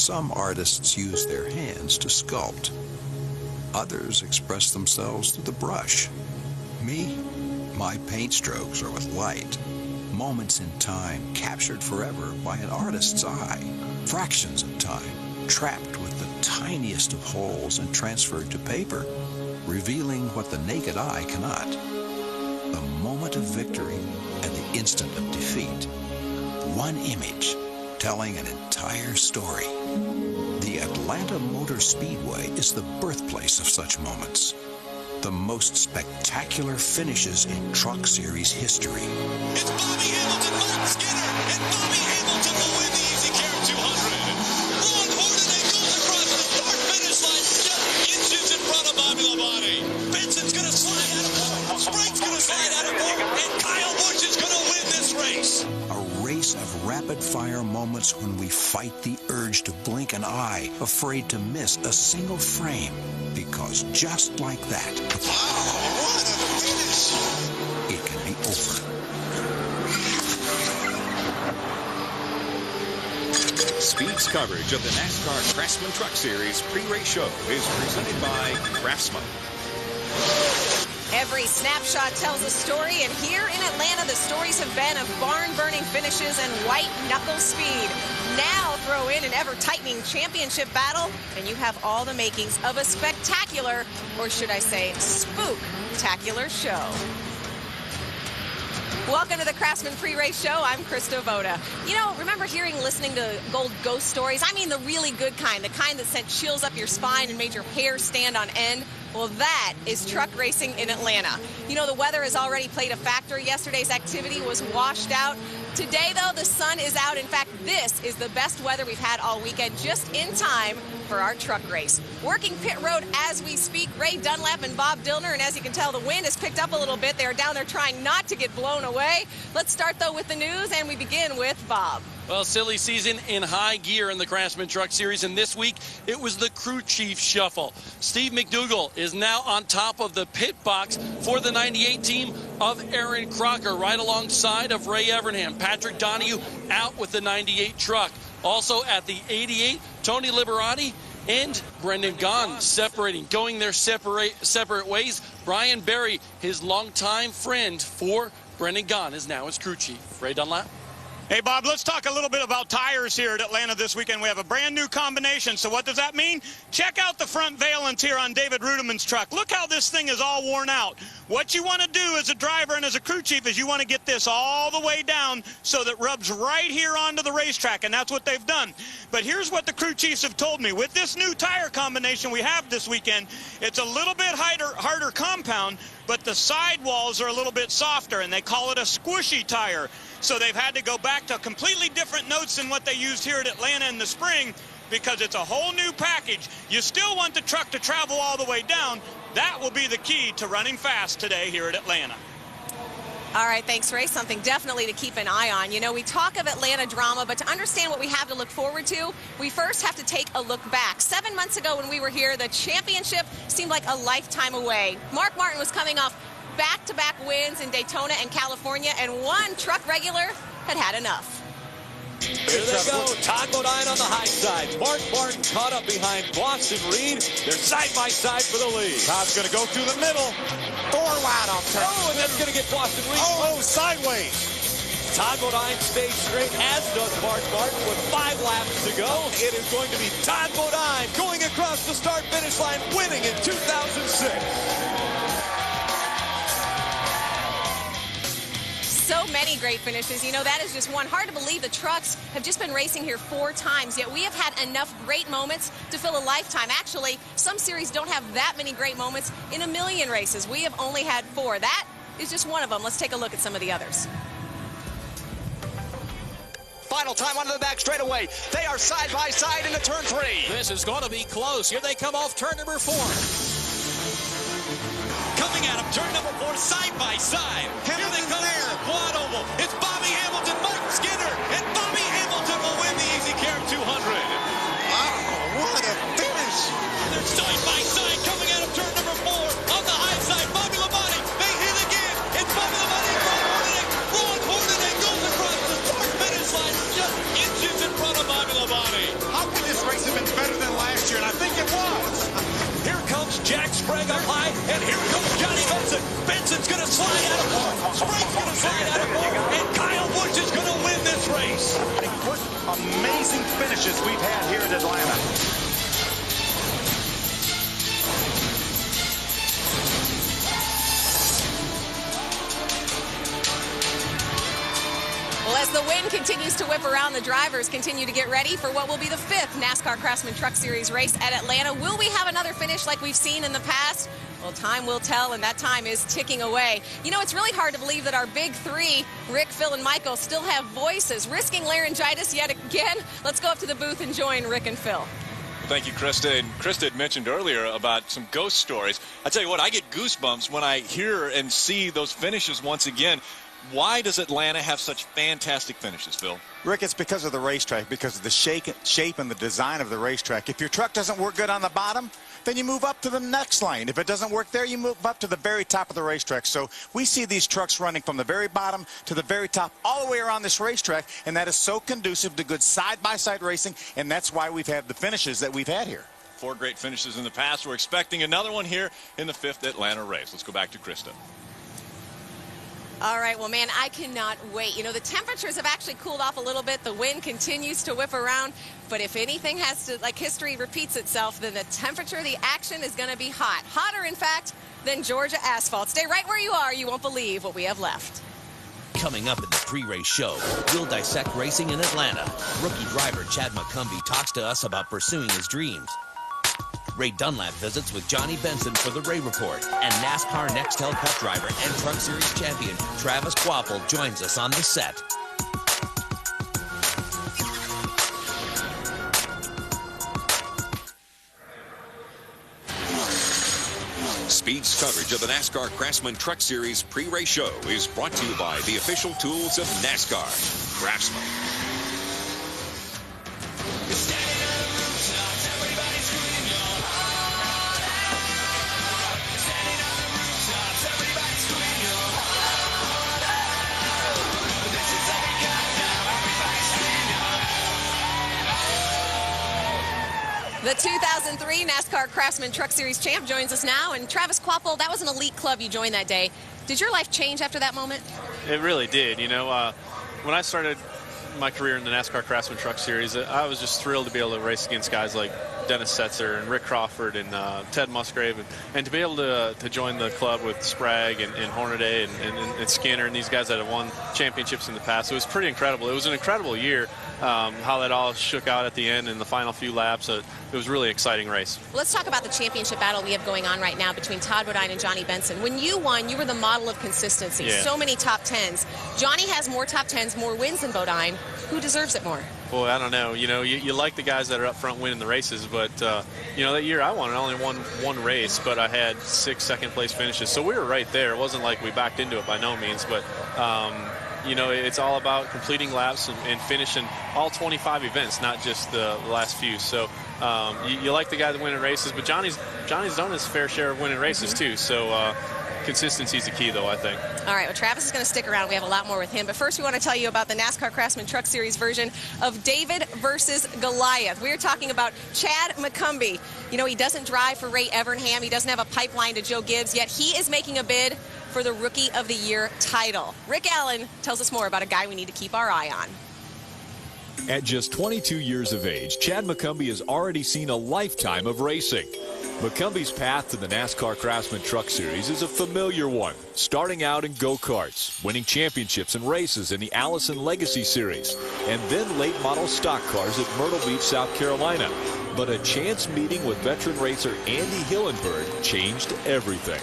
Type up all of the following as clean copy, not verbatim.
Some artists use their hands to sculpt. Others express themselves through the brush. Me, my paint strokes are with light. Moments in time captured forever by an artist's eye. Fractions of time trapped with the tiniest of holes and transferred to paper, revealing what the naked eye cannot. The moment of victory and the instant of defeat. One image telling an entire story. The Atlanta Motor Speedway is the birthplace of such moments. The most spectacular finishes in Truck Series history. It's Bobby Hamilton, Martin Skinner, and Bobby Hamilton will win the EasyCare 200. Ron Hornaday goes across the start-finish line just inches in front of Bobby Labonte. Benson's going to slide out of fourth, Sprague's going to slide out of fourth, and Kyle Busch is going to win this race. A race of rapid-fire moments when we fight the urge to blink an eye, afraid to miss a single frame. Because just like that, wow, what a finish! It can be over. Speed's coverage of the NASCAR Craftsman Truck Series pre-race show is presented by Craftsman. Every snapshot tells a story, and here in Atlanta, the stories have been of barn-burning finishes and white-knuckle speed. Now throw in an ever-tightening championship battle, and you have all the makings of a spectacular, or should I say, spook-tacular show. Welcome to the Craftsman pre-race show. I'm Krista Voda. You know, remember listening to old ghost stories? I mean the really good kind, the kind that sent chills up your spine and made your hair stand on end. Well, that is truck racing in Atlanta. You know, the weather has already played a factor. Yesterday's activity was washed out. Today, though, the sun is out. In fact, this is the best weather we've had all weekend, just in time for our truck race. Working pit road as we speak, Ray Dunlap and Bob Dillner, and as you can tell, the wind has picked up a little bit. They are down there trying not to get blown away. Let's start, though, with the news, and we begin with Bob. Well, silly season in high gear in the Craftsman Truck Series, and this week it was the crew chief shuffle. Steve McDougall is now on top of the pit box for the 98 team of Aaron Crocker, right alongside of Ray Evernham. Patrick Donahue out with the 98 truck. Also at the 88, Tony Liberati and Brendan Gaughan separating, going their separate ways. Brian Berry, his longtime friend for Brendan Gaughan, is now his crew chief. Ray Dunlap. Hey, Bob, let's talk a little bit about tires here at Atlanta this weekend. We have a brand new combination. So what does that mean? Check out the front valence here on David Rudiman's truck. Look how this thing is all worn out. What you want to do as a driver and as a crew chief is you want to get this all the way down so that it rubs right here onto the racetrack, and that's what they've done. But here's what the crew chiefs have told me. With this new tire combination we have this weekend, it's a little bit harder compound, but the sidewalls are a little bit softer, and they call it a squishy tire. So they've had to go back to completely different notes than what they used here at Atlanta in the spring because it's a whole new package. You still want the truck to travel all the way down. That will be the key to running fast today here at Atlanta. All right, thanks, Ray. Something definitely to keep an eye on. You know, we talk of Atlanta drama, but to understand what we have to look forward to, we first have to take a look back. 7 months ago when we were here, the championship seemed like a lifetime away. Mark Martin was coming off back-to-back wins in Daytona and California, and one truck regular had had enough. Here they go. Todd Bodine on the high side. Mark Martin caught up behind Boston Reed. They're side by side for the lead. Todd's going to go through the middle. Thorwald on turn. Oh, and that's going to get Boston Reed. Oh, sideways. Todd Bodine stays straight, as does Mark Martin with 5 laps to go. It is going to be Todd Bodine going across the start-finish line, winning in 2006. So many great finishes. You know, that is just one. Hard to believe the trucks have just been racing here 4 times, yet we have had enough great moments to fill a lifetime. Actually, some series don't have that many great moments in a million races. We have only had 4. That is just one of them. Let's take a look at some of the others. Final time onto the back straightaway. They are side by side into turn 3. This is going to be close. Here they come off turn number 4. Coming at him, turn number 4, side by side. Here they come there. Quad oval. It's Bobby Hamilton, Martin Skinner, and Bobby Hamilton will win the EasyCare 200. Wow, what a finish. They're side by side, coming at him, turn number 4. On the high side, Bobby Labonte. They hit again. It's Bobby Labonte and Ron Hornaday. Ron Hornaday goes across the start-finish line, just inches in front of Bobby Labonte. How can this race Jack Sprague up high, and here comes Johnny Benson. Benson's going to slide out of fourth. Sprague's going to slide out of fourth, and Kyle Busch is going to win this race. What amazing finishes we've had here at Atlanta. Well, as the wind continues to whip around, the drivers continue to get ready for what will be the 5th NASCAR Craftsman Truck Series race at Atlanta. Will we have another finish like we've seen in the past? Well, time will tell, and that time is ticking away. You know, it's really hard to believe that our big three, Rick, Phil, and Michael, still have voices. Risking laryngitis yet again? Let's go up to the booth and join Rick and Phil. Thank you, Krista. And Krista had mentioned earlier about some ghost stories. I tell you what, I get goosebumps when I hear and see those finishes once again. Why does Atlanta have such fantastic finishes, Phil? Rick, it's because of the racetrack, because of the shape and the design of the racetrack. If your truck doesn't work good on the bottom, then you move up to the next lane. If it doesn't work there, you move up to the very top of the racetrack. So we see these trucks running from the very bottom to the very top all the way around this racetrack, and that is so conducive to good side-by-side racing, and that's why we've had the finishes that we've had here. 4 great finishes in the past. We're expecting another one here in the 5th Atlanta race. Let's go back to Krista. All right, well, man, I cannot wait. You know, the temperatures have actually cooled off a little bit. The wind continues to whip around. But if anything has to, like history repeats itself, then the temperature of the action is going to be hot. Hotter, in fact, than Georgia asphalt. Stay right where you are. You won't believe what we have left. Coming up in the pre-race show, we'll dissect racing in Atlanta. Rookie driver Chad McCumbee talks to us about pursuing his dreams. Ray Dunlap visits with Johnny Benson for the Ray Report. And NASCAR Nextel Cup driver and Truck Series champion Travis Quapple joins us on the set. Speed's coverage of the NASCAR Craftsman Truck Series pre-race show is brought to you by the official tools of NASCAR, Craftsman. The 2003 NASCAR Craftsman Truck Series champ joins us now. And Travis Quapple, that was an elite club you joined that day. Did your life change after that moment? It really did. You know, when I started my career in the NASCAR Craftsman Truck Series, I was just thrilled to be able to race against guys like Dennis Setzer and Rick Crawford and Ted Musgrave, and to be able to join the club with Sprague and Hornaday and Skinner and these guys that have won championships in the past. It was pretty incredible. It was an incredible year, how that all shook out at the end in the final few laps. It was a really exciting race. Well, let's talk about the championship battle we have going on right now between Todd Bodine and Johnny Benson. When you won, you were the model of consistency. Yeah. So many top tens. Johnny has more top tens, more wins than Bodine. Who deserves it more? Boy, I don't know. You know, you like the guys that are up front winning the races, but, you know, that year I won. I only won one race, but I had 6 second-place finishes. So we were right there. It wasn't like we backed into it by no means, but, you know, it's all about completing laps and finishing all 25 events, not just the last few. So you like the guy that winning races, but Johnny's done his fair share of winning races, too. So consistency is the key, though, I think. All right, well, Travis is going to stick around. We have a lot more with him. But first, we want to tell you about the NASCAR Craftsman Truck Series version of David versus Goliath. We are talking about Chad McCumbee. You know, he doesn't drive for Ray Evernham. He doesn't have a pipeline to Joe Gibbs, yet he is making a bid for the Rookie of the Year title. Rick Allen tells us more about a guy we need to keep our eye on. At just 22 years of age, Chad McCumbee has already seen a lifetime of racing. McCumbee's path to the NASCAR Craftsman Truck Series is a familiar one, starting out in go-karts, winning championships and races in the Allison Legacy Series, and then late model stock cars at Myrtle Beach, South Carolina. But a chance meeting with veteran racer Andy Hillenberg changed everything.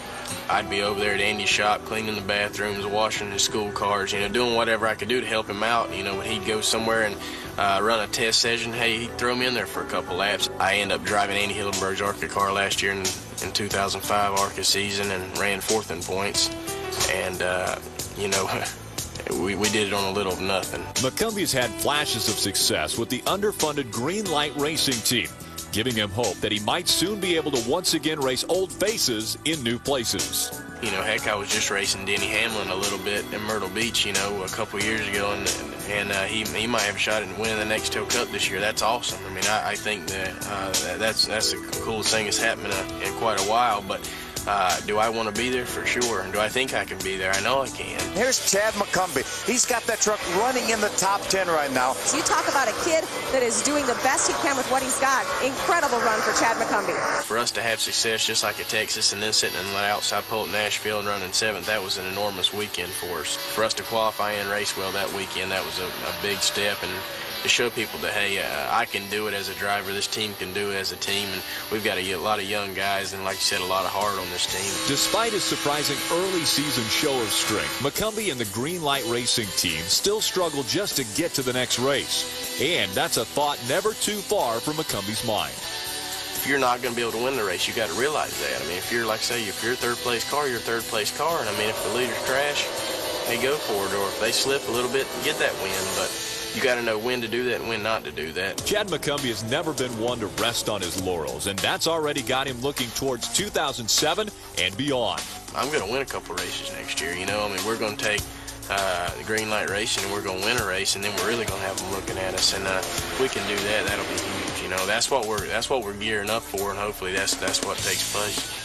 I'd be over there at Andy's shop cleaning the bathrooms, washing his school cars, you know, doing whatever I could do to help him out. You know, when he'd go somewhere and run a test session, hey, he'd throw me in there for a couple laps. I ended up driving Andy Hillenberg's ARCA car last year in 2005 ARCA season and ran 4th in points. And, you know, we did it on a little of nothing. McCumbee's had flashes of success with the underfunded Green Light Racing Team, giving him hope that he might soon be able to once again race old faces in new places. You know, heck, I was just racing Denny Hamlin a little bit in Myrtle Beach, you know, a couple years ago, and he might have a shot at winning the next Toe Cup this year. That's awesome. I mean, I think that that's the coolest thing that's happened in quite a while. But do I want to be there? For sure. And do I think I can be there? I know I can. Here's Chad McCumbee. He's got that truck running in the top 10 right now. So you talk about a kid that is doing the best he can with what he's got. Incredible run for Chad McCumbee. For us to have success just like at Texas and then sitting in the outside pole at Nashville and running 7th, that was an enormous weekend for us. For us to qualify and race well that weekend, that was a big step. And to show people that, hey, I can do it as a driver, this team can do it as a team, and we've got a lot of young guys and, like you said, a lot of heart on this team. Despite his surprising early season show of strength, McCumbee and the Green Light Racing team still struggle just to get to the next race. And that's a thought never too far from McCumbee's mind. If you're not going to be able to win the race, you got to realize that. I mean, if you're, like say, if you're a third-place car, you're a third-place car, and I mean, if the leaders crash, hey, go for it, or if they slip a little bit, get that win, but you got to know when to do that and when not to do that. Chad McCumbee has never been one to rest on his laurels, and that's already got him looking towards 2007 and beyond. I'm going to win a couple races next year, you know. I mean, we're going to take the Green Light Racing and we're going to win a race, and then we're really going to have them looking at us. And if we can do that, that'll be huge. You know, that's what we're gearing up for, and hopefully that's what takes place.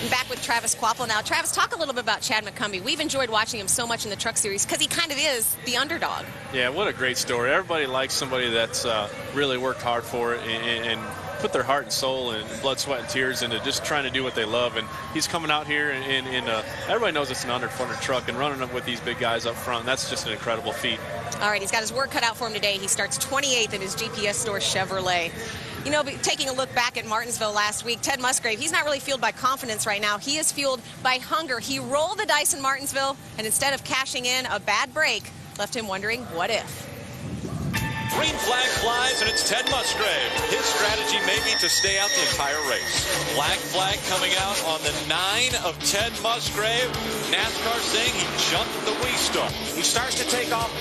I'm back with Travis Kvapil now. Travis, talk a little bit about Chad McCumbee. We've enjoyed watching him so much in the Truck Series because he kind of is the underdog. Yeah, what a great story. Everybody likes somebody that's really worked hard for it and put their heart and soul and blood, sweat, and tears into just trying to do what they love. And he's coming out here, and everybody knows it's an under-funded truck, and running up with these big guys up front, that's just an incredible feat. All right, he's got his work cut out for him today. He starts 28th in his GPS store Chevrolet. You know, taking a look back at Martinsville last week, Ted Musgrave, he's not really fueled by confidence right now. He is fueled by hunger. He rolled the dice in Martinsville, and instead of cashing in, a bad break left him wondering, what if? Green flag flies, and it's Ted Musgrave. His strategy may be to stay out the entire race. Black flag coming out on the 9 of Ted Musgrave. NASCAR saying he jumped the restart. He starts to take off,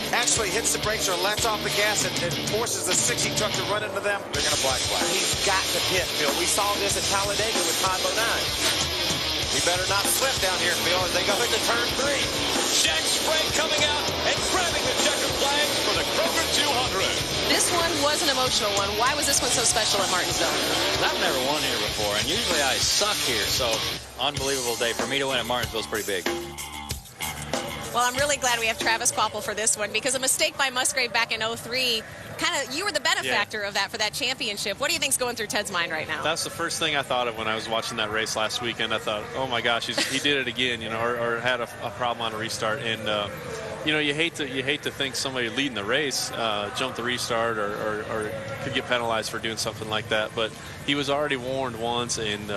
actually hits the brakes or lets off the gas and forces the 60 truck to run into them. They're going to black flag. He's got to pit, Phil. We saw this at Talladega with Combo 9. He better not slip down here, Phil, as they go into turn 3. Jack Sprague coming out and grabbing the checkered flag for the Kroger 200. This one was an emotional one. Why was this one so special at Martinsville? I've never won here before, and usually I suck here, so unbelievable day. For me to win at Martinsville is pretty big. Well, I'm really glad we have Travis Kvapil for this one, because a mistake by Musgrave back in 03, you were the benefactor of that for that championship. What do you think's going through Ted's mind right now? That's the first thing I thought of when I was watching that race last weekend. I thought, oh my gosh, he did it again, you know, or had a problem on a restart. And you know, you hate to think somebody leading the race jumped the restart or could get penalized for doing something like that. But he was already warned once, and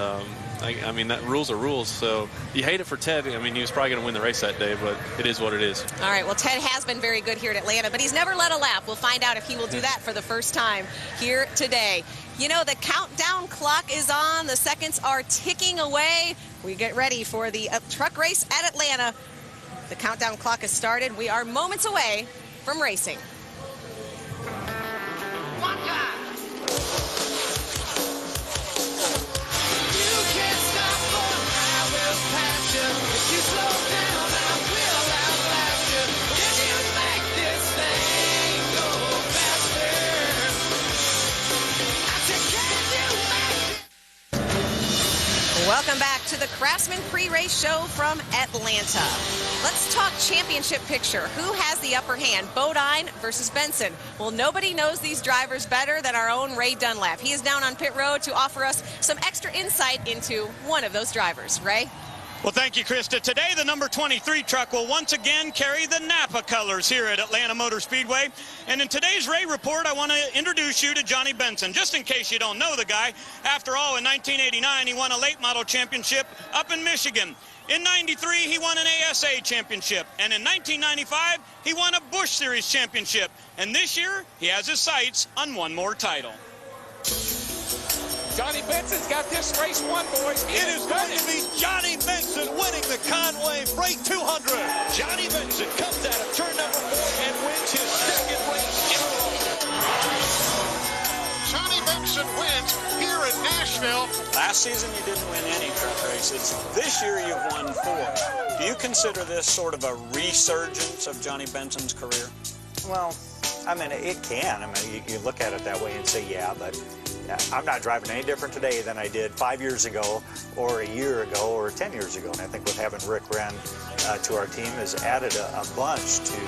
I mean, that rules are rules. So you hate it for Ted. I mean, he was probably going to win the race that day, but it is what it is. All right, well, Ted has been very good here at Atlanta, but he's never led a lap. We'll find out if he will do that for the first time here today. You know, the countdown clock is on. The seconds are ticking away. We get ready for the truck race at Atlanta. The countdown clock has started. We are moments away from racing. Welcome back to the Craftsman pre-race show from Atlanta. Let's talk championship picture. Who has the upper hand, Bodine versus Benson? Well, nobody knows these drivers better than our own Ray Dunlap. He is down on pit road to offer us some extra insight into one of those drivers. Ray? Well, thank you, Krista. Today, the number 23 truck will once again carry the Napa colors here at Atlanta Motor Speedway. And in today's Ray Report, I want to introduce you to Johnny Benson, just in case you don't know the guy. After all, in 1989, he won a late model championship up in Michigan. In 93, he won an ASA championship. And in 1995, he won a Busch Series championship. And this year, he has his sights on one more title. Johnny Benson's got this race won, boys. It is going to be Johnny Benson winning the Conway Freight 200. Johnny Benson comes out of turn number 4 and wins his second race in a row. Nashville. Last season you didn't win any truck races. This year you've won 4. Do you consider this sort of a resurgence of Johnny Benson's career? Well, I mean, it can. I mean, you look at it that way and say, yeah, but I'm not driving any different today than I did 5 years ago or a year ago or 10 years ago. And I think with having Rick Wren to our team has added a bunch to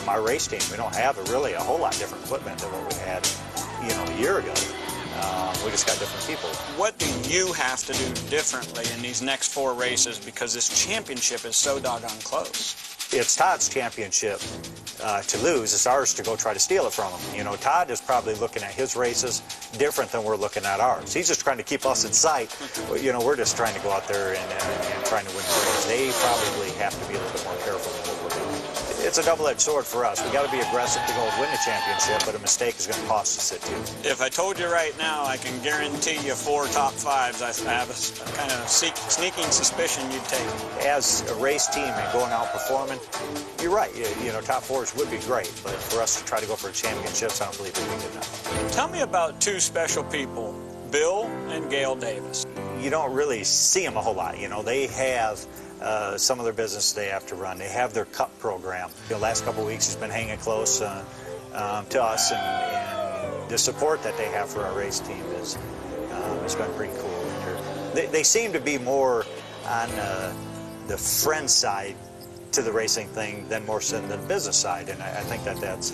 our race team. We don't have really a whole lot different equipment than what we had, a year ago. We just got different people. What do you have to do differently in these next 4 races because this championship is so doggone close? It's Todd's championship to lose. It's ours to go try to steal it from him. Todd is probably looking at his races different than we're looking at ours. He's just trying to keep us in sight. We're just trying to go out there and trying to win the race. They probably have to be a little bit more careful than what we're doing. It's a double-edged sword for us. We got to be aggressive to go and win the championship, but a mistake is going to cost us it too. If I told you right now, I can guarantee you 4 top 5s. I have a kind of sneaking suspicion you'd take. As a race team and going out performing, you're right. Top 4s would be great, but for us to try to go for championships, I don't believe we'd be good enough. Tell me about 2 special people, Bill and Gail Davis. You don't really see them a whole lot. They have some of their business they have to run. They have their cup program. The last couple of weeks has been hanging close to us, and the support that they have for our race team has been pretty cool. They seem to be more on the friend side to the racing thing than more so than the business side, and I think that's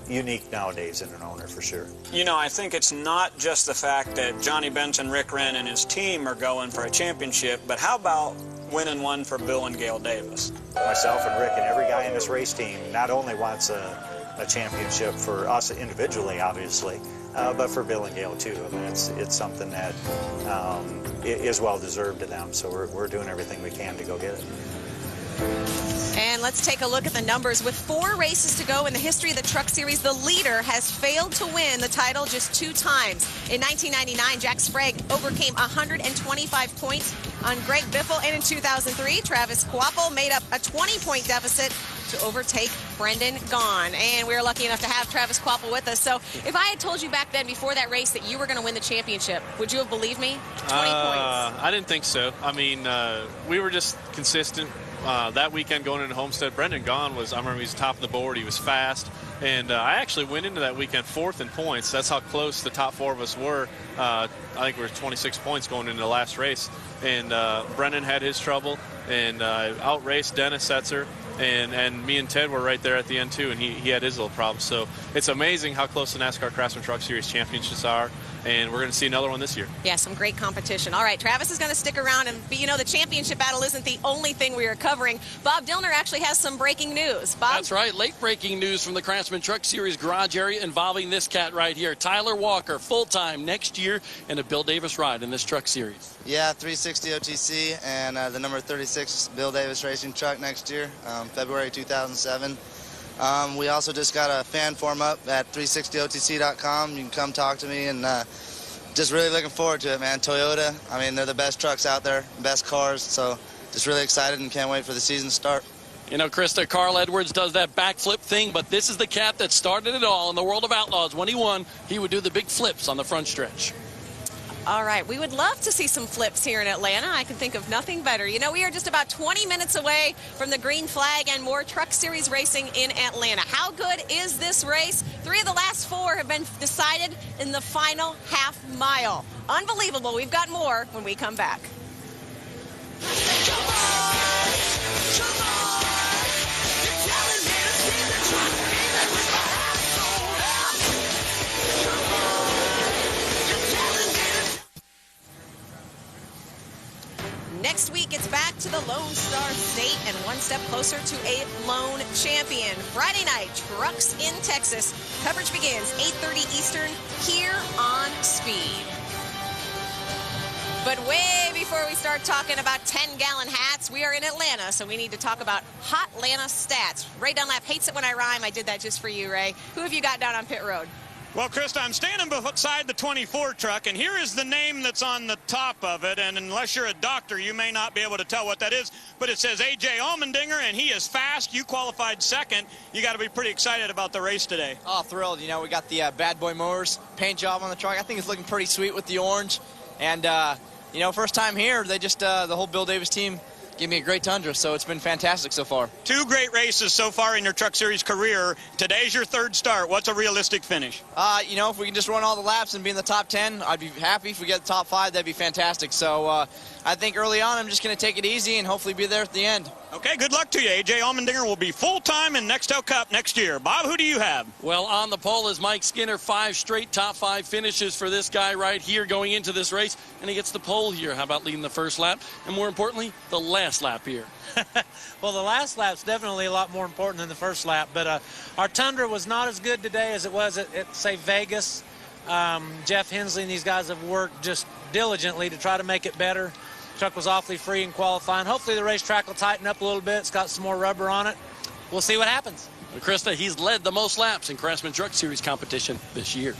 unique nowadays in an owner for sure. I think it's not just the fact that Johnny Benson, Rick Wren, and his team are going for a championship, but how about winning one for Bill and Gail Davis? Myself and Rick and every guy in this race team not only wants a championship for us individually, obviously, but for Bill and Gail too. I mean, it's something that is well deserved to them, so we're doing everything we can to go get it. And let's take a look at the numbers. With 4 races to go in the history of the Truck Series, the leader has failed to win the title just 2 times. In 1999, Jack Sprague overcame 125 points on Greg Biffle, and in 2003, Travis Kvapil made up a 20-point deficit to overtake Brendan Gaughan. And we were lucky enough to have Travis Kvapil with us. So if I had told you back then, before that race, that you were going to win the championship, would you have believed me? 20 points. I didn't think so. I mean, we were just consistent. That weekend going into Homestead, Brendan Gaughan I remember he was top of the board. He was fast. And I actually went into that weekend 4th in points. That's how close the top 4 of us were. I think we were 26 points going into the last race. And Brendan had his trouble and outraced Dennis Setzer. And me and Ted were right there at the end too, and he had his little problem. So it's amazing how close the NASCAR Craftsman Truck Series championships are, and we're going to see another one this year. Yeah, some great competition. All right, Travis is going to stick around, but the championship battle isn't the only thing we are covering. Bob Dillner actually has some breaking news. Bob? That's right, late breaking news from the Craftsman Truck Series garage area involving this cat right here, Tyler Walker, full-time next year in a Bill Davis ride in this Truck Series. Yeah, 360 OTC and the number 36 Bill Davis Racing truck next year, February 2007. We also just got a fan form up at 360otc.com. You can come talk to me, and just really looking forward to it, man. Toyota, I mean, they're the best trucks out there, best cars, so just really excited and can't wait for the season to start. Krista, Carl Edwards does that backflip thing, but this is the cat that started it all in the world of outlaws. When he won, he would do the big flips on the front stretch. All right, we would love to see some flips here in Atlanta. I can think of nothing better. We are just about 20 minutes away from the green flag and more Truck Series racing in Atlanta. How good is this race? 3 of the last 4 have been decided in the final half mile. Unbelievable. We've got more when we come back. Next week, it's back to the Lone Star State and one step closer to a lone champion. Friday night, Trucks in Texas. Coverage begins 8:30 Eastern here on Speed. But way before we start talking about 10-gallon hats, we are in Atlanta, so we need to talk about Hot Atlanta stats. Ray Dunlap hates it when I rhyme. I did that just for you, Ray. Who have you got down on pit road? Well, Krista, I'm standing beside the 24 truck, and here is the name that's on the top of it. And unless you're a doctor, you may not be able to tell what that is. But it says A.J. Allmendinger, and he is fast. You qualified second. You got to be pretty excited about the race today. Oh, thrilled. You know, we got the Bad Boy Motors paint job on the truck. I think it's looking pretty sweet with the orange. And, you know, first time here, they just, the whole Bill Davis team gave me a great Tundra, so it's been fantastic so far. 2 great races so far in your Truck Series career. Today's your 3rd start. What's a realistic finish? You know, if we can just run all the laps and be in the top 10, I'd be happy. If we get the top 5, that'd be fantastic. So I think early on, I'm just going to take it easy and hopefully be there at the end. Okay, good luck to you. A.J. Allmendinger will be full-time in Nextel Cup next year. Bob, who do you have? Well, on the pole is Mike Skinner. 5 straight top 5 finishes for this guy right here going into this race, and he gets the pole here. How about leading the first lap? And more importantly, the last lap here. Well, the last lap's definitely a lot more important than the first lap, but our Tundra was not as good today as it was at say, Vegas. Jeff Hensley and these guys have worked just diligently to try to make it better. Truck was awfully free in qualifying. Hopefully the racetrack will tighten up a little bit. It's got some more rubber on it. We'll see what happens. Well, Krista, he's led the most laps in Craftsman Truck Series competition this year.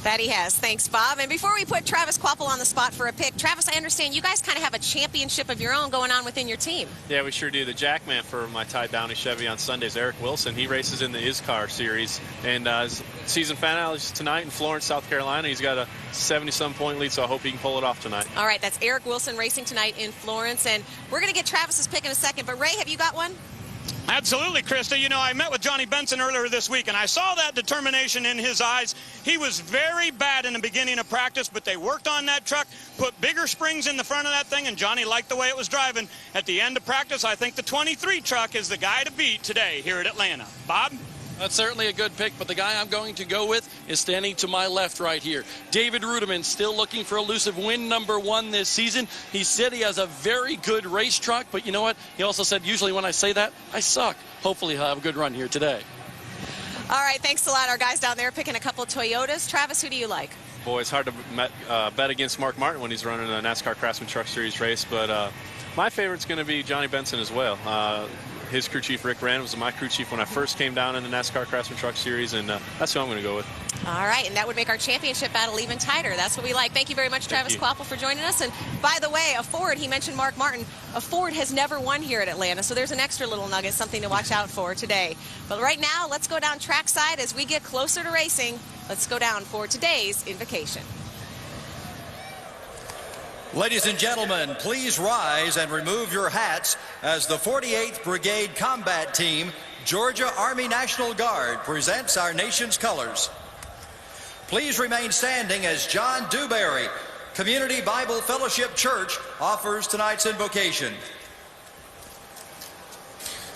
That he has. Thanks, Bob. And before we put Travis Kvapil on the spot for a pick, Travis, I understand you guys kind of have a championship of your own going on within your team. Yeah, we sure do. The jackman for my Ty Downey Chevy on Sundays, Eric Wilson, he races in the EasyCare series. And his season finale is tonight in Florence, South Carolina. He's got a 70-some point lead, so I hope he can pull it off tonight. All right, that's Eric Wilson racing tonight in Florence. And we're going to get Travis's pick in a second. But, Ray, have you got one? Absolutely, Krista. You know, I met with Johnny Benson earlier this week, and I saw that determination in his eyes. He was very bad in the beginning of practice, but they worked on that truck, put bigger springs in the front of that thing, and Johnny liked the way it was driving. At the end of practice, I think the 23 truck is the guy to beat today here at Atlanta. Bob? That's certainly a good pick, but the guy I'm going to go with is standing to my left right here. David Ruderman, still looking for elusive win number 1 this season. He said he has a very good race truck, but you know what? He also said, usually when I say that, I suck. Hopefully he'll have a good run here today. All right, thanks a lot. Our guys down there picking a couple of Toyotas. Travis, who do you like? Boy, it's hard to bet against Mark Martin when he's running a NASCAR Craftsman Truck Series race, but my favorite's going to be Johnny Benson as well. His crew chief, Rick Rand, was my crew chief when I first came down in the NASCAR Craftsman Truck Series, and that's who I'm going to go with. All right, and that would make our championship battle even tighter. That's what we like. Thank you very much, Travis Kvapil, for joining us. And by the way, a Ford, he mentioned Mark Martin, a Ford has never won here at Atlanta, so there's an extra little nugget, something to watch out for today. But right now, let's go down trackside as we get closer to racing. Let's go down for today's invocation. Ladies and gentlemen, please rise and remove your hats as the 48th Brigade Combat Team, Georgia Army National Guard, presents our nation's colors. Please remain standing as John Dewberry, Community Bible Fellowship Church, offers tonight's invocation.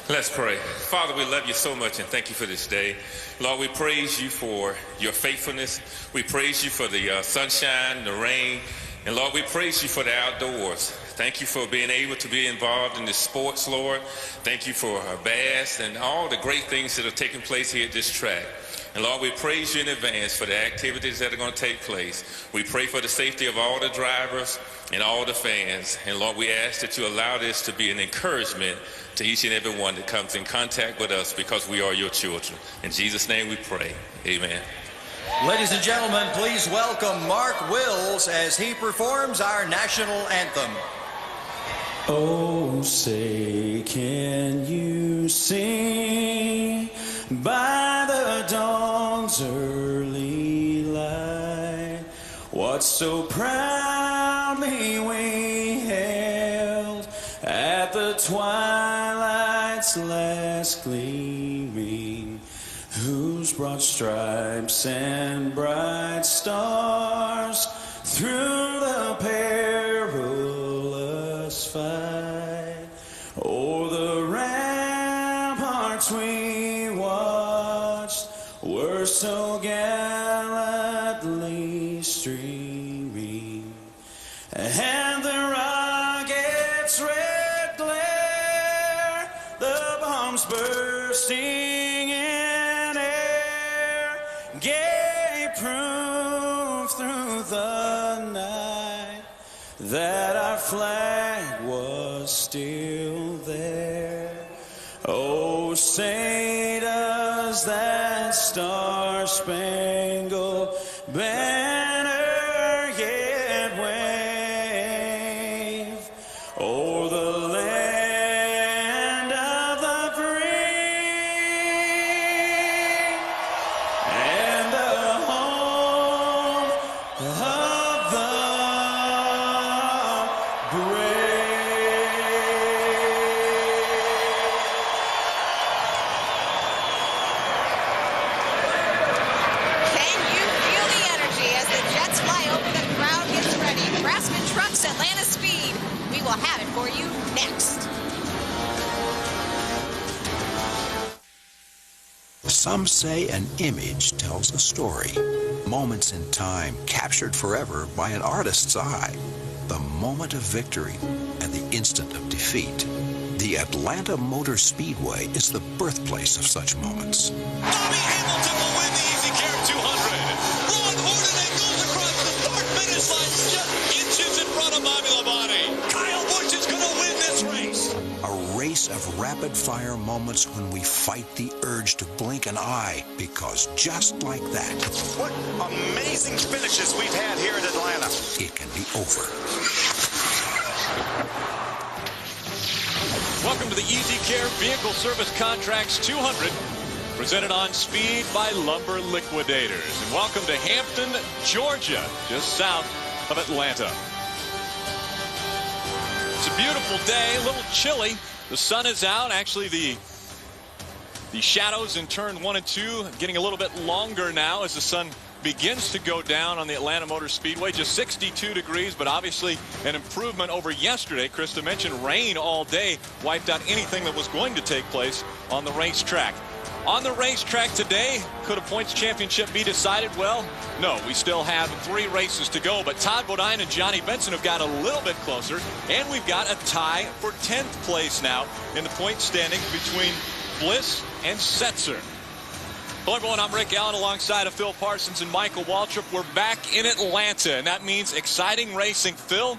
Let's pray. Father, we love you so much and thank you for this day. Lord, we praise you for your faithfulness. We praise you for the sunshine, the rain. And Lord, we praise you for the outdoors. Thank you for being able to be involved in the sports, Lord. Thank you for bass and all the great things that are taking place here at this track. And Lord, we praise you in advance for the activities that are going to take place. We pray for the safety of all the drivers and all the fans. And Lord, we ask that you allow this to be an encouragement to each and every one that comes in contact with us because we are your children. In Jesus' name we pray. Amen. Ladies and gentlemen, please welcome Mark Wills as he performs our national anthem. Oh, say, can you see by the dawn's early light what so proudly we held at the twilight's last gleaming, whose broad stripes and bright stars through the perilous fight o'er the ramparts we watched were so gallantly streaming, and the rocket's red glare, the bombs bursting in air, gave proof through the night that our flag was still there. Oh, say does that star Star-Spangled Banner yet wave o'er the land of the free and the home of the Craftsman Trucks Atlanta Speed. We will have it for you next. Some say an image tells a story. Moments in time captured forever by an artist's eye. The moment of victory and the instant of defeat. The Atlanta Motor Speedway is the birthplace of such moments. Bobby Hamilton will win the EasyCare 200. Ron Hornaday goes across the start finish line just inches in front of Bobby Labonte. Kyle Busch is going to win this race. A race of rapid-fire moments when we fight the urge to blink an eye, because just like that, what amazing finishes we've had here in Atlanta. It can be over. Welcome to the EasyCare Vehicle Service Contracts 200, presented on Speed by Lumber Liquidators. And welcome to Hampton, Georgia, just south of Atlanta. It's a beautiful day, a little chilly. The sun is out. Actually, the shadows in turn 1 and 2 getting a little bit longer now as the sun begins to go down on the Atlanta Motor Speedway. Just 62 degrees, but obviously an improvement over yesterday. Krista mentioned rain all day wiped out anything that was going to take place on the racetrack. On the racetrack today, could a points championship be decided? Well, no, we still have 3 races to go, but Todd Bodine and Johnny Benson have got a little bit closer, and we've got a tie for 10th place now in the point standings between Bliss and Setzer. Hello, everyone. I'm Rick Allen alongside of Phil Parsons and Michael Waltrip. We're back in Atlanta, and that means exciting racing. Phil,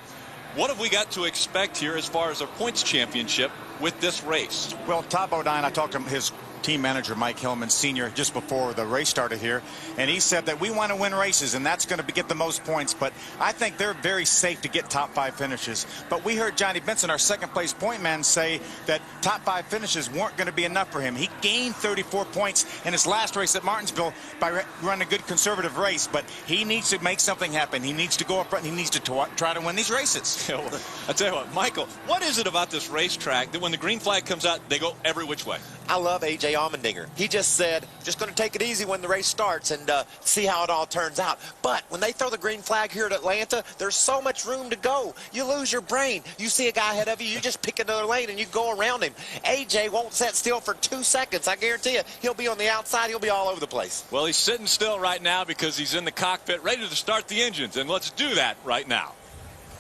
what have we got to expect here as far as a points championship with this race? Well, Todd Bodine, I talked to his team manager Mike Hillman Sr. just before the race started here, and he said that we want to win races, and that's going to get the most points, but I think they're very safe to get top 5 finishes. But we heard Johnny Benson, our second place point man, say that top 5 finishes weren't going to be enough for him. He gained 34 points in his last race at Martinsville by running a good conservative race, but he needs to make something happen. He needs to go up front, and he needs to try to win these races. Yeah, well, I tell you what, Michael, what is it about this racetrack that when the green flag comes out, they go every which way? I love A.J. Allmendinger. He just said, just going to take it easy when the race starts and see how it all turns out. But when they throw the green flag here at Atlanta, there's so much room to go. You lose your brain. You see a guy ahead of you, you just pick another lane and you go around him. A.J. won't sit still for 2 seconds. I guarantee you, he'll be on the outside. He'll be all over the place. Well, he's sitting still right now because he's in the cockpit ready to start the engines, and let's do that right now.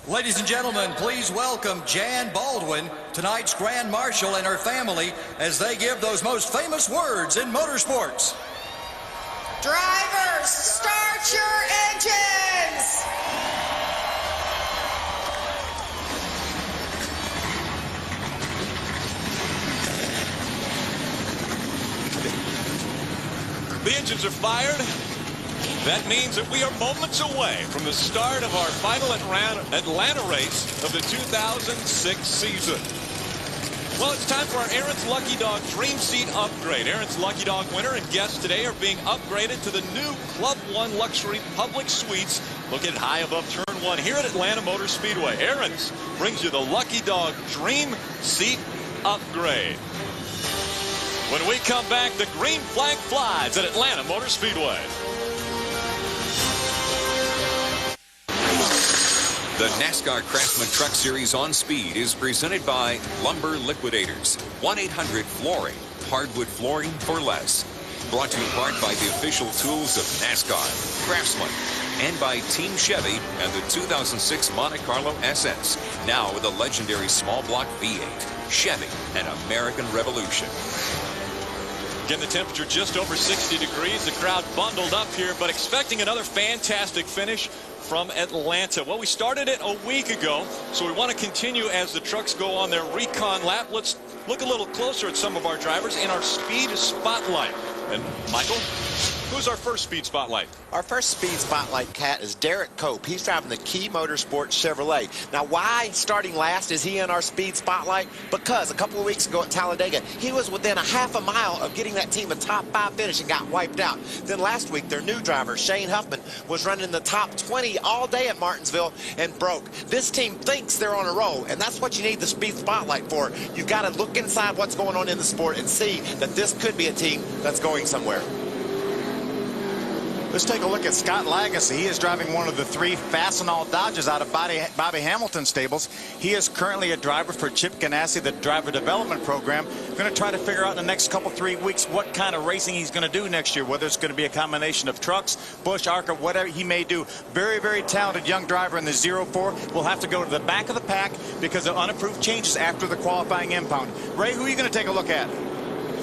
Ladies and gentlemen, please welcome Jan Baldwin, tonight's Grand Marshal, and her family as they give those most famous words in motorsports. Drivers, start your engines! The engines are fired. That means that we are moments away from the start of our final Atlanta race of the 2006 season. Well, it's time for our Aaron's Lucky Dog Dream Seat upgrade. Aaron's Lucky Dog winner and guests today are being upgraded to the new Club 1 Luxury Public Suites located high above Turn 1 here at Atlanta Motor Speedway. Aaron's brings you the Lucky Dog Dream Seat upgrade. When we come back, the green flag flies at Atlanta Motor Speedway. The NASCAR Craftsman Truck Series on Speed is presented by Lumber Liquidators. 1-800-FLOORING. Hardwood flooring for less. Brought to you in part by the official tools of NASCAR, Craftsman, and by Team Chevy and the 2006 Monte Carlo SS. Now with a legendary small block V8. Chevy, an American Revolution. Again, the temperature just over 60 degrees. The crowd bundled up here, but expecting another fantastic finish from Atlanta. Well, we started it a week ago, so we want to continue as the trucks go on their recon lap. Let's look a little closer at some of our drivers in our speed spotlight. And Michael? Who's our first speed spotlight? Our first speed spotlight, Cat, is Derek Cope. He's driving the Key Motorsports Chevrolet. Now, why starting last is he in our speed spotlight? Because a couple of weeks ago at Talladega, he was within a half a mile of getting that team a top 5 finish and got wiped out. Then last week, their new driver, Shane Huffman, was running the top 20 all day at Martinsville and broke. This team thinks they're on a roll, and that's what you need the speed spotlight for. You've got to look inside what's going on in the sport and see that this could be a team that's going somewhere. Let's take a look at Scott Lagasse. He is driving one of the 3 Fastenal Dodges out of Bobby Hamilton stables. He is currently a driver for Chip Ganassi, the driver development program. We're going to try to figure out in the next couple 3 weeks what kind of racing he's going to do next year, whether it's going to be a combination of trucks, Busch, ARCA, whatever he may do. Very, very talented young driver in the 04. We'll have to go to the back of the pack because of unapproved changes after the qualifying impound. Ray, who are you going to take a look at?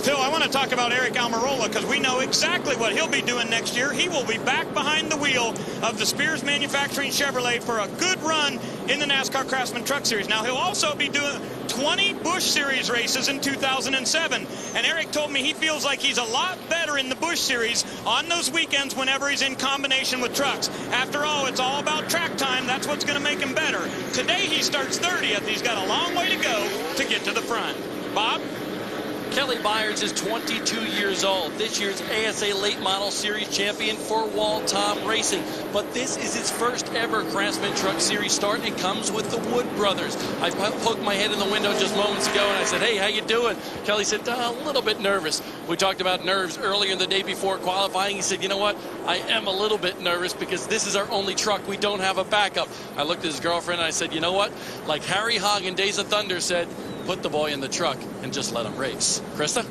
Phil, I want to talk about Eric Almirola because we know exactly what he'll be doing next year. He will be back behind the wheel of the Spears Manufacturing Chevrolet for a good run in the NASCAR Craftsman Truck Series. Now, he'll also be doing 20 Busch Series races in 2007. And Eric told me he feels like he's a lot better in the Busch Series on those weekends whenever he's in combination with trucks. After all, it's all about track time. That's what's going to make him better. Today, he starts 30th. He's got a long way to go to get to the front. Bob? Kelly Byers is 22 years old, this year's ASA Late Model Series champion for Wall Tom Racing. But this is his first ever Craftsman Truck Series start, and comes with the Wood brothers. I poked my head in the window just moments ago, and I said, hey, how you doing? Kelly said, a little bit nervous. We talked about nerves earlier the day before qualifying. He said, you know what? I am a little bit nervous because this is our only truck. We don't have a backup. I looked at his girlfriend, and I said, you know what? Like Harry Hogg in Days of Thunder said, put the boy in the truck and just let him race. Krista?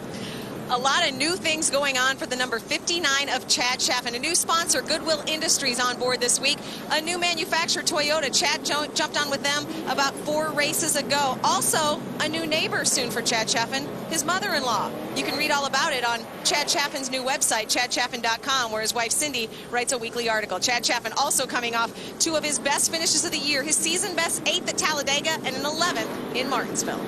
A lot of new things going on for the number 59 of Chad Chaffin. A new sponsor, Goodwill Industries, on board this week. A new manufacturer, Toyota. Chad jumped on with them about 4 races ago. Also, a new neighbor soon for Chad Chaffin, his mother-in-law. You can read all about it on Chad Chaffin's new website, chadchaffin.com, where his wife Cindy writes a weekly article. Chad Chaffin also coming off 2 of his best finishes of the year. His season best 8th at Talladega and an 11th in Martinsville.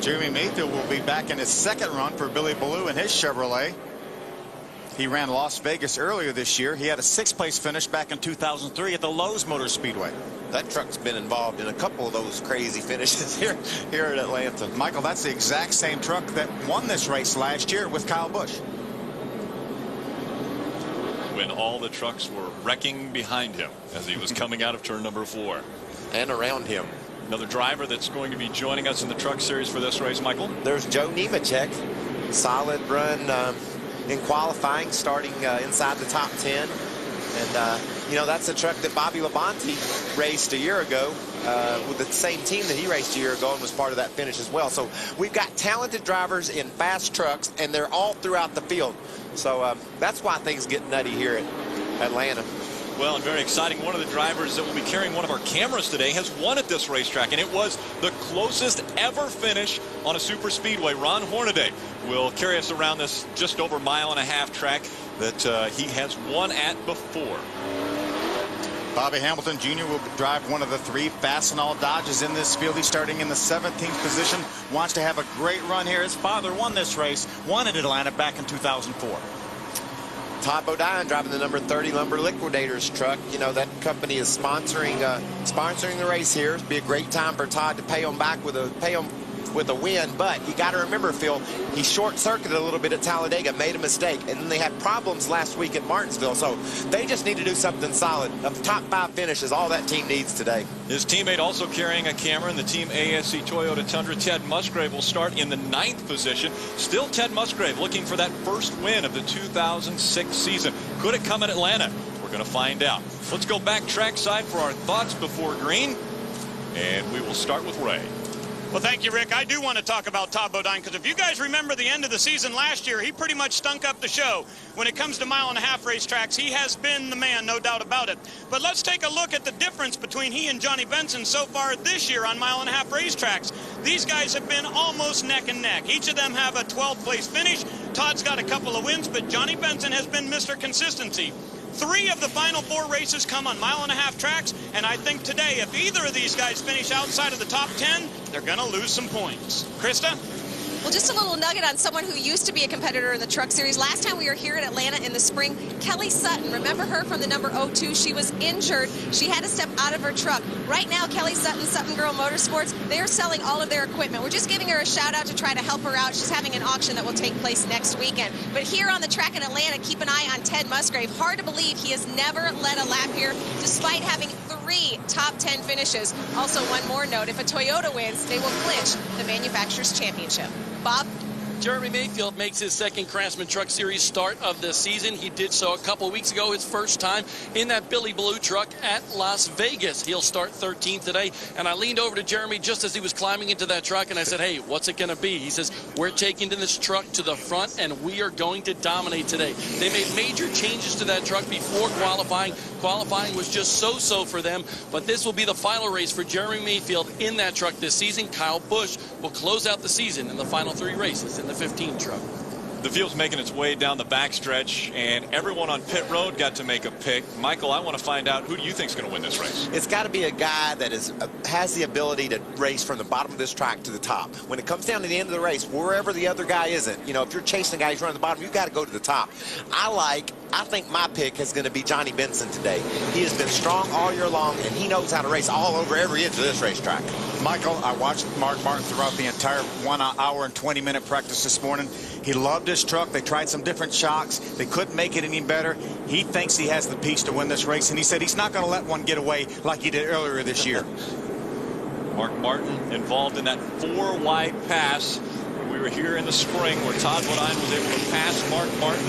Jeremy Mayfield will be back in his 2nd run for Billy Ballou in his Chevrolet. He ran Las Vegas earlier this year. He had a 6th place finish back in 2003 at the Lowe's Motor Speedway. That truck's been involved in a couple of those crazy finishes here at Atlanta. Michael, that's the exact same truck that won this race last year with Kyle Busch. When all the trucks were wrecking behind him as he was coming out of turn number 4. And around him. Another driver that's going to be joining us in the Truck Series for this race, Michael. There's Joe Nemechek. Solid run in qualifying, starting inside the top 10. And, you know, that's a truck that Bobby Labonte raced a year ago with the same team that he raced a year ago and was part of that finish as well. So we've got talented drivers in fast trucks, and they're all throughout the field. So that's why things get nutty here at Atlanta. Well, and very exciting. One of the drivers that will be carrying one of our cameras today has won at this racetrack, and it was the closest ever finish on a super speedway. Ron Hornaday will carry us around this just over 1.5 mile track that he has won at before. Bobby Hamilton Jr. will drive one of the 3 Fastenal Dodges in this field. He's starting in the 17th position. Wants to have a great run here. His father won this race, won at Atlanta back in 2004. Todd Bodine driving the number 30 Lumber Liquidators truck. You know, that company is sponsoring the race here. It'd be a great time for Todd to pay him back with a win. But you got to remember, Phil, he short-circuited a little bit at Talladega, made a mistake, and then they had problems last week at Martinsville. So they just need to do something solid. A top 5 finish is all that team needs today. His teammate also carrying a camera in the Team ASC Toyota Tundra. Ted Musgrave will start in the 9th position. Still Ted Musgrave looking for that first win of the 2006 season. Could it come in Atlanta? We're going to find out. Let's go back trackside for our thoughts before green, and we will start with Ray. Well, thank you, Rick. I do want to talk about Todd Bodine, because if you guys remember the end of the season last year, he pretty much stunk up the show. When it comes to 1.5 mile racetracks, he has been the man, no doubt about it. But let's take a look at the difference between he and Johnny Benson so far this year on 1.5 mile racetracks. These guys have been almost neck and neck. Each of them have a 12th place finish. Todd's got a couple of wins, but Johnny Benson has been Mr. Consistency. 3 of the final 4 races come on 1.5 mile tracks, and I think today, if either of these guys finish outside of the top 10, they're going to lose some points. Krista? Well, just a little nugget on someone who used to be a competitor in the Truck Series. Last time we were here at Atlanta in the spring, Kelly Sutton. Remember her from the number 02? She was injured. She had to step out of her truck. Right now, Kelly Sutton, Sutton Girl Motorsports, they are selling all of their equipment. We're just giving her a shout out to try to help her out. She's having an auction that will take place next weekend. But here on the track in Atlanta, keep an eye on Ted Musgrave. Hard to believe he has never led a lap here, despite having 3 top 10 finishes. Also, one more note, if a Toyota wins, they will clinch the Manufacturers Championship. Bob? Jeremy Mayfield makes his second Craftsman Truck Series start of the season. He did so a couple of weeks ago, his first time in that Billy Blue truck at Las Vegas. He'll start 13th today. And I leaned over to Jeremy just as he was climbing into that truck, and I said, hey, what's it going to be? He says, we're taking this truck to the front, and we are going to dominate today. They made major changes to that truck before qualifying. Qualifying was just so-so for them, but this will be the final race for Jeremy Mayfield in that truck this season. Kyle Busch will close out the season in the final 3 races in the 15 truck. The field's making its way down the backstretch, and everyone on pit road got to make a pick. Michael, I want to find out, who do you think is going to win this race? It's got to be a guy that has the ability to race from the bottom of this track to the top. When it comes down to the end of the race, wherever the other guy isn't, you know, if you're chasing a guy who's running the bottom, you've got to go to the top. I think my pick is going to be Johnny Benson today. He has been strong all year long, and he knows how to race all over every inch of this racetrack. Michael, I watched Mark Martin throughout the entire 1 hour and 20-minute practice this morning. He loved his truck. They tried some different shocks. They couldn't make it any better. He thinks he has the piece to win this race, and he said he's not going to let one get away like he did earlier this year. Mark Martin involved in that 4-wide pass. We were here in the spring where Todd Bodine was able to pass Mark Martin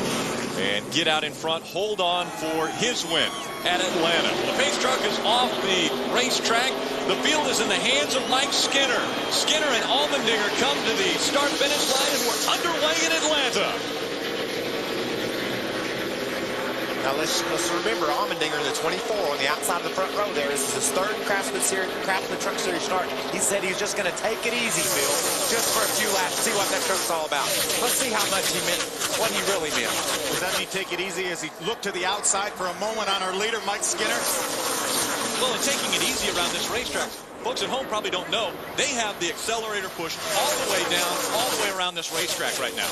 and get out in front, hold on for his win at Atlanta. The pace truck is off the racetrack. The field is in the hands of Mike Skinner. Skinner and Allmendinger come to the start-finish line, and we're underway in Atlanta. Now let's remember Allmendinger, the 24 on the outside of the front row there. This is his 3rd Craftsman Truck Series start. He said he's just going to take it easy, Phil, just for a few laps, see what that truck's all about. Let's see how much he meant, what he really meant. Does that mean take it easy as he looked to the outside for a moment on our leader, Mike Skinner? Well, and taking it easy around this racetrack, folks at home probably don't know, they have the accelerator push all the way down, all the way around this racetrack right now.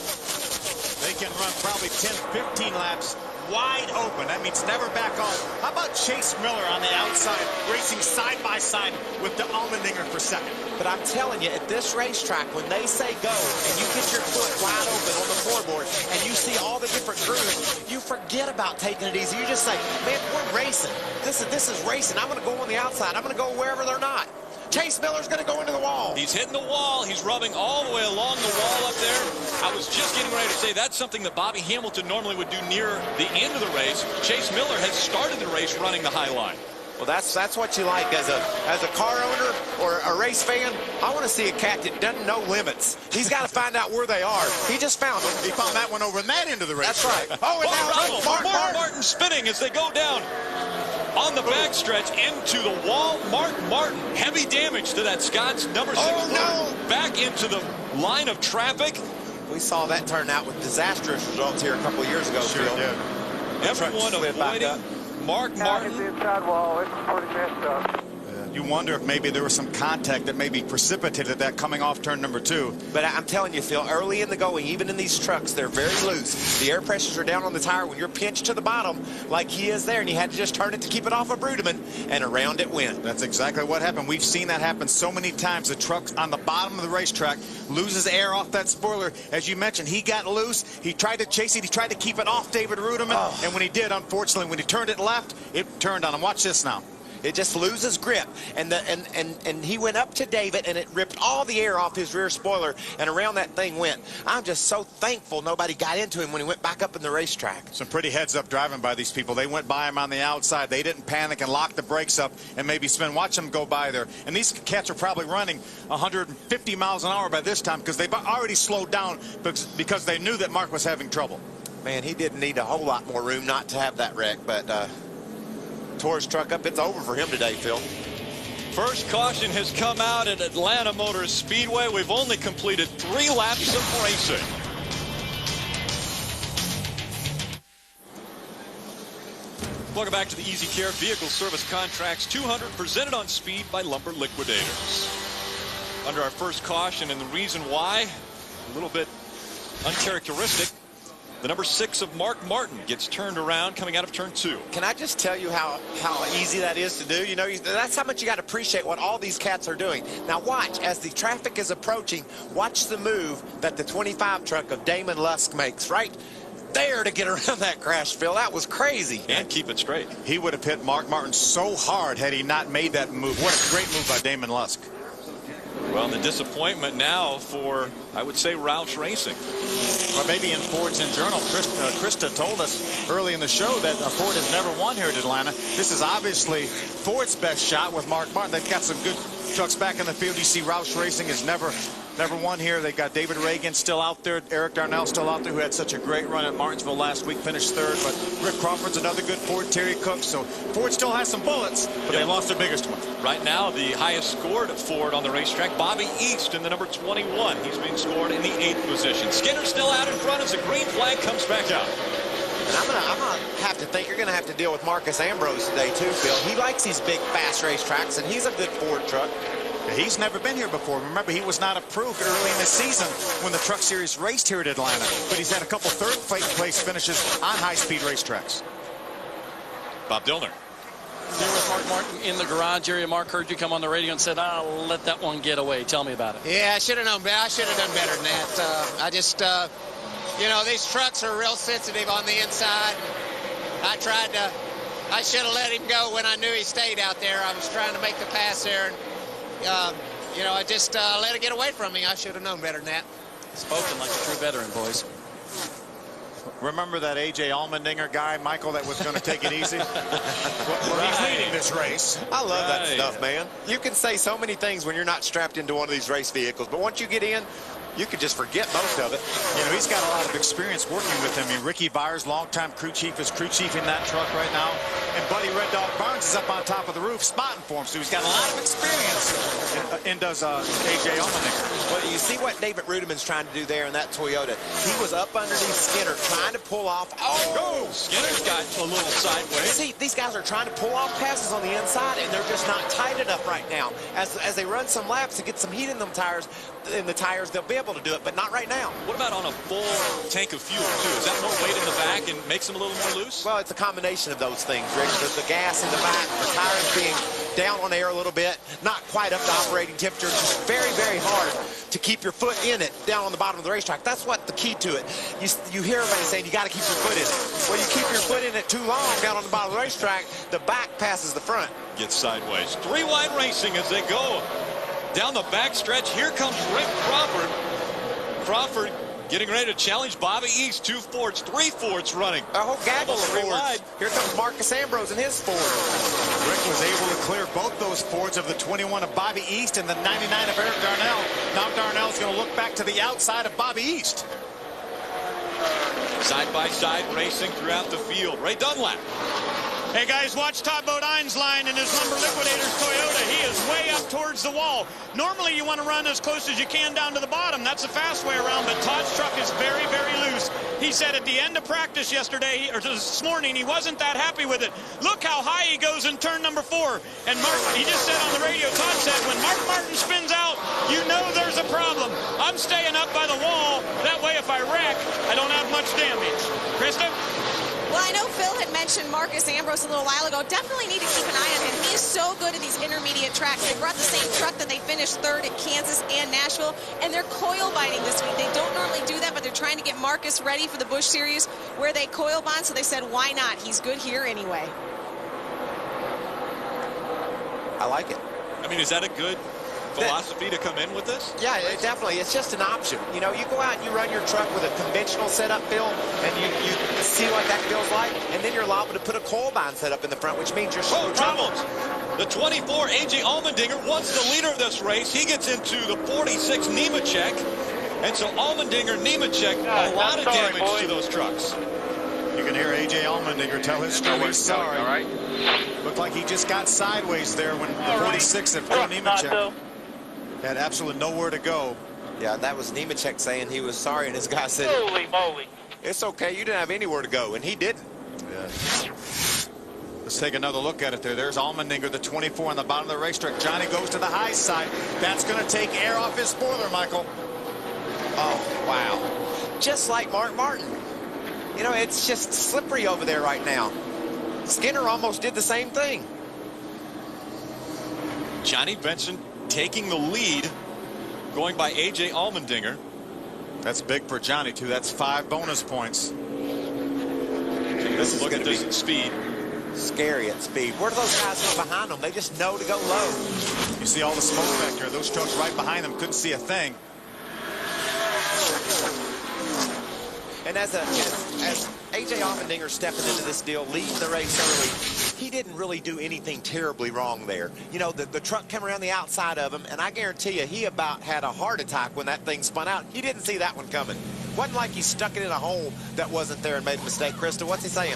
They can run probably 10, 15 laps wide open. That means never back off. How about Chase Miller on the outside, racing side by side with the Allmendinger for second? But I'm telling you, at this racetrack, when they say go, and you get your foot wide open on the floorboard, and you see all the different grooves, you forget about taking it easy. You just say, man, we're racing. This is racing. I'm going to go on the outside. I'm going to go wherever they're not. Chase Miller's going to go into the wall. He's hitting the wall. He's rubbing all the way along the wall up there. I was just getting ready to say that's something that Bobby Hamilton normally would do near the end of the race. Chase Miller has started the race running the high line. Well, that's what you like as a car owner or a race fan. I want to see a cat that doesn't know limits. He's got to find out where they are. He just found them. He found that one over in that end of the race. That's right. Oh, and now Martin spinning as they go down on the backstretch into the wall. Mark Martin, heavy damage to that Scott's number 6 motor. Back into the line of traffic. We saw that turn out with disastrous results here a couple of years ago. Sure did. Everyone avoiding Mark Martin. The inside wall, it's pretty messed up. You wonder if maybe there was some contact that maybe precipitated that coming off turn number 2. But I'm telling you, Phil, early in the going, even in these trucks, they're very loose. The air pressures are down on the tire when you're pinched to the bottom like he is there, and you had to just turn it to keep it off of Brudeman, and around it went. That's exactly what happened. We've seen that happen so many times. The truck on the bottom of the racetrack loses air off that spoiler. As you mentioned, he got loose. He tried to chase it. He tried to keep it off David Rudeman, and when he did, unfortunately, when he turned it left, it turned on him. Watch this now. It just loses grip, and he went up to David, and it ripped all the air off his rear spoiler, and around that thing went. I'm just so thankful nobody got into him when he went back up in the racetrack. Some pretty heads-up driving by these people. They went by him on the outside. They didn't panic and lock the brakes up and maybe spin. Watch them go by there. And these cats are probably running 150 miles an hour by this time because they've already slowed down because they knew that Mark was having trouble. Man, he didn't need a whole lot more room not to have that wreck, but tore his truck up. It's over for him today, Phil. First caution has come out at Atlanta Motor Speedway. We've only completed 3 laps of racing. Welcome back to the EasyCare Vehicle Service Contracts 200, presented on speed by Lumber Liquidators. Under our first caution, and the reason why, a little bit uncharacteristic. The number 6 of Mark Martin gets turned around coming out of turn 2. Can I just tell you how easy that is to do? You know, that's how much you got to appreciate what all these cats are doing. Now watch, as the traffic is approaching, watch the move that the 25 truck of Damon Lusk makes right there to get around that crash, Phil. That was crazy. And keep it straight. He would have hit Mark Martin so hard had he not made that move. What a great move by Damon Lusk. Well, the disappointment now for, I would say, Roush Racing. Or maybe in Ford's in Journal, Krista told us early in the show that Ford has never won here at Atlanta. This is obviously Ford's best shot with Mark Martin. They've got some good trucks back in the field. You see Roush Racing has never won here. They've got David Reagan still out there, Eric Darnell still out there, who had such a great run at Martinsville last week, finished 3rd. But Rick Crawford's another good Ford, Terry Cook. So Ford still has some bullets, but they lost their biggest one. Right now, the highest scored Ford on the racetrack, Bobby East in the number 21. He's being scored in the 8th position. Skinner still out in front as the green flag comes back out. And I'm gonna have to think you're gonna have to deal with Marcus Ambrose today too, Phil. He likes these big, fast racetracks, and he's a good Ford truck. He's never been here before. Remember, he was not approved early in the season when the Truck Series raced here at Atlanta. But he's had a couple third-place finishes on high-speed racetracks. Bob Dillner. There was Mark Martin in the garage area. Mark heard you come on the radio and said, I'll let that one get away. Tell me about it. Yeah, I should have known better. I should have done better than that. I just, you know, these trucks are real sensitive on the inside. I should have let him go when I knew he stayed out there. I was trying to make the pass there. And, you know, I just let it get away from me. I should have known better than that. Spoken like a true veteran, boys. Remember that A.J. Allmendinger guy, Michael, that was going to take it easy? Well, he's leading this race. I love that stuff, man. You can say so many things when you're not strapped into one of these race vehicles, but once you get in, you could just forget most of it. You know, he's got a lot of experience working with him. I mean, Ricky Byers, longtime crew chief, is crew chief in that truck right now. And Buddy Red Dog Barnes is up on top of the roof spotting for him. So he's got a lot of experience, and does A.J. Allmendinger. Well, you see what David Rudimann's trying to do there in that Toyota. He was up underneath Skinner trying to pull off. Oh, Skinner's got a little sideways. See, these guys are trying to pull off passes on the inside, and they're just not tight enough right now. As they run some laps to get some heat in them tires, they'll be able to do it, but not right now. What about on a full tank of fuel, too? Is that more weight in the back and makes them a little more loose? Well, it's a combination of those things, Rick. The gas in the back, the tires being down on air a little bit, not quite up to operating temperature, just very, very hard to keep your foot in it down on the bottom of the racetrack. That's what the key to it. You hear everybody saying you got to keep your foot in it. Well, you keep your foot in it too long down on the bottom of the racetrack, the back passes the front. Gets sideways. 3 wide racing as they go down the back stretch. Here comes Rick Crawford. Crawford getting ready to challenge Bobby East. 2 Fords, 3 Fords running. A whole gaggle of Fords. Wide. Here comes Marcus Ambrose and his Ford. Rick was able to clear both those Fords of the 21 of Bobby East and the 99 of Eric Darnell. Now Darnell's going to look back to the outside of Bobby East. Side-by-side racing throughout the field. Ray Dunlap. Hey guys, watch Todd Bodine's line in his Lumber Liquidators Toyota. He is way up towards the wall. Normally you want to run as close as you can down to the bottom. That's a fast way around, but Todd's truck is very, very loose. He said at the end of practice yesterday, or this morning, he wasn't that happy with it. Look how high he goes in turn number 4. And Mark, he just said on the radio, Todd said, when Mark Martin spins out, you know there's a problem. I'm staying up by the wall. That way if I wreck, I don't have much damage. Krista? Well, I know Phil had mentioned Marcus Ambrose a little while ago. Definitely need to keep an eye on him. He is so good at these intermediate tracks. They brought the same truck that they finished 3rd at Kansas and Nashville, and they're coil binding this week. They don't normally do that, but they're trying to get Marcus ready for the Busch Series where they coil bind, so they said, why not? He's good here anyway. I like it. I mean, is that a good philosophy to come in with this? Yeah, definitely. It's just an option. You know, you go out and you run your truck with a conventional setup, Phil, and you see what that feels like, and then you're liable to put a coil bind setup in the front, which means you're problems. The 24, A.J. Allmendinger, once the leader of this race. He gets into the 46 Nemechek, and so Allmendinger, Nemechek, a lot of damage to those trucks. You can hear A.J. Allmendinger tell his story. He's sorry. All right. Looked like he just got sideways there when the 46 of Phil Nemechek had absolutely nowhere to go. Yeah, that was Nemechek saying he was sorry, and his guy said, Holy moly. It's okay, you didn't have anywhere to go, and he didn't. Yeah. Let's take another look at it there. There's Allmendinger, the 24 on the bottom of the racetrack. Johnny goes to the high side. That's going to take air off his spoiler, Michael. Oh, wow. Just like Mark Martin. You know, it's just slippery over there right now. Skinner almost did the same thing. Johnny Benson taking the lead, going by A.J. Allmendinger. That's big for Johnny, too. That's 5 bonus points. This is Look at this at speed. Scary at speed. Where do those guys go behind them? They just know to go low. You see all the smoke back there. Those trucks right behind them couldn't see a thing. And as A.J. Allmendinger stepping into this deal, leading the race early, he didn't really do anything terribly wrong there. You know, the truck came around the outside of him, and I guarantee you, he about had a heart attack when that thing spun out. He didn't see that one coming. Wasn't like he stuck it in a hole that wasn't there and made a mistake. Krista, what's he saying?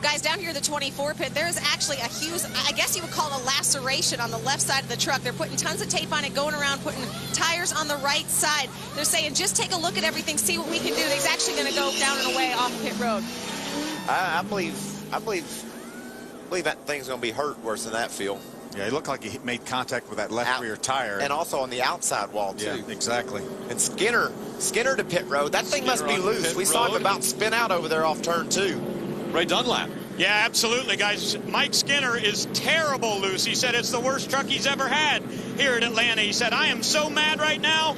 Guys, down here in the 24 pit, there's actually a huge, I guess you would call it a laceration on the left side of the truck. They're putting tons of tape on it, going around, putting tires on the right side. They're saying, just take a look at everything, see what we can do. He's actually going to go down and away off pit road. I believe that thing's going to be hurt worse than that, Phil. Yeah, he looked like he made contact with that left rear tire. And also on the outside wall, too. Yeah, exactly. And Skinner to pit road. That thing must be loose. We saw him about spin out over there off turn 2. Ray Dunlap. Yeah, absolutely, guys. Mike Skinner is terrible loose. He said it's the worst truck he's ever had here at Atlanta. He said, I am so mad right now,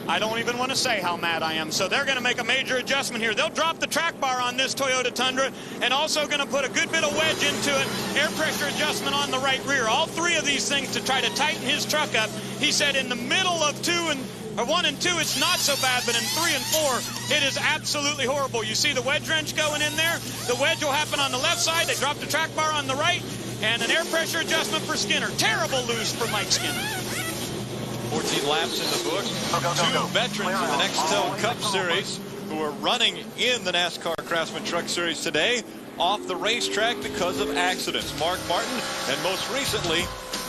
I don't even want to say how mad I am. So they're going to make a major adjustment here. They'll drop the track bar on this Toyota Tundra and also going to put a good bit of wedge into it. Air pressure adjustment on the right rear. All 3 of these things to try to tighten his truck up. He said in the middle of 1 and 2, it's not so bad, but in 3 and 4, it is absolutely horrible. You see the wedge wrench going in there. The wedge will happen on the left side. They drop the track bar on the right, and an air pressure adjustment for Skinner. Terrible loose for Mike Skinner. 14 laps in the book. 2 veterans in the Nextel Cup Series who are running in the NASCAR Craftsman Truck Series today off the racetrack because of accidents. Mark Martin and most recently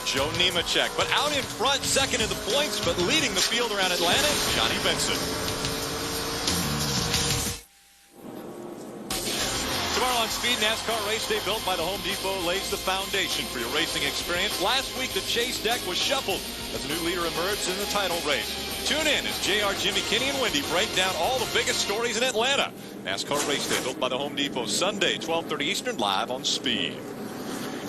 Joe Nemechek. But out in front, second in the points, but leading the field around Atlanta, Johnny Benson. Tomorrow on Speed, NASCAR race day built by the Home Depot lays the foundation for your racing experience. Last week, the chase deck was shuffled as a new leader emerged in the title race. Tune in as JR, Jimmy Kinney, and Wendy break down all the biggest stories in Atlanta. NASCAR race day built by the Home Depot, Sunday, 12:30 Eastern, live on Speed.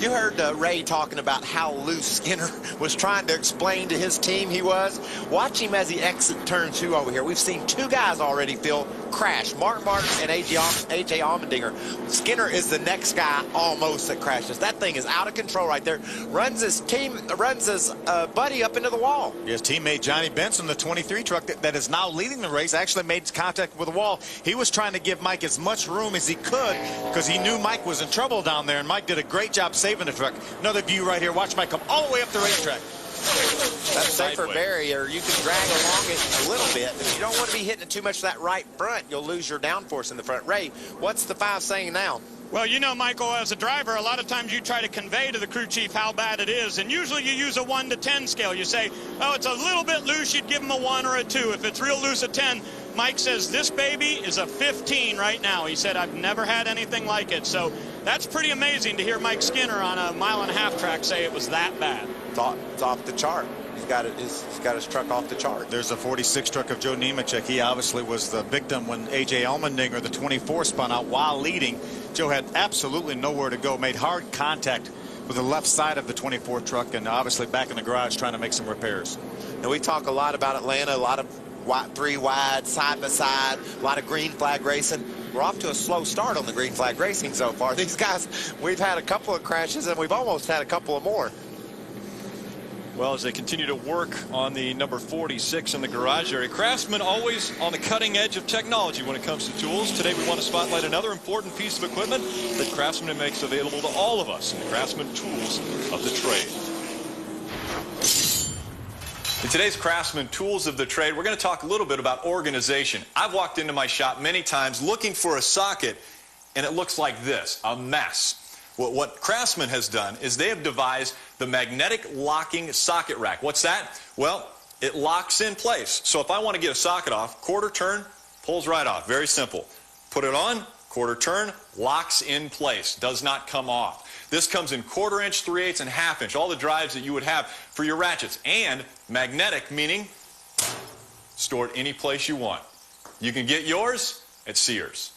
You heard Ray talking about how loose Skinner was trying to explain to his team he was. Watch him as he exits turn 2 over here. We've seen 2 guys already, Phil, crash. Mark Martin and A.J. Allmendinger. Skinner is the next guy almost that crashes. That thing is out of control right there. Runs his buddy up into the wall. His teammate Johnny Benson, the 23 truck that is now leading the race, actually made contact with the wall. He was trying to give Mike as much room as he could because he knew Mike was in trouble down there, and Mike did a great job saving the truck. Another view right here. Watch Mike come all the way up the racetrack. That's safer barrier. You can drag along it a little bit, but you don't want to be hitting too much of that right front. You'll lose your downforce in the front. Ray, what's the 5 saying now? Well, you know, Michael, as a driver, a lot of times you try to convey to the crew chief how bad it is, and usually you use a 1 to 10 scale. You say, oh, it's a little bit loose, you'd give him a 1 or a 2. If it's real loose, a 10. Mike says this baby is a 15 right now. He said, I've never had anything like it. So that's pretty amazing to hear Mike Skinner on a 1.5-mile track say it was that bad. It's off the chart. He's got his truck off the chart. There's a 46 truck of Joe Nemechek. He obviously was the victim when A.J. Allmendinger, the 24, spun out while leading. Joe had absolutely nowhere to go, made hard contact with the left side of the 24 truck, and obviously back in the garage trying to make some repairs. And we talk a lot about Atlanta, a lot of 3 wide, side by side, a lot of green flag racing. We're off to a slow start on the green flag racing so far. These guys, we've had a couple of crashes, and we've almost had a couple of more. Well, as they continue to work on the number 46 in the garage area, Craftsman always on the cutting edge of technology when it comes to tools. Today we want to spotlight another important piece of equipment that Craftsman makes available to all of us, the Craftsman tools of the trade. In today's Craftsman Tools of the Trade, we're going to talk a little bit about organization. I've walked into my shop many times looking for a socket, and it looks like this, a mess. What Craftsman has done is they have devised the magnetic locking socket rack. What's that? Well, it locks in place. So if I want to get a socket off, quarter turn, pulls right off. Very simple. Put it on, quarter turn, locks in place, does not come off. This comes in 1/4 inch, 3/8, and 1/2 inch, all the drives that you would have for your ratchets. And magnetic, meaning stored any place you want. You can get yours at Sears.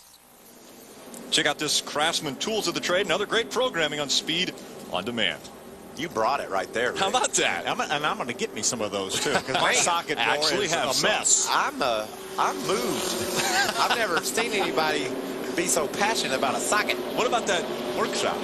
Check out this Craftsman Tools of the Trade and other great programming on Speed on Demand. You brought it right there, Rick. How about that? And I'm going to get me some of those, too, because my Hey, socket drawer actually is have a some. mess. I'm moved. I've never seen anybody be so passionate about a socket. What about that workshop?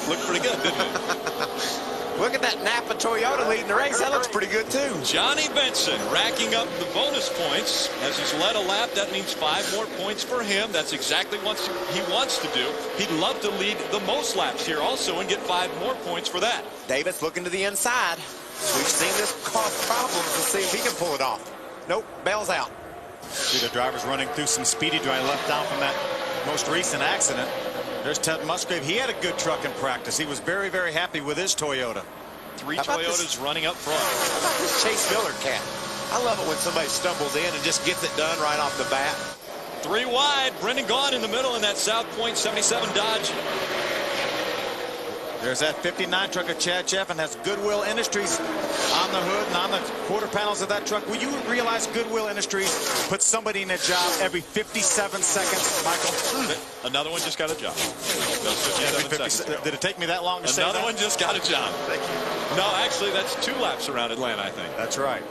Looked pretty good, didn't it? Look at that Napa Toyota leading the race. That looks pretty good, too. Johnny Benson racking up the bonus points as he's led a lap. That means 5 more points for him. That's exactly what he wants to do. He'd love to lead the most laps here also and get 5 more points for that. Davis looking to the inside. We've seen this cause problems. Let's see if he can pull it off. Nope, bails out. See the drivers running through some speedy dry left down from that most recent accident. There's Ted Musgrave. He had a good truck in practice. He was very, very happy with his Toyota. 3 Toyotas running up front. How about this Chase Miller cat? I love it when somebody stumbles in and just gets it done right off the bat. 3 wide. Brendan Gaughan in the middle in that South Point 77 Dodge. There's that 59 truck of Chad Cheffin. Has Goodwill Industries on the hood and on the quarter panels of that truck. Will you realize Goodwill Industries puts somebody in a job every 57 seconds, Michael? Another one just got a job. Did it take me that long to say that? Another one just got a job. Thank you. No, actually, that's 2 laps around Atlanta, I think. That's right.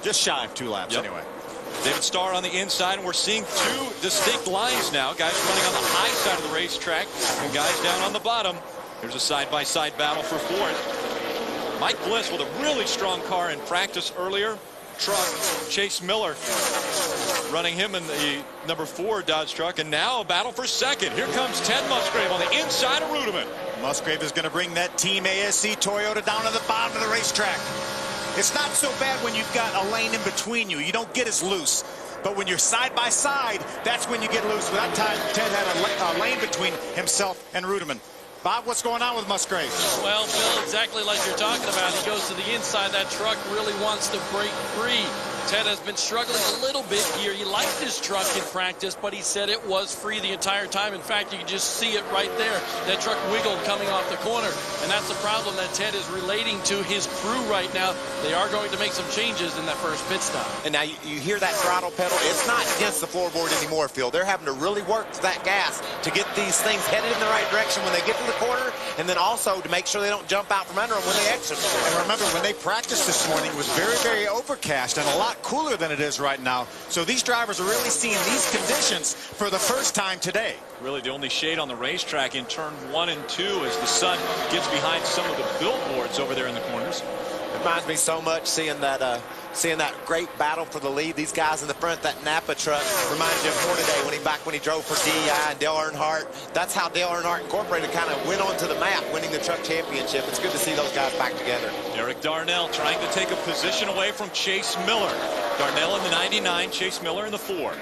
Just shy of 2 laps, anyway. David Starr on the inside, and we're seeing 2 distinct lines now. Guys running on the high side of the racetrack and guys down on the bottom. Here's a side-by-side battle for 4th. Mike Bliss with a really strong car in practice earlier. Truck, Chase Miller running him in the number 4 Dodge truck, and now a battle for 2nd. Here comes Ted Musgrave on the inside of Ruderman. Musgrave is going to bring that Team ASC Toyota down to the bottom of the racetrack. It's not so bad when you've got a lane in between you. You don't get as loose. But when you're side by side, that's when you get loose. But that time, Ted had a lane between himself and Ruderman. Bob, what's going on with Musgrave? Well, Phil, exactly like you're talking about. He goes to the inside. That truck really wants to break free. Ted has been struggling a little bit here. He liked his truck in practice, but he said it was free the entire time. In fact, you can just see it right there. That truck wiggled coming off the corner, and that's the problem that Ted is relating to his crew right now. They are going to make some changes in that first pit stop. And now you hear that throttle pedal. It's not against the floorboard anymore, Phil. They're having to really work that gas to get these things headed in the right direction when they get to the corner, and then also to make sure they don't jump out from under them when they exit. And remember, when they practiced this morning, it was very, very overcast and a lot cooler than it is right now. So these drivers are really seeing these conditions for the first time today. Really the only shade on the racetrack in turn 1 and 2 as the sun gets behind some of the billboards over there in the corners. It reminds me so much seeing that great battle for the lead. These guys in the front, that Napa truck, reminds you of Hornaday when he drove for DEI and Dale Earnhardt. That's how Dale Earnhardt Incorporated kind of went onto the map, winning the truck championship. It's good to see those guys back together. Eric Darnell trying to take a position away from Chase Miller. Darnell in the 99, Chase Miller in the 4.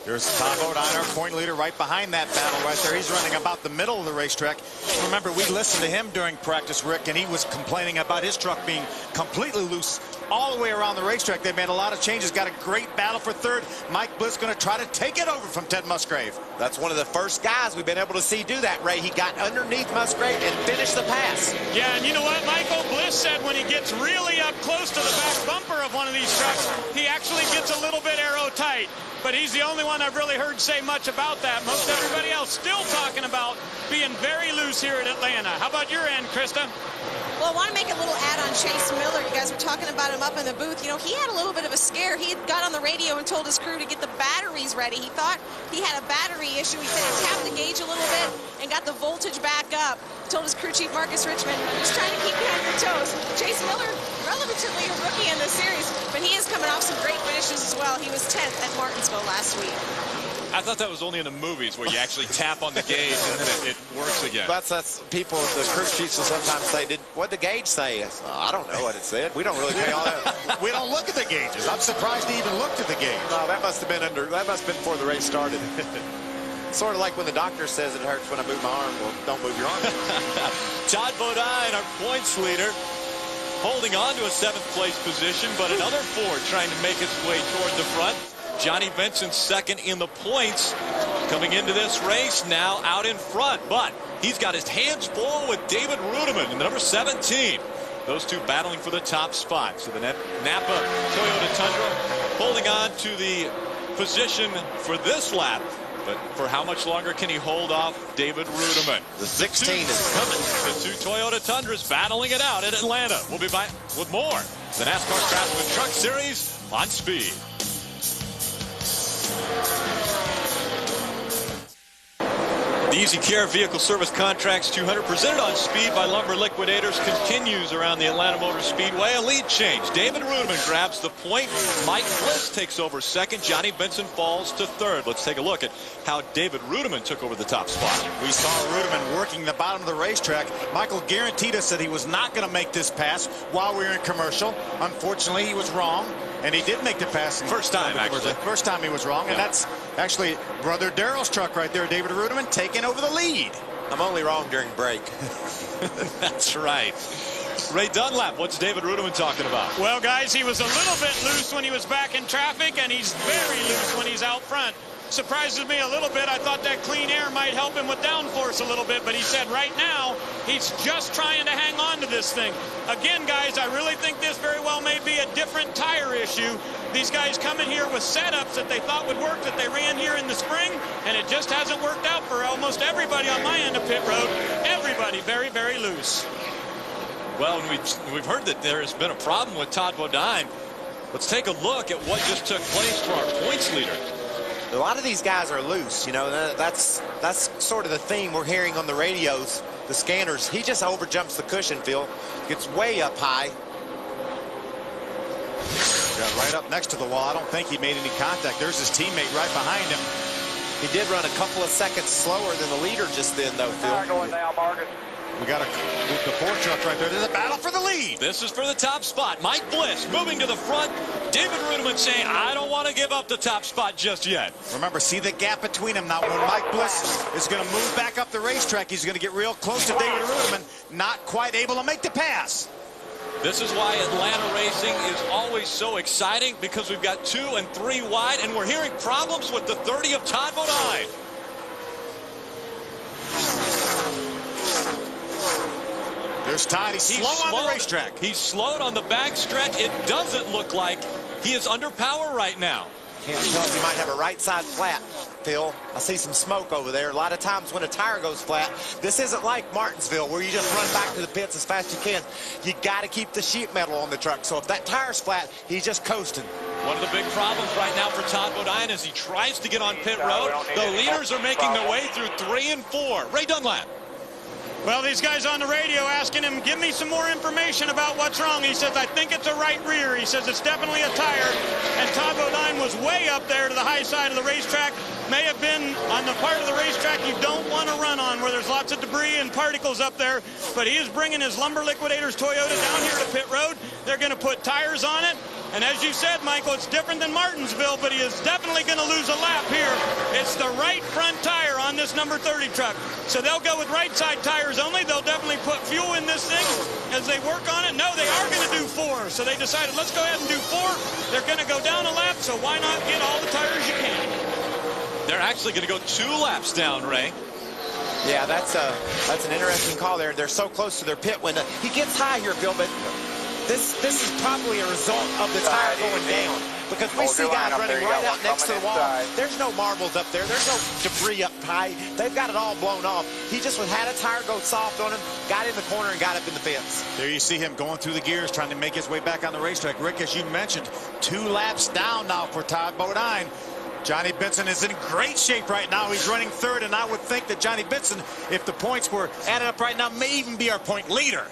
There's Tom Bodine, our point leader, right behind that battle right there. He's running about the middle of the racetrack. Remember, we listened to him during practice, Rick, and he was complaining about his truck being completely loose all the way around the racetrack. They made a lot of changes, got a great battle for 3rd. Mike Bliss going to try to take it over from Ted Musgrave. That's one of the first guys we've been able to see do that, Ray. He got underneath Musgrave and finished the pass. Yeah, and you know what? Michael Bliss said when he gets really up close to the back bumper of one of these trucks, he actually gets a little bit aero tight. But he's the only one I've really heard say much about that. Most everybody else still talking about being very loose here at Atlanta. How about your end, Krista? Well, I want to make a little add on Chase Miller. You guys were talking about him up in the booth. You know, he had a little bit of a scare. He had got on the radio and told his crew to get the batteries ready. He thought he had a battery issue. He said he tapped the gauge a little bit and got the voltage back up. Told his crew chief, Marcus Richmond, just trying to keep you on your toes. Chase Miller, relatively a rookie in the series, but he is coming off some great finishes as well. He was 10th at Martinsville last week. I thought that was only in the movies where you actually tap on the gauge and then it works again. That's people, the crew chiefs will sometimes say, what'd the gauge say? I don't know what it said. We don't really pay all that. We don't look at the gauges. I'm surprised he even looked at the gauge. No, that must have been before the race started. Sort of like when the doctor says it hurts when I move my arm. Well, don't move your arm. Todd Bodine, our points leader, holding on to a 7th place position, but another Ford trying to make its way toward the front. Johnny Benson 2nd in the points coming into this race, now out in front, but he's got his hands full with David Ruderman in the number 17. Those two battling for the top spot. So the Napa Toyota Tundra holding on to the position for this lap. But for how much longer can he hold off David Ruderman? The 16 is coming. The two Toyota Tundras battling it out at Atlanta. We'll be back with more. The NASCAR Craftsman Truck Series on Speed. The EasyCare Vehicle Service Contracts 200 presented on Speed by Lumber Liquidators continues around the Atlanta Motor Speedway. A lead change. David Ruderman grabs the point. Mike Bliss takes over second. Johnny Benson falls to third. Let's take a look at how David Ruderman took over the top spot. We saw Ruderman working the bottom of the racetrack. Michael guaranteed us that he was not going to make this pass while we were in commercial. Unfortunately, he was wrong. And he did make the pass. First time, actually. First time he was wrong. And that's actually Brother Darrell's truck right there, David Ruderman, taking over the lead. I'm only wrong during break. That's right. Ray Dunlap, what's David Ruderman talking about? Well, guys, he was a little bit loose when he was back in traffic, and he's very loose when he's out front. Surprises me a little bit. I thought that clean air might help him with downforce a little bit, but he said right now he's just trying to hang on to this thing. Again, guys, I really think this very well may be a different tire issue. These guys come in here with setups that they thought would work, that they ran here in the spring, and it just hasn't worked out for almost everybody on my end of pit road. Everybody very, very loose. Well, we've heard that there has been a problem with Todd Bodine. Let's take a look at what just took place for our points leader. A lot of these guys are loose, you know. That's sort of the theme we're hearing on the radios, the scanners. He just overjumps the cushion, Phil. Gets way up high. Got right up next to the wall. I don't think he made any contact. There's his teammate right behind him. He did run a couple of seconds slower than the leader just then, though, Phil. Going down, Marcus. We got the Ford truck right there. There's a battle for the lead. This is for the top spot. Mike Bliss moving to the front. David Ruderman saying, I don't want to give up the top spot just yet. Remember, see the gap between them now. When Mike Bliss is going to move back up the racetrack, he's going to get real close to David Ruderman. Not quite able to make the pass. This is why Atlanta racing is always so exciting, because we've got 2 and 3 wide, and we're hearing problems with the 30 of Todd Bodine. There's Todd. He's slow on the racetrack. He's slowed on the back stretch. It doesn't look like he is under power right now. Can't tell if he might have a right side flat, Phil. I see some smoke over there. A lot of times when a tire goes flat, this isn't like Martinsville where you just run back to the pits as fast as you can. You got to keep the sheet metal on the truck. So if that tire's flat, he's just coasting. One of the big problems right now for Todd Bodine as he tries to get on pit road. The leaders are making their way through 3 and 4. Ray Dunlap. Well, these guys on the radio asking him, give me some more information about what's wrong. He says, I think it's a right rear. He says it's definitely a tire. And Todd Bodine was way up there to the high side of the racetrack. May have been on the part of the racetrack you don't want to run on, where there's lots of debris and particles up there. But he is bringing his Lumber Liquidators Toyota down here to pit road. They're going to put tires on it. And as you said, Michael, it's different than Martinsville, but he is definitely going to lose a lap here. It's the right front tire on this number 30 truck. So they'll go with right side tires only. They'll definitely put fuel in this thing as they work on it. No, they are going to do 4. So they decided, let's go ahead and do 4. They're going to go down a lap, so why not get all the tires you can? They're actually going to go 2 laps down, Ray. Yeah, that's an interesting call there. They're so close to their pit window. He gets high here, Bill, but this is probably a result of the tire going down, because we see guys running right out next to the wall. There's no marbles up there. There's no debris up high. They've got it all blown off. He just had a tire go soft on him, got in the corner, and got up in the fence. There you see him going through the gears, trying to make his way back on the racetrack. Rick, as you mentioned, 2 laps down now for Todd Bodine. Johnny Benson is in great shape right now. He's running 3rd, and I would think that Johnny Benson, if the points were added up right now, may even be our point leader.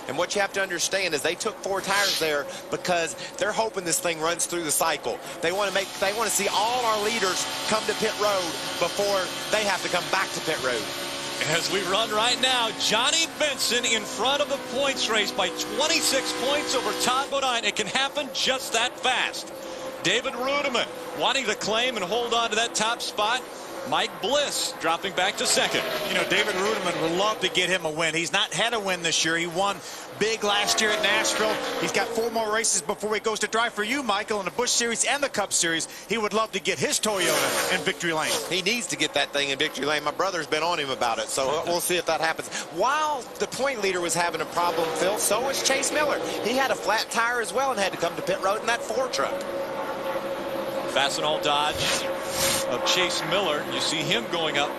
And what you have to understand is they took 4 tires there because they're hoping this thing runs through the cycle. They want to see all our leaders come to pit road before they have to come back to pit road. As we run right now, Johnny Benson in front of the points race by 26 points over Todd Bodine. It can happen just that fast. David Ruderman wanting to claim and hold on to that top spot. Mike Bliss dropping back to 2nd. You know, David Ruderman would love to get him a win. He's not had a win this year. He won big last year at Nashville. He's got 4 more races before he goes to drive for you, Michael, in the Busch Series and the Cup Series. He would love to get his Toyota in victory lane. He needs to get that thing in victory lane. My brother's been on him about it, so we'll see if that happens. While the point leader was having a problem, Phil, so was Chase Miller. He had a flat tire as well and had to come to pit road in that 4 truck. Fastenal dodge of Chase Miller. You see him going up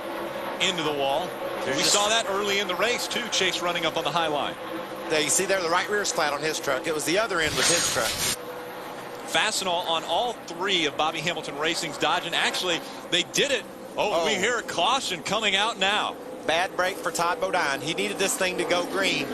into the wall. We saw that early in the race, too. Chase running up on the high line. There, you see there, the right rear is flat on his truck. It was the other end with his truck. Fastenal on all three of Bobby Hamilton Racing's Dodge, and actually they did it. Oh, we hear a caution coming out now. Bad break for Todd Bodine. He needed this thing to go green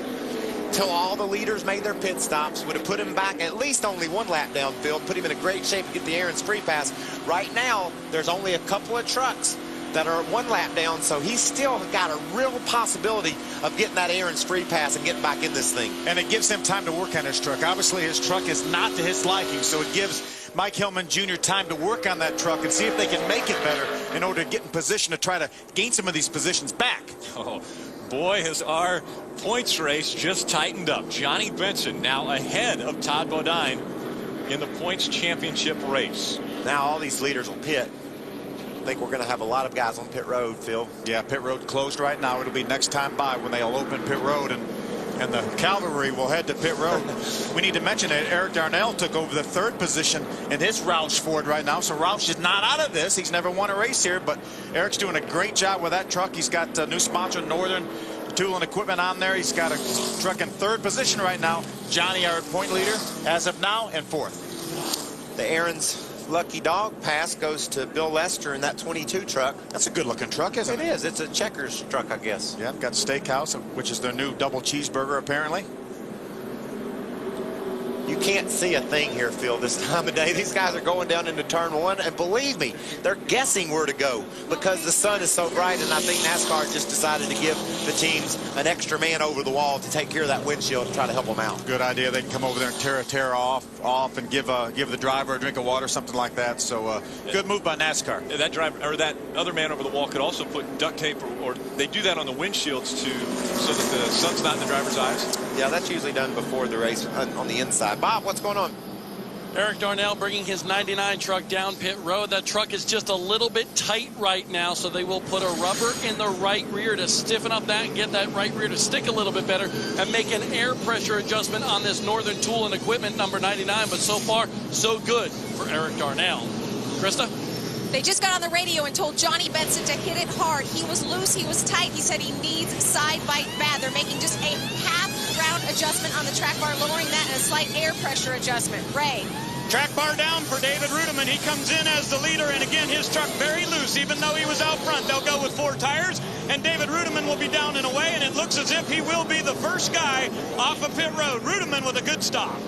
till all the leaders made their pit stops. Would have put him back at least only one lap downfield, put him in a great shape to get the Aaron's free pass. Right now, there's only a couple of trucks that are one lap down, so he's still got a real possibility of getting that Aaron's free pass and getting back in this thing. And it gives him time to work on his truck. Obviously, his truck is not to his liking, so it gives Mike Hillman Jr. time to work on that truck and see if they can make it better in order to get in position to try to gain some of these positions back. Oh, boy, has our points race just tightened up. Johnny Benson now ahead of Todd Bodine in the points championship race. Now all these leaders will pit. I think we're going to have a lot of guys on pit road, Phil. Yeah, pit road closed right now. It'll be next time by when they'll open pit road, and the cavalry will head to pit road. We need to mention that Eric Darnell took over the third position in his Roush Ford right now. So Roush is not out of this. He's never won a race here, but Eric's doing a great job with that truck. He's got a new sponsor, Northern Tool and Equipment, on there. He's got a truck in third position right now. Johnny, our point leader, as of now, in fourth. The Aaron's lucky dog pass goes to Bill Lester in that 22 truck. That's a good looking truck, isn't it? It is. It's a Checkers truck, I guess. Yeah, got Steakhouse, which is their new double cheeseburger, apparently. You can't see a thing here, Phil, this time of day. These guys are going down into turn one, and believe me, they're guessing where to go because the sun is so bright, and I think NASCAR just decided to give the teams an extra man over the wall to take care of that windshield and try to help them out. Good idea. They can come over there and tear off and give the driver a drink of water, something like that. So good move by NASCAR. That driver, or that other man over the wall, could also put duct tape, or they do that on the windshields so that the sun's not in the driver's eyes. Yeah, that's usually done before the race on the inside. Bob, what's going on? Eric Darnell bringing his 99 truck down pit road. That truck is just a little bit tight right now, so they will put a rubber in the right rear to stiffen up that and get that right rear to stick a little bit better and make an air pressure adjustment on this Northern Tool and Equipment number 99. But so far, so good for Eric Darnell. Krista? They just got on the radio and told Johnny Benson to hit it hard. He was loose, he was tight. He said he needs side bite bad. They're making just a half round adjustment on the track bar, lowering that and a slight air pressure adjustment. Ray. Track bar down for David Rudeman. He comes in as the leader, and again, his truck very loose, even though he was out front. They'll go with 4 tires, and David Rudeman will be down and away, and it looks as if he will be the first guy off of pit road. Rudeman with a good stop.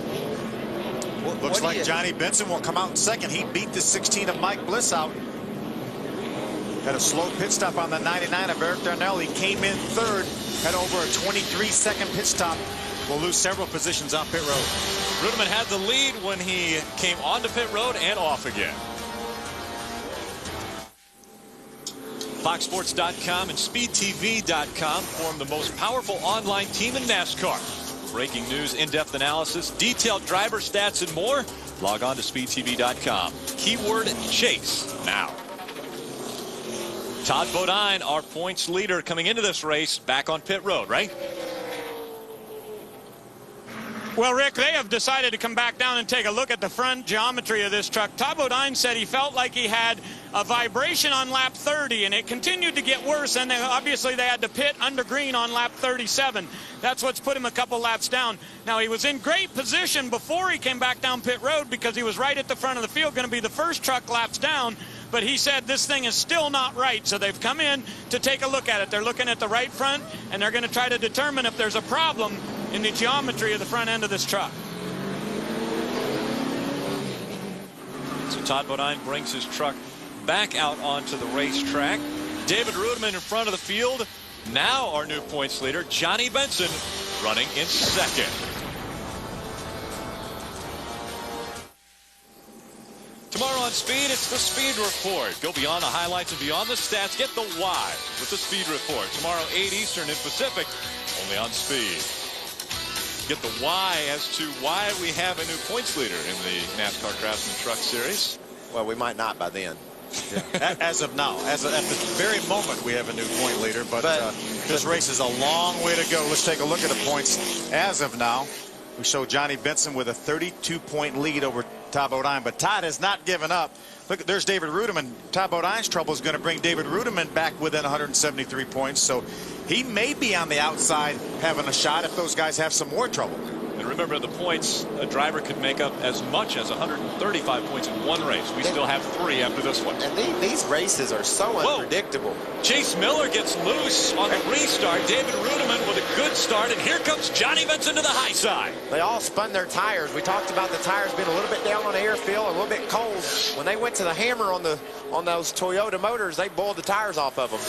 Looks like Johnny Benson will come out in second. He beat the 16 of Mike Bliss out. Had a slow pit stop on the 99 of Eric Darnell. He came in third, had over a 23-second pit stop. Will lose several positions on pit road. Rudeman had the lead when he came onto pit road and off again. FoxSports.com and SpeedTV.com form the most powerful online team in NASCAR. Breaking news, in-depth analysis, detailed driver stats, and more. Log on to SpeedTV.com. Keyword Chase now. Todd Bodine, our points leader coming into this race, back on pit road, right? Well, Rick, they have decided to come back down and take a look at the front geometry of this truck. Todd Bodine said he felt like he had a vibration on lap 30, and it continued to get worse, and obviously they had to pit under green on lap 37. That's what's put him a couple laps down. Now, he was in great position before he came back down pit road because he was right at the front of the field, going to be the first truck laps down, but he said this thing is still not right, so they've come in to take a look at it. They're looking at the right front, and they're going to try to determine if there's a problem in the geometry of the front end of this truck. So Todd Bodine brings his truck back out onto the racetrack. David Rudeman in front of the field. Now our new points leader, Johnny Benson, running in second. Tomorrow on Speed, it's the Speed Report. Go beyond the highlights and beyond the stats. Get the why with the Speed Report. Tomorrow, 8 Eastern and Pacific, only on Speed. Get the why as to why we have a new points leader in the NASCAR Craftsman Truck Series. Well, we might not by then. Yeah. As of now, at the very moment, we have a new point leader, but this race is a long way to go. Let's take a look at the points as of now. We show Johnny Benson with a 32-point lead over Todd Bodine, but Todd has not given up. Look, there's David Rudiman. Ty Bodine's trouble is going to bring David Rudiman back within 173 points. So he may be on the outside having a shot if those guys have some more trouble. And remember, the points a driver could make up as much as 135 points in one race. We still have 3 after this one. And these races are so unpredictable. Chase Miller gets loose on the restart. David Rudiman with a good start, and here comes Johnny Benson to the high side. They all spun their tires. We talked about the tires being a little bit down on the air field, a little bit cold. When they went to the hammer on those Toyota motors, they boiled the tires off of them.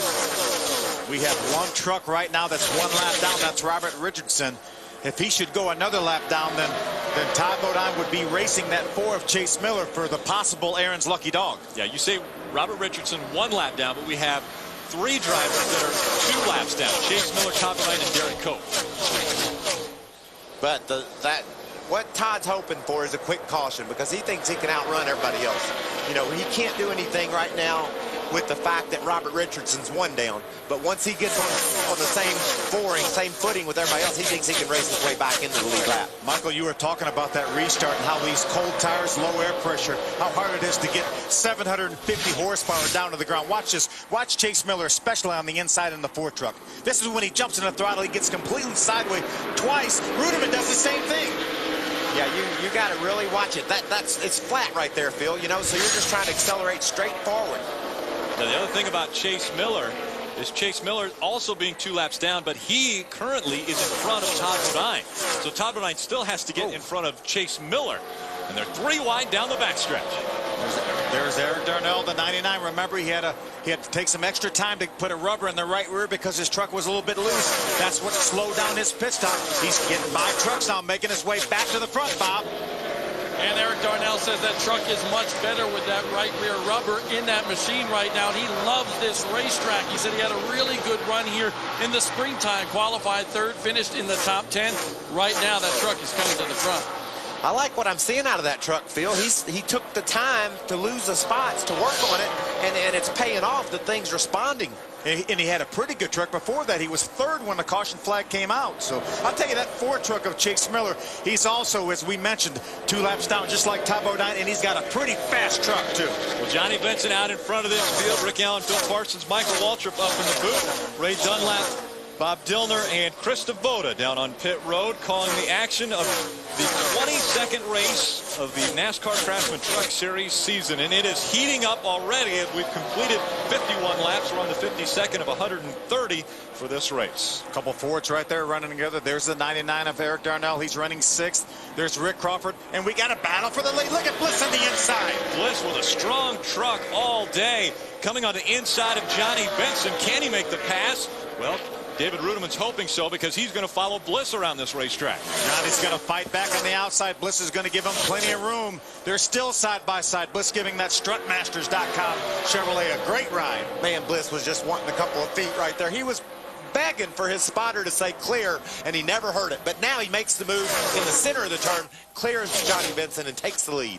We have one truck right now that's 1 lap down. That's Robert Richardson. If he should go another lap down, then Ty Bodine would be racing that 4 of Chase Miller for the possible Aaron's lucky dog. Yeah, you say Robert Richardson 1 lap down, but we have 3 drivers that are 2 laps down. Chase Miller, Ty Bodine, and Derek Cope. But what Todd's hoping for is a quick caution because he thinks he can outrun everybody else. You know, he can't do anything right now with the fact that Robert Richardson's 1 down. But once he gets on the same footing with everybody else, he thinks he can race his way back into the lead lap. Michael, you were talking about that restart and how these cold tires, low air pressure, how hard it is to get 750 horsepower down to the ground. Watch this. Watch Chase Miller, especially on the inside in the 4 truck. This is when he jumps in the throttle. He gets completely sideways twice. Rudiman does the same thing. Yeah, you got to really watch it. It's flat right there, Phil. You know, so you're just trying to accelerate straight forward. Now, the other thing about Chase Miller is Chase Miller also being 2 laps down, but he currently is in front of Todd Bodine. So Todd Bodine still has to get in front of Chase Miller. And they're 3 wide down the backstretch. There's Eric Darnell, the 99. Remember, he had to take some extra time to put a rubber in the right rear because his truck was a little bit loose. That's what slowed down his pit stop. He's getting by trucks now, making his way back to the front, Bob. And Eric Darnell says that truck is much better with that right rear rubber in that machine right now. He loves this racetrack. He said he had a really good run here in the springtime. Qualified 3rd, finished in the top 10. Right now, that truck is coming to the front. I like what I'm seeing out of that truck, Phil. He took the time to lose the spots to work on it, and it's paying off. The thing's responding. And he had a pretty good truck before that. He was 3rd when the caution flag came out. So I'll tell you, that 4 truck of Chase Miller, he's also, as we mentioned, 2 laps down, just like Ty Bodine, and he's got a pretty fast truck, too. Well, Johnny Benson out in front of this field. Rick Allen, Phil Parsons, Michael Waltrip up in the booth. Ray Dunlap, Bob Dillner, and Chris Devoda down on pit road calling the action of the 22nd race of the NASCAR Craftsman Truck Series season. And it is heating up already. We've completed 51 laps. We're on the 52nd of 130 for this race. A couple Fords right there running together. There's the 99 of Eric Darnell. He's running 6th. There's Rick Crawford. And we got a battle for the lead. Look at Bliss on the inside. Bliss with a strong truck all day. Coming on the inside of Johnny Benson. Can he make the pass? Well, David Rudiman's hoping so because he's going to follow Bliss around this racetrack. Johnny's going to fight back on the outside. Bliss is going to give him plenty of room. They're still side by side. Bliss giving that Strutmasters.com Chevrolet a great ride. Man, Bliss was just wanting a couple of feet right there. He was begging for his spotter to say clear, and he never heard it. But now he makes the move in the center of the turn, clears Johnny Benson, and takes the lead.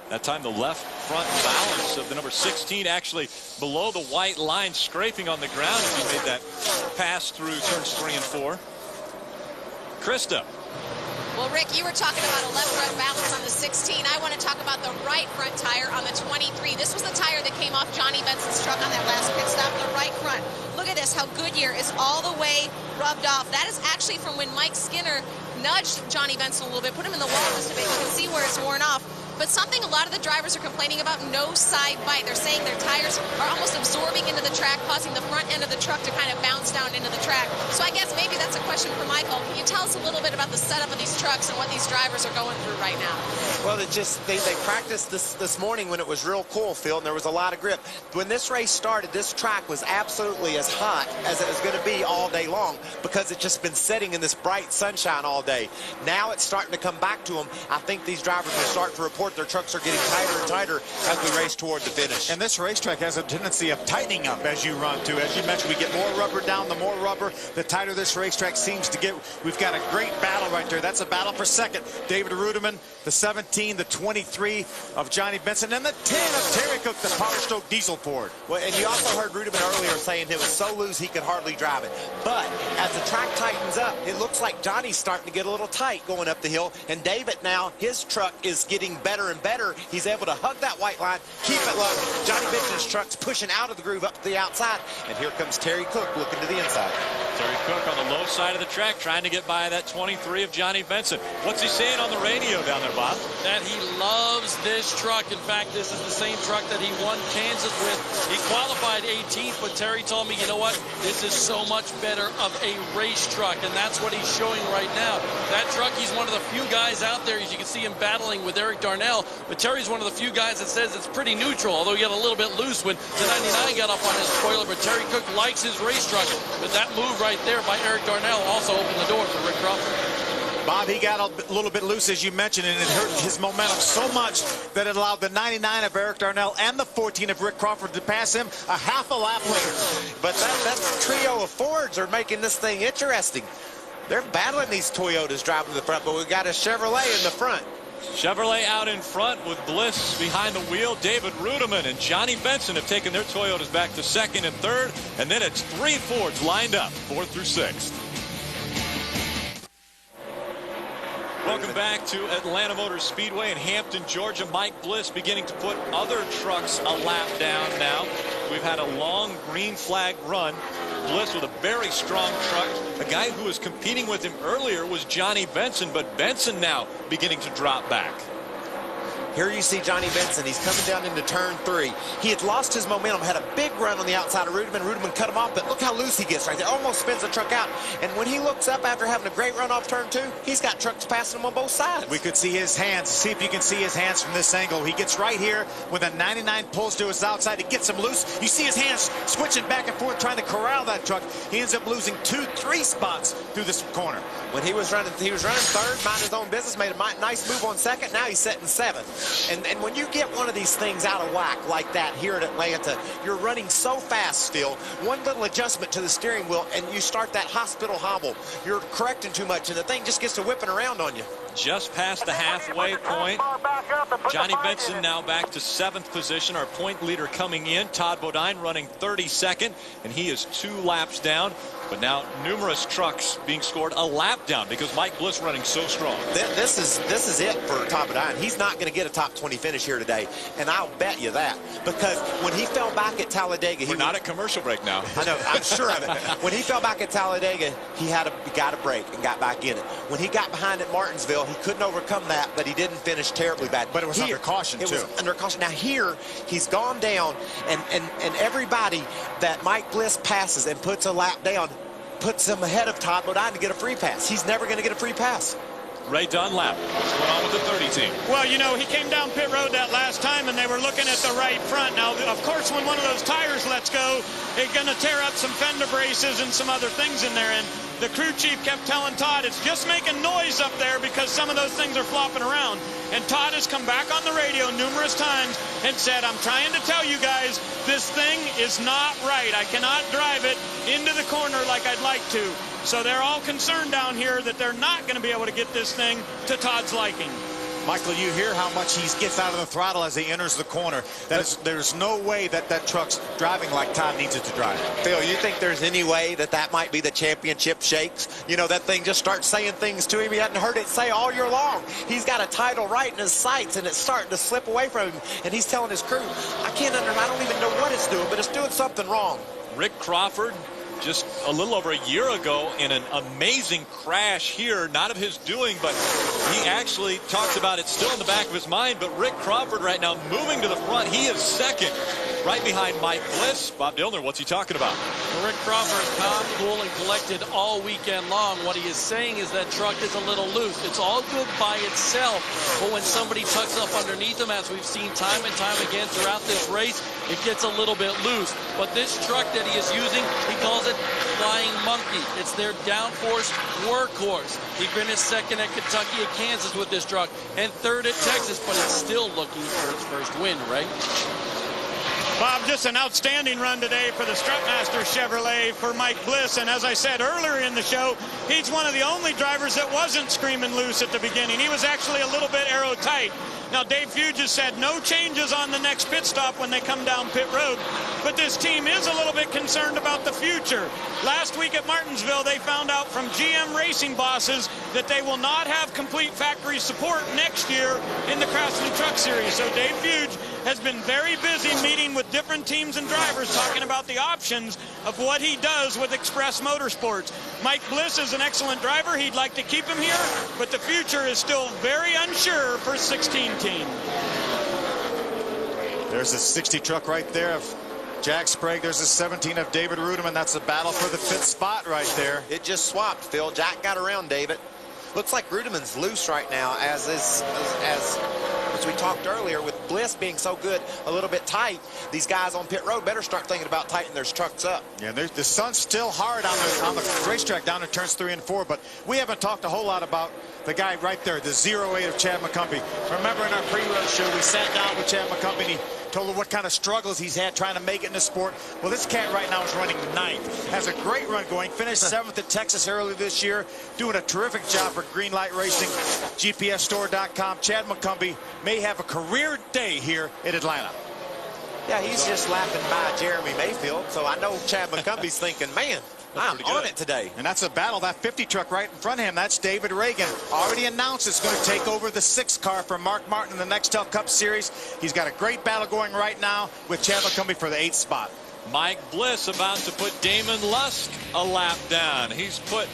That time the left front balance of the number 16 actually below the white line, scraping on the ground as he made that pass through turns 3 and 4. Krista. Well, Rick, you were talking about a left front balance on the 16. I want to talk about the right front tire on the 23. This was the tire that came off Johnny Benson's truck on that last pit stop, the right front. Look at this, how Goodyear is all the way rubbed off. That is actually from when Mike Skinner nudged Johnny Benson a little bit, put him in the wall just a bit. You can see where it's worn off. But something a lot of the drivers are complaining about, no side bite. They're saying their tires are almost absorbing into the track, causing the front end of the truck to kind of bounce down into the track. So I guess maybe that's a question for Michael. Can you tell us a little bit about the setup of these trucks and what these drivers are going through right now? Well, they practiced this morning when it was real cool, Phil, and there was a lot of grip. When this race started, this track was absolutely as hot as it was going to be all day long because it's just been sitting in this bright sunshine all day. Now it's starting to come back to them. I think these drivers will start to report their trucks are getting tighter and tighter as we race toward the finish. And this racetrack has a tendency of tightening up as you run too. As you mentioned, we get more rubber down, the more rubber, the tighter this racetrack seems to get. We've got a great battle right there. That's a battle for second. David Rudiman, the 17, the 23 of Johnny Benson, and the 10 of Terry Cook, the Power Stroke diesel Ford. Well, and you also heard Rudiman earlier saying it was so loose he could hardly drive it. But as the track tightens up, it looks like Johnny's starting to get a little tight going up the hill. And David now, his truck is getting better better and better. He's able to hug that white line, keep it low. Johnny Benson's truck's pushing out of the groove up to the outside, and here comes Terry Cook looking to the inside. Terry Cook on the low side of the track trying to get by that 23 of Johnny Benson. What's he saying on the radio down there, Bob? That he loves this truck. In fact, this is the same truck that he won Kansas with. He qualified 18th, but Terry told me, you know what? This is so much better of a race truck, and that's what he's showing right now. That truck, he's one of the few guys out there, as you can see him battling with Eric Darnell, but Terry's one of the few guys that says it's pretty neutral, although he got a little bit loose when the 99 got up on his spoiler, but Terry Cook likes his race truck. But that move right there by Eric Darnell also opened the door for Rick Crawford. Bob, he got a little bit loose, as you mentioned, and it hurt his momentum so much that it allowed the 99 of Eric Darnell and the 14 of Rick Crawford to pass him a half a lap later. But that trio of Fords are making this thing interesting. They're battling these Toyotas driving to the front, but we've got a Chevrolet in the front. Chevrolet out in front with Bliss behind the wheel. David Rudeman and Johnny Benson have taken their Toyotas back to second and third, and then it's 3 Fords lined up, 4th through 6th. Welcome back to Atlanta Motor Speedway in Hampton, Georgia. Mike Bliss beginning to put other trucks a lap down now. We've had a long green flag run. Bliss with a very strong truck. A guy who was competing with him earlier was Johnny Benson, but Benson now beginning to drop back. Here you see Johnny Benson. He's coming down into turn 3. He had lost his momentum, had a big run on the outside of Rudeman. Rudeman cut him off, but look how loose he gets right there. Almost spins the truck out. And when he looks up after having a great run off turn 2, he's got trucks passing him on both sides. We could see his hands. See if you can see his hands from this angle. He gets right here when a 99 pulls to his outside. He gets him loose. You see his hands switching back and forth trying to corral that truck. He ends up losing 2-3 spots through this corner. When he was running third, minding his own business, made a nice move on second. Now he's setting 7th. And when you get one of these things out of whack like that here at Atlanta, you're running so fast still. One little adjustment to the steering wheel, and you start that hospital hobble. You're correcting too much, and the thing just gets to whipping around on you. Just past the halfway point. Johnny Benson now back to 7th position. Our point leader coming in. Todd Bodine running 32nd, and he is 2 laps down. But now numerous trucks being scored a lap down because Mike Bliss running so strong. This is it for Todd Bodine. He's not going to get a top 20 finish here today, and I'll bet you that. Because when he fell back at Talladega, we're not at commercial break now. I know, I'm sure of it. When he fell back at Talladega, he got a break and got back in it. When he got behind at Martinsville, he couldn't overcome that, but he didn't finish terribly bad. But it was under caution, too. It was under caution. Now here, he's gone down, and everybody that Mike Bliss passes and puts a lap down puts him ahead of Todd Bodine to get a free pass. He's never going to get a free pass. Ray Dunlap, what's going on with the 30 team? Well, you know, he came down pit road that last time, and they were looking at the right front. Now, of course, when one of those tires lets go, it's going to tear up some fender braces and some other things in there. And the crew chief kept telling Todd, it's just making noise up there because some of those things are flopping around. And Todd has come back on the radio numerous times and said, I'm trying to tell you guys, this thing is not right. I cannot drive it into the corner like I'd like to. So they're all concerned down here that they're not going to be able to get this thing to Todd's liking. Michael, you hear how much he gets out of the throttle as he enters the corner. There's no way that truck's driving like Todd needs it to drive. Phil, you think there's any way that might be the championship shakes? You know, that thing just starts saying things to him he hadn't heard it say all year long. He's got a title right in his sights, and it's starting to slip away from him, and he's telling his crew, I don't even know what it's doing, but it's doing something wrong. Rick Crawford, just a little over a year ago in an amazing crash here, not of his doing, but he actually talks about it still in the back of his mind. But Rick Crawford right now moving to the front. He is second, right behind Mike Bliss. Bob Dillner, what's he talking about? Well, Rick Crawford, calm, cool, and collected all weekend long. What he is saying is that truck is a little loose. It's all good by itself, but when somebody tucks up underneath him, as we've seen time and time again throughout this race, it gets a little bit loose. But this truck that he is using, he calls it Flying Monkey. It's their downforce workhorse. He finished second at Kentucky and Kansas with this truck and third at Texas, but it's still looking for its first win, right? Bob, just an outstanding run today for the Strutmaster Chevrolet for Mike Bliss. And as I said earlier in the show, he's one of the only drivers that wasn't screaming loose at the beginning. He was actually a little bit aero tight. Now, Dave Fuges said no changes on the next pit stop when they come down pit road. but this team is a little bit concerned about the future. Last week at Martinsville, they found out from GM racing bosses that they will not have complete factory support next year in the Craftsman Truck Series. So Dave Fuge has been very busy meeting with different teams and drivers, talking about the options of what he does with Express Motorsports. Mike Bliss is an excellent driver. He'd like to keep him here, but the future is still very unsure for 16 team. There's a 60 truck right there of Jack Sprague. There's a 17 of David Ruderman. That's a battle for the 5th spot right there. It just swapped, Phil. Jack got around David. Looks like Ruderman's loose right now, as we talked earlier, with Bliss being so good, a little bit tight. These guys on pit road better start thinking about tightening their trucks up. Yeah, the sun's still hard on the racetrack down in turns 3 and 4, but we haven't talked a whole lot about the guy right there, the 08 of Chad McCumpy. Remember in our pre-run show, we sat down with Chad McCumpy and he told him what kind of struggles he's had trying to make it in the sport. Well, this cat right now is running 9th. Has a great run going. Finished 7th at Texas early this year. Doing a terrific job for Greenlight Racing. GPSstore.com. Chad McCumpy may have a career day here in Atlanta. Yeah, he's just lapping by Jeremy Mayfield. So I know Chad McCumpy's thinking, man, I'm on it today. And that's a battle. That 50 truck right in front of him, that's David Reagan. Already announced it's going to take over the 6th car from Mark Martin in the Next Tough Cup Series. He's got a great battle going right now with Chad McCumpy for the 8th spot. Mike Bliss about to put Damon Lusk a lap down. He's put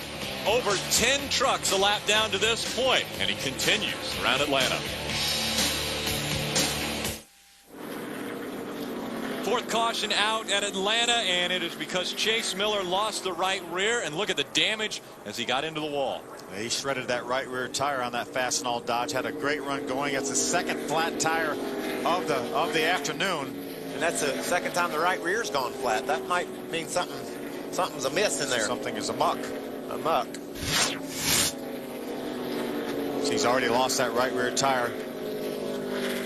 over 10 trucks a lap down to this point, and he continues around Atlanta. 4th caution out at Atlanta, and it is because Chase Miller lost the right rear, and look at the damage as he got into the wall. Yeah, he shredded that right rear tire on that Fastenal Dodge. Had a great run going. It's the 2nd flat tire of the afternoon. And that's the 2nd time the right rear's gone flat. That might mean something's amiss in there. Something is amuck. Amuck. So he's already lost that right rear tire.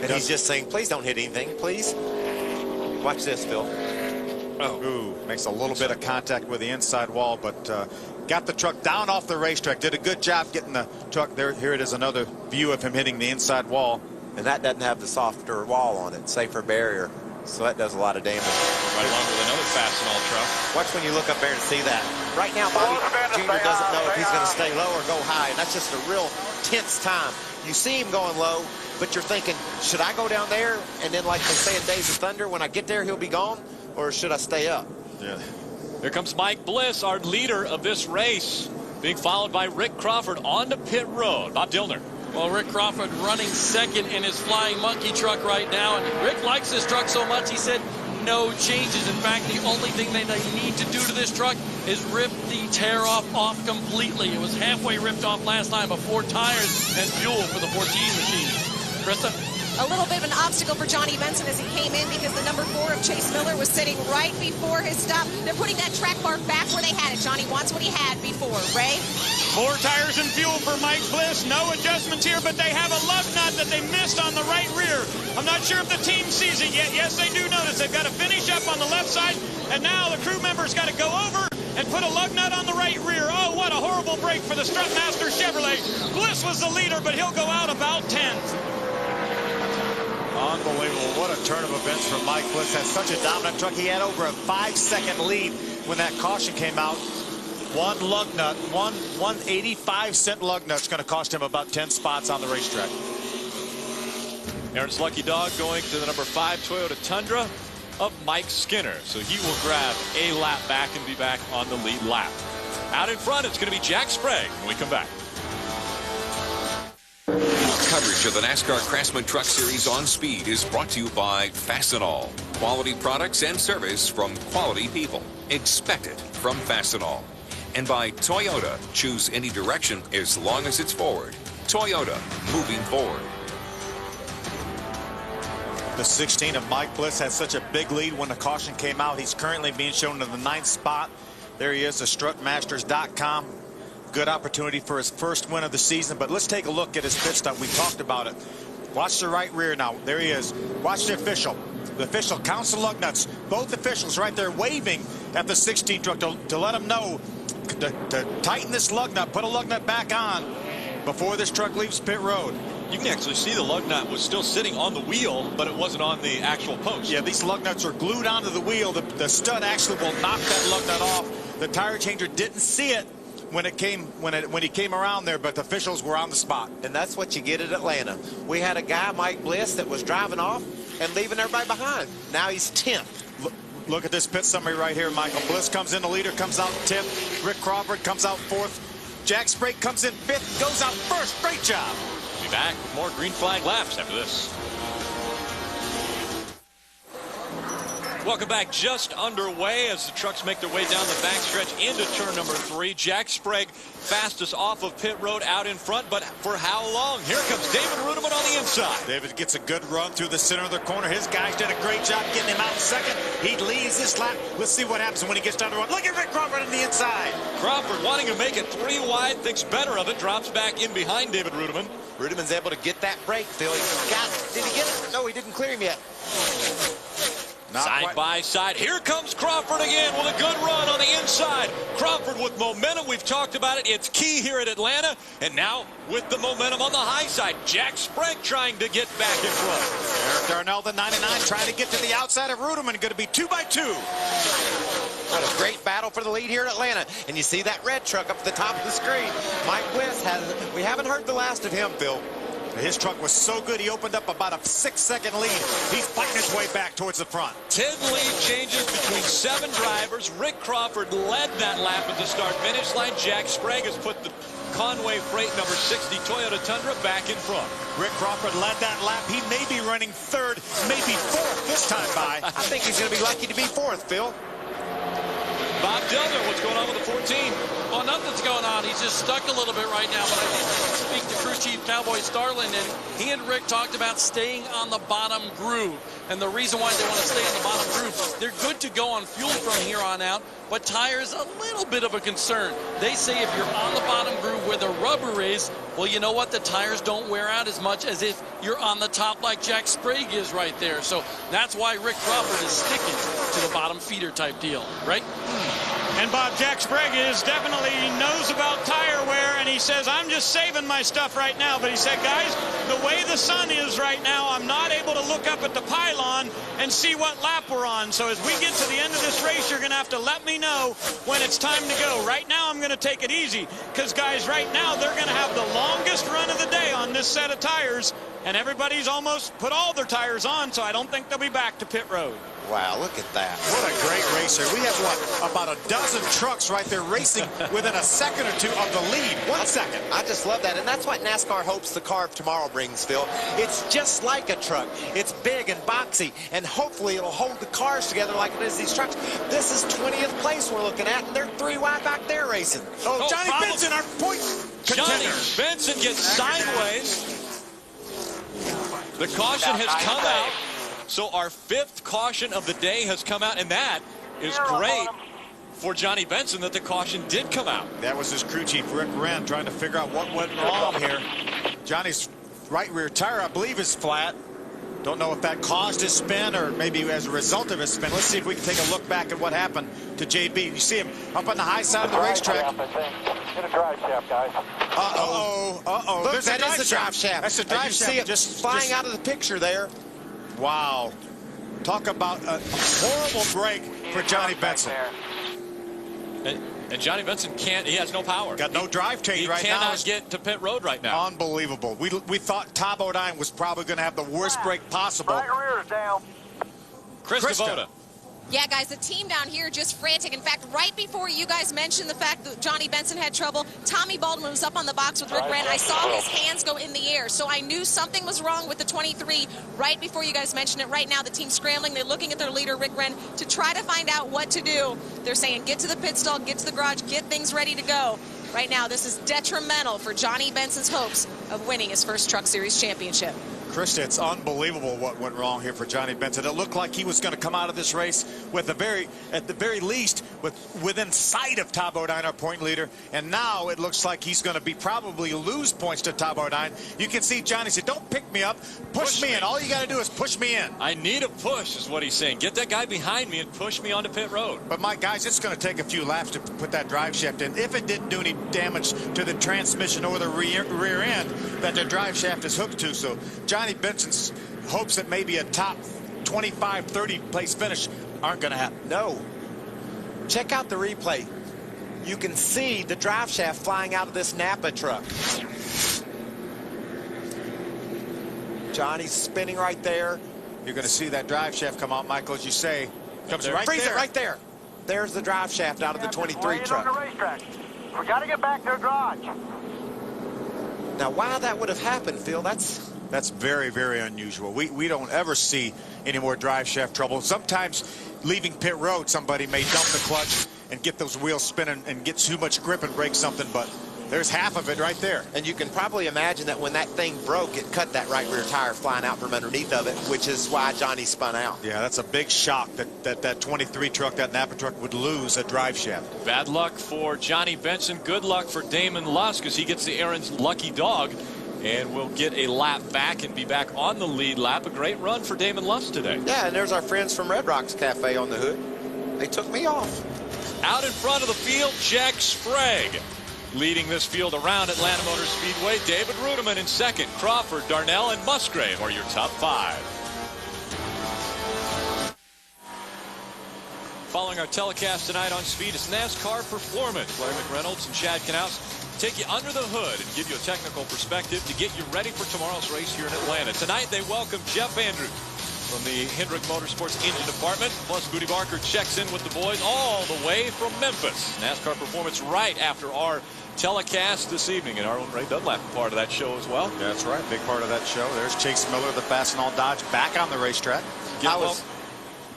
And he's just saying, please don't hit anything, please. Watch this, Phil. Oh. Ooh, makes a little bit of contact with the inside wall, but got the truck down off the racetrack. Did a good job getting the truck there. Here it is, another view of him hitting the inside wall. And that doesn't have the softer wall on it, safer barrier. So that does a lot of damage. Right along with another Fastenal truck. Watch when you look up there and see that. Right now, Bobby Jr. doesn't know if he's going to stay low or go high, and that's just a real tense time. You see him going low, but you're thinking, should I go down there? And then, like they say in Days of Thunder, when I get there, he'll be gone? Or should I stay up? Yeah. Here comes Mike Bliss, our leader of this race, being followed by Rick Crawford on the pit road. Bob Dillner. Well, Rick Crawford running 2nd in his Flying Monkey truck right now. And Rick likes this truck so much, he said no changes. In fact, the only thing they need to do to this truck is rip the tear-off completely. It was halfway ripped off last time, but 4 tires and fuel for the 14 machine. Krista? A little bit of an obstacle for Johnny Benson as he came in because the number 4 of Chase Miller was sitting right before his stop. They're putting that track bar back where they had it. Johnny wants what he had before. Ray? 4 tires and fuel for Mike Bliss. No adjustments here, but they have a lug nut that they missed on the right rear. I'm not sure if the team sees it yet. Yes, they do notice. They've got to finish up on the left side, and now the crew member's got to go over and put a lug nut on the right rear. Oh, what a horrible break for the Strutmaster Chevrolet. Bliss was the leader, but he'll go out about 10th. Unbelievable. What a turn of events from Mike Bliss. Has such a dominant truck. He had over a 5-second lead when that caution came out. One lug nut, one 85-cent lug nut's going to cost him about 10 spots on the racetrack. Aaron's lucky dog going to the number 5 Toyota Tundra of Mike Skinner. So he will grab a lap back and be back on the lead lap. Out in front, it's going to be Jack Sprague when we come back. Coverage of the NASCAR Craftsman Truck Series on Speed is brought to you by Fastenal. Quality products and service from quality people. Expect it from Fastenal. And by Toyota. Choose any direction as long as it's forward. Toyota, moving forward. The 16 of Mike Bliss had such a big lead when the caution came out. He's currently being shown in the 9th spot. There he is, the strutmasters.com. Good opportunity for his first win of the season, but let's take a look at his pit stop. We talked about it. Watch the right rear now. There he is. Watch the official. The official counts the lug nuts. Both officials right there waving at the 16 truck to let him know to tighten this lug nut, put a lug nut back on before this truck leaves pit road. You can actually see the lug nut was still sitting on the wheel, but it wasn't on the actual post. Yeah, these lug nuts are glued onto the wheel. The stud actually will knock that lug nut off. The tire changer didn't see it when he came around there, but the officials were on the spot. And that's what you get at Atlanta. We had a guy, Mike Bliss, that was driving off and leaving everybody behind. Now he's 10th. Look at this pit summary right here. Michael Bliss comes in, the leader comes out 10th. Rick Crawford comes out 4th. Jack Sprague comes in 5th, goes out 1st. Great job. We'll be back with more green flag laps after this. Welcome back. Just underway as the trucks make their way down the backstretch into turn number 3. Jack Sprague fastest off of pit road out in front, but for how long? Here comes David Rudiman on the inside. David gets a good run through the center of the corner. His guys did a great job getting him out in second. He leads this lap. Let's see what happens when he gets down the road. Look at Rick Crawford on the inside. Crawford wanting to make it 3 wide, thinks better of it, drops back in behind David Rudiman. Rudiman's able to get that break, Phil. Did he get it? No, he didn't clear him yet. Side by side. Here comes Crawford again with a good run on the inside. Crawford with momentum. We've talked about it. It's key here at Atlanta. And now with the momentum on the high side, Jack Sprague trying to get back in front. Eric Darnell, the 99, trying to get to the outside of Rudiman. Going to be 2 by 2. What a great battle for the lead here in Atlanta. And you see that red truck up at the top of the screen. Mike Bliss we haven't heard the last of him, Phil. His truck was so good, he opened up about a 6-second lead. He's fighting his way back towards the front. 10 lead changes between 7 drivers. Rick Crawford led that lap at the start-finish line. Jack Sprague has put the Conway Freight number 60 Toyota Tundra back in front. Rick Crawford led that lap. He may be running 3rd, maybe 4th this time by. I think he's going to be lucky to be 4th, Phil. Bob Dillner, what's going on with the 14? Well, nothing's going on. He's just stuck a little bit right now. But I did speak to crew chief Cowboy Starlin, and he and Rick talked about staying on the bottom groove. And the reason why they want to stay on the bottom groove, they're good to go on fuel from here on out, but tires a little bit of a concern. They say if you're on the bottom groove where the rubber is, well, you know what? The tires don't wear out as much as if you're on the top like Jack Sprague is right there. So that's why Rick Crawford is sticking to the bottom feeder type deal, right? And Bob, Jack Sprague definitely knows about tire wear, and he says, I'm just saving my stuff right now. But he said, guys, the way the sun is right now, I'm not able to look up at the pylon and see what lap we're on. So as we get to the end of this race, you're going to have to let me know when it's time to go. Right now, I'm going to take it easy because, guys, right now, they're going to have the longest run of the day on this set of tires, and everybody's almost put all their tires on, so I don't think they'll be back to pit road. Wow, look at that. What a great racer. We have, what, about a dozen trucks right there racing within a second or two of the lead. 1 second. I just love that. And that's what NASCAR hopes the car of tomorrow brings, Phil. It's just like a truck. It's big and boxy, and hopefully it'll hold the cars together like it is these trucks. This is 20th place we're looking at, and they're 3 wide back there racing. Oh, Johnny Benson, our point contender. Johnny Benson gets sideways. The caution has come out. So our 5th caution of the day has come out, and that is great for Johnny Benson that the caution did come out. That was his crew chief, Rick Wren, trying to figure out what went wrong here. Johnny's right rear tire, I believe, is flat. Don't know if that caused his spin or maybe as a result of his spin. Let's see if we can take a look back at what happened to JB. You see him up on the high side of the racetrack. Get a drive shaft, guys. Uh-oh. Look, that is the drive shaft. That's the drive shaft. See it just flying out of the picture there. Wow. Talk about a horrible break for Johnny Benson. And Johnny Benson can't, he has no power. Got no drive change right now. He cannot get to pit road right now. Unbelievable. We thought Tom O'Dine was probably going to have the worst break possible. Right rear is down. Krista. Yeah, guys, the team down here just frantic. In fact, right before you guys mentioned the fact that Johnny Benson had trouble, Tommy Baldwin was up on the box with Rick Wren. I saw his hands go in the air, so I knew something was wrong with the 23 right before you guys mentioned it. Right now, the team's scrambling. They're looking at their leader, Rick Wren, to try to find out what to do. They're saying, get to the pit stall, get to the garage, get things ready to go. Right now, this is detrimental for Johnny Benson's hopes of winning his first Truck Series championship. Krista, it's unbelievable what went wrong here for Johnny Benson. It looked like he was going to come out of this race with at the very least within sight of Todd Bodine, our point leader. And now it looks like he's going to be probably lose points to Todd Bodine. You can see Johnny said, "Don't pick me up, push me in. All you got to do is push me in." I need a push is what he's saying. Get that guy behind me and push me onto pit road. But my guys, it's going to take a few laps to put that drive shaft in. If it didn't do any damage to the transmission or the rear end that the drive shaft is hooked to. So Johnny Benson's hopes that maybe a top 25, 30 place finish aren't going to happen. No. Check out the replay. You can see the drive shaft flying out of this Napa truck. Johnny's spinning right there. You're going to see that drive shaft come out, Michael, as you say. Comes right Freeze there. it right there. There's the drive shaft out of the 23 truck. On the racetrack. We got to get back to the garage. Now, why that would have happened, Phil, that's very, very unusual. We don't ever see any more drive shaft trouble. Sometimes leaving pit road, somebody may dump the clutch and get those wheels spinning and get too much grip and break something, but there's half of it right there. And you can probably imagine that when that thing broke, it cut that right rear tire flying out from underneath of it, which is why Johnny spun out. Yeah, that's a big shock that 23 truck, that Napa truck, would lose a drive shaft. Bad luck for Johnny Benson. Good luck for Damon Lusk as he gets the Aaron's lucky dog and will get a lap back and be back on the lead lap. A great run for Damon Lusk today. Yeah, and there's our friends from Red Rocks Cafe on the hood. They took me off. Out in front of the field, Jack Sprague. Leading this field around Atlanta Motor Speedway, David Rudiman in second. Crawford, Darnell, and Musgrave are your top five. Following our telecast tonight on Speed, it's NASCAR Performance. Larry McReynolds and Chad Knaus take you under the hood and give you a technical perspective to get you ready for tomorrow's race here in Atlanta. Tonight, they welcome Jeff Andrews from the Hendrick Motorsports engine department. Plus, Booty Barker checks in with the boys all the way from Memphis. NASCAR Performance right after our telecast this evening, and our own Ray Dunlap part of that show as well. That's right, big part of that show. There's Chase Miller, the Fastenal Dodge, back on the racetrack.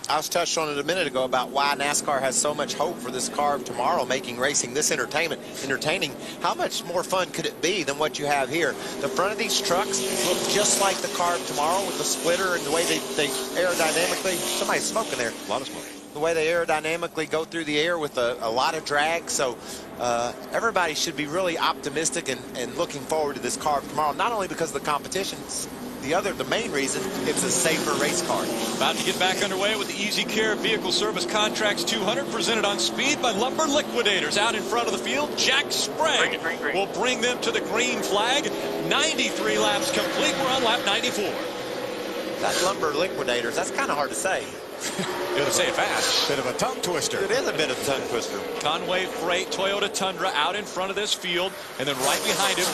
I was touched on it a minute ago about why NASCAR has so much hope for this car of tomorrow, making racing this entertaining. How much more fun could it be than what you have here? The front of these trucks look just like the car of tomorrow with the splitter and the way they aerodynamically. Somebody's smoking there. A lot of smoke. The way they aerodynamically go through the air with a lot of drag. So everybody should be really optimistic and looking forward to this car tomorrow, not only because of the competition. The main reason, it's a safer race car. About to get back underway with the EasyCare Vehicle Service Contracts 200 presented on Speed by Lumber Liquidators. Out in front of the field, Jack Sprague will bring them to the green flag. 93 laps complete. We're on lap 94. That Lumber Liquidators, that's kind of hard to say. You gotta say it fast. Bit of a tongue twister. It is a bit of a tongue twister. Conway Freight Toyota Tundra out in front of this field, and then right behind him,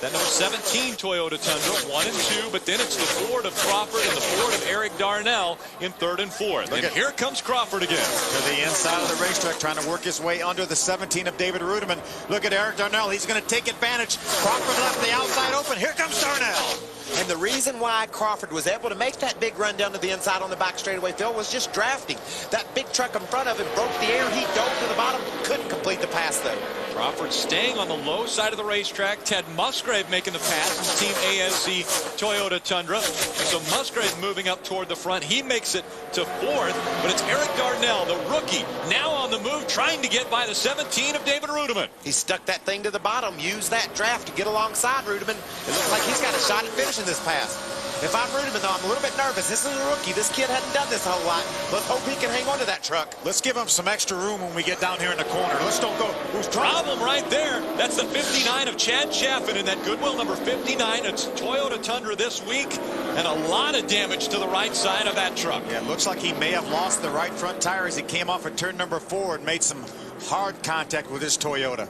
that number 17 Toyota Tundra, 1 and 2, but then it's the Ford of Crawford and the Ford of Eric Darnell in third and fourth. And here comes Crawford again. To the inside of the racetrack, trying to work his way under the 17 of David Rudiman. Look at Eric Darnell. He's going to take advantage. Crawford left the outside open. Here comes Darnell. And the reason why Crawford was able to make that big run down to the inside on the back straightaway, Phil, was just drafting. That big truck in front of him broke the air. He dove to the bottom. Couldn't complete the pass, though. Crawford staying on the low side of the racetrack. Ted Musgrave making the pass from Team ASC Toyota Tundra. So Musgrave moving up toward the front. He makes it to fourth, but it's Eric Darnell, the rookie, now on the move, trying to get by the 17 of David Rudiman. He stuck that thing to the bottom, used that draft to get alongside Rudiman. It looks like he's got a shot at finishing this pass. If I'm Rudiman, though, I'm a little bit nervous. This is a rookie. This kid hadn't done this a whole lot. Let's hope he can hang on to that truck. Let's give him some extra room when we get down here in the corner. Let's don't go. Who's problem right there? That's the 59 of Chad Chaffin in that Goodwill number 59. It's Toyota Tundra this week, and a lot of damage to the right side of that truck. Yeah, it looks like he may have lost the right front tire as he came off at turn number 4 and made some hard contact with his Toyota.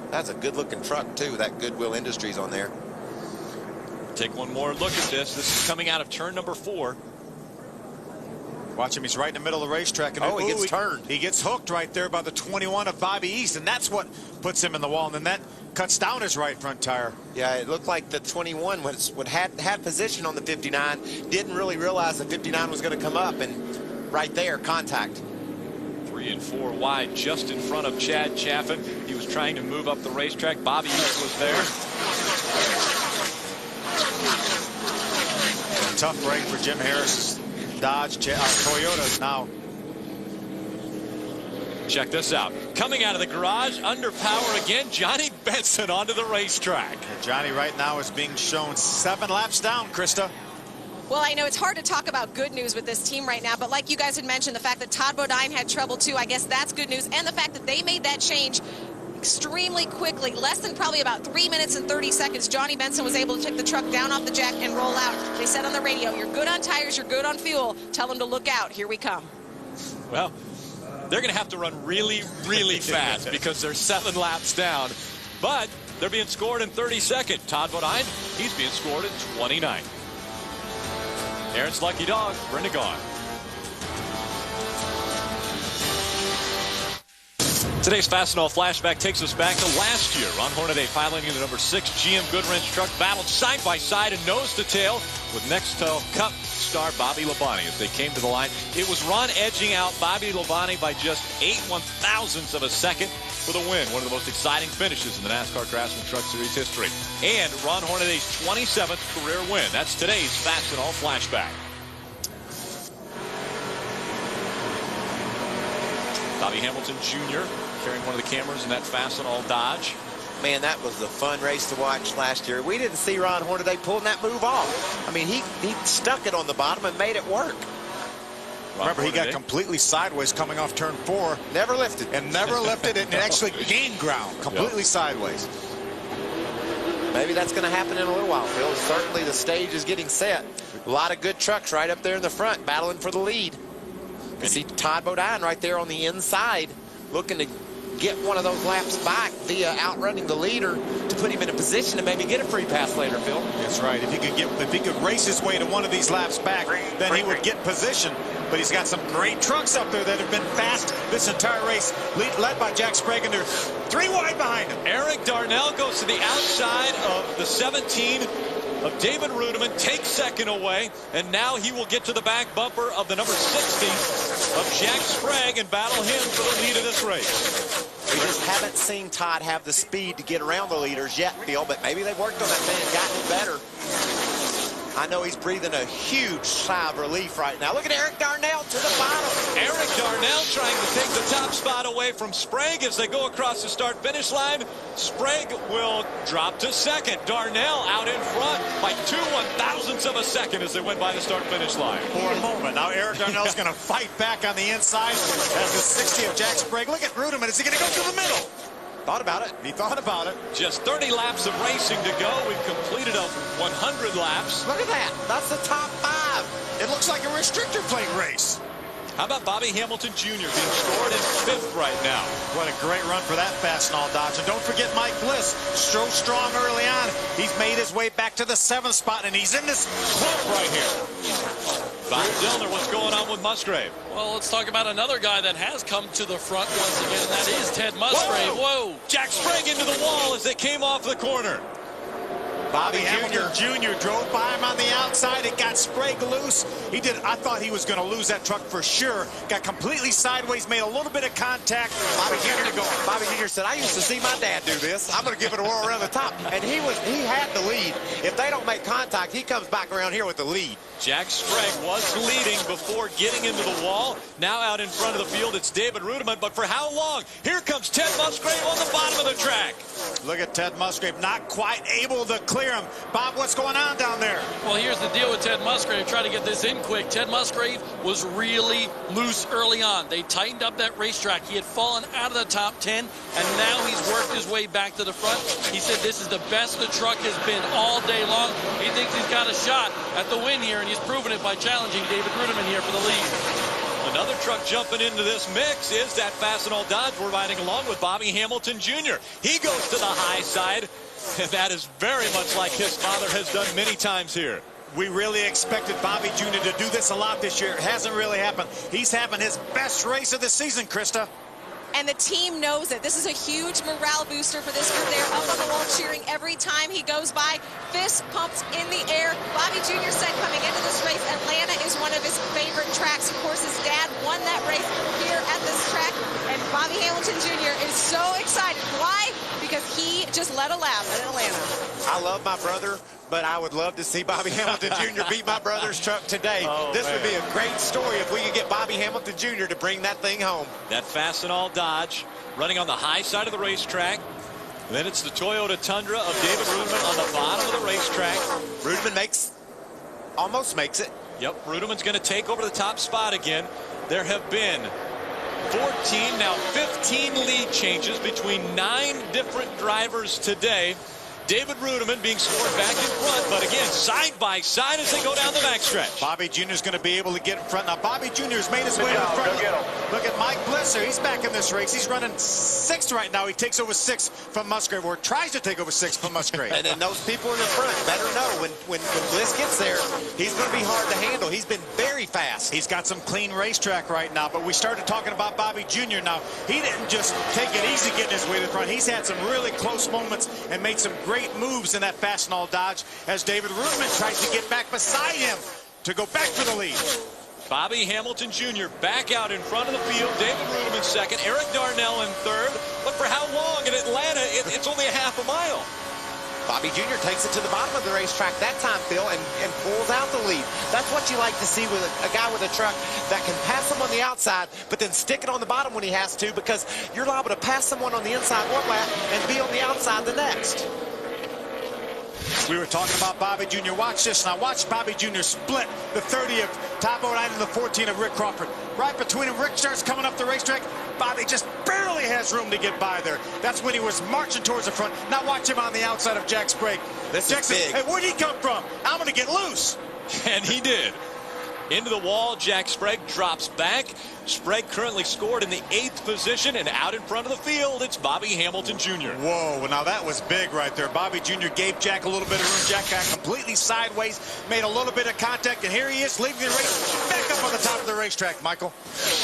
That's a good-looking truck, too, that Goodwill Industries on there. Take one more look at this. This is coming out of turn number 4. Watch him. He's right in the middle of the racetrack. And he gets turned. He gets hooked right there by the 21 of Bobby East, and that's what puts him in the wall. And then that cuts down his right front tire. Yeah, it looked like the 21 had position on the 59. Didn't really realize the 59 was going to come up, and right there, contact. 3 and 4 wide, just in front of Chad Chaffin. He was trying to move up the racetrack. Bobby East was there. Tough break for Jim Harris's Dodge. Toyota is now Check this out. Coming out of the garage, under power again, Johnny Benson onto the racetrack. And Johnny right now is being shown 7 laps down, Krista. Well, I know it's hard to talk about good news with this team right now, but like you guys had mentioned, the fact that Todd Bodine had trouble too, I guess that's good news. And the fact that they made that change extremely quickly, less than probably about 3 minutes and 30 seconds. Johnny Benson was able to take the truck down off the jack and roll out. They said on the radio, you're good on tires, you're good on fuel. Tell them to look out. Here we come. Well, they're going to have to run really, really fast because they're 7 laps down. But they're being scored in 32nd. Todd Bodine, he's being scored in 29. Aaron's lucky dog, Brenda Gaughan. Today's Fast and All flashback takes us back to last year. Ron Hornaday piloting the number 6 GM Goodwrench truck battled side by side and nose to tail with Nextel Cup star Bobby Labonte as they came to the line. It was Ron edging out Bobby Labonte by just 8/1000ths of a second for the win. One of the most exciting finishes in the NASCAR Craftsman Truck Series history. And Ron Hornaday's 27th career win. That's today's Fast and All flashback. Bobby Hamilton Jr. carrying one of the cameras in that Fast and All Dodge. Man, that was a fun race to watch last year. We didn't see Ron Hornaday pulling that move off. I mean, he stuck it on the bottom and made it work. Remember, he got completely sideways coming off turn 4. Never lifted. And never lifted it and actually gained ground completely sideways. Maybe that's going to happen in a little while, Phil. Certainly the stage is getting set. A lot of good trucks right up there in the front battling for the lead. You see Todd Bodine right there on the inside looking to get one of those laps back via outrunning the leader to put him in a position to maybe get a free pass later, Phil. That's right. If he could race his way to one of these laps back, then he would get position. But he's got some great trucks up there that have been fast this entire race, led by Jack Sprague, and they're 3 wide behind him. Eric Darnell goes to the outside of the 17 of David Rudiman, takes second away, and now he will get to the back bumper of the number 60 of Jack Sprague and battle him for the lead of this race. We just haven't seen Todd have the speed to get around the leaders yet, Phil, but maybe they've worked on that thing and gotten better. I know he's breathing a huge sigh of relief right now. Look at Eric Darnell to the bottom. Eric Darnell trying to take the top spot away from Sprague as they go across the start-finish line. Sprague will drop to second. Darnell out in front by 2/1000ths of a second as they went by the start-finish line. For a moment. Now Eric Darnell's going to fight back on the inside as the 60 of Jack Sprague. Look at Rudiman. Is he going to go through the middle? Thought about it. He thought about it. Just 30 laps of racing to go. We've completed 100 laps. Look at that. That's the top 5. It looks like a restrictor plate race. How about Bobby Hamilton Jr. being scored in 5th right now? What a great run for that Fast and All Dodge. And don't forget Mike Bliss. So strong early on. He's made his way back to the 7th spot, and he's in this clump right here. Bob Dillner, what's going on with Musgrave? Well, let's talk about another guy that has come to the front once again, and that is Ted Musgrave. Whoa! Jack Sprague into the wall as they came off the corner. Bobby Hamilton Jr. drove by him on the outside. It got Sprague loose. I thought he was going to lose that truck for sure. Got completely sideways, made a little bit of contact. Bobby Jr. said, I used to see my dad do this. I'm going to give it a whirl around the top. And he had the lead. If they don't make contact, he comes back around here with the lead. Jack Sprague was leading before getting into the wall. Now out in front of the field, it's David Rudiman. But for how long? Here comes Ted Musgrave on the bottom of the track. Look at Ted Musgrave, not quite able to clear him. Bob, what's going on down there? Well, here's the deal with Ted Musgrave. Try to get this in quick. Ted Musgrave was really loose early on. They tightened up that racetrack. He had fallen out of the top 10, and now he's worked his way back to the front. He said this is the best the truck has been all day long. He thinks he's got a shot at the win here, and he's proven it by challenging David Rudiman here for the lead. Another truck jumping into this mix is that Fast and All Dodge. We're riding along with Bobby Hamilton Jr. He goes to the high side, and that is very much like his father has done many times here. We really expected Bobby Jr. to do this a lot this year. It hasn't really happened. He's having his best race of the season, Krista. And the team knows it. This is a huge morale booster for this group. They're up on the wall cheering every time he goes by. Fist pumps in the air. Bobby Jr. said coming into this race, Atlanta is one of his favorite tracks. Of course, his dad won that race here at this track. And Bobby Hamilton Jr. is so excited. Why? Because he just led a lap in Atlanta. I love my brother but I would love to see Bobby Hamilton Jr. beat my brother's truck today. This would be a great story if we could get Bobby Hamilton Jr. to bring that thing home. That Fastenal Dodge running on the high side of the racetrack. Then it's the Toyota Tundra of David Rudeman on the bottom of the racetrack. Rudeman almost makes it. Yep, Rudeman's going to take over the top spot again. There have been 14, now 15 lead changes between 9 different drivers today. David Rudeman being scored back in front, but again, side by side as they go down the backstretch. Bobby Jr. is going to be able to get in front. Now, Bobby Jr. has made his way to the front. Look at Mike Blisser. He's back in this race. He's running 6th right now. He takes over 6 from Musgrave, or tries to take over 6 from Musgrave. And then those people in the front better know when Bliss gets there, he's going to be hard to handle. He's been very fast. He's got some clean racetrack right now, but we started talking about Bobby Jr. now. He didn't just take it easy getting his way to the front. He's had some really close moments and made some great moves in that Fastenal Dodge as David Rudeman tries to get back beside him to go back for the lead. Bobby Hamilton Jr. back out in front of the field. David Rudeman second. Eric Darnell in third. But for how long in Atlanta? It's only a half a mile. Bobby Jr. takes it to the bottom of the racetrack that time, Phil, and pulls out the lead. That's what you like to see with a guy with a truck that can pass him on the outside, but then stick it on the bottom when he has to, because you're liable to pass someone on the inside one lap and be on the outside the next. We were talking about Bobby Jr. Watch this now. Watch Bobby Jr. split the 30 of Tom Bodine and the 14 of Rick Crawford. Right between them, Rick starts coming up the racetrack. Bobby just barely has room to get by there. That's when he was marching towards the front. Now watch him on the outside of Jack Sprague. Jack is big. Hey, where'd he come from? I'm going to get loose. And he did. Into the wall, Jack Sprague drops back. Sprague currently scored in the 8th position, and out in front of the field, it's Bobby Hamilton Jr. Whoa, now that was big right there. Bobby Jr. gave Jack a little bit of room. Jack got completely sideways, made a little bit of contact, and here he is leaving the race back up on the top of the racetrack, Michael.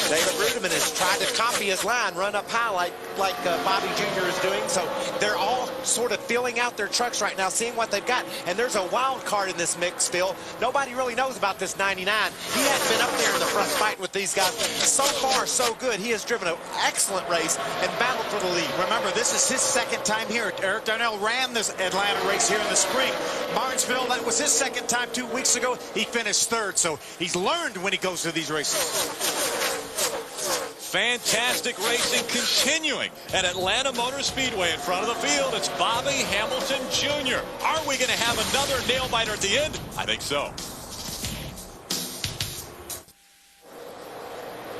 David Rudeman has tried to copy his line, run up high like Bobby Jr. is doing, so they're all sort of filling out their trucks right now, seeing what they've got, and there's a wild card in this mix, Phil. Nobody really knows about this 99. He hasn't been up there in the front fighting with these guys. So far, so good. He has driven an excellent race and battled for the lead. Remember, this is his 2nd time here. Eric Darnell ran this Atlanta race here in the spring. Martinsville, that was his 2nd time 2 weeks ago. He finished 3rd, so he's learned when he goes to these races. Fantastic racing continuing at Atlanta Motor Speedway. In front of the field, it's Bobby Hamilton Jr. Are we going to have another nail-biter at the end? I think so.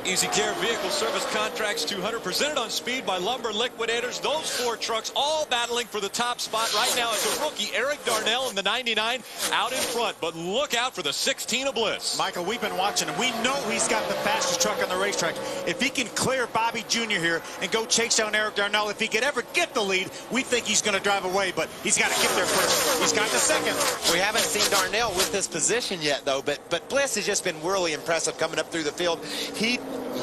EasyCare Vehicle Service Contracts 200, presented on speed by Lumber Liquidators. Those 4 trucks all battling for the top spot right now. It's a rookie, Eric Darnell, in the 99 out in front. But look out for the 16 of Bliss. Michael, we've been watching him. We know he's got the fastest truck on the racetrack. If he can clear Bobby Jr. here and go chase down Eric Darnell, if he could ever get the lead, we think he's going to drive away. But he's got to get there first. He's got the 2nd. We haven't seen Darnell with this position yet, though. But Bliss has just been really impressive coming up through the field.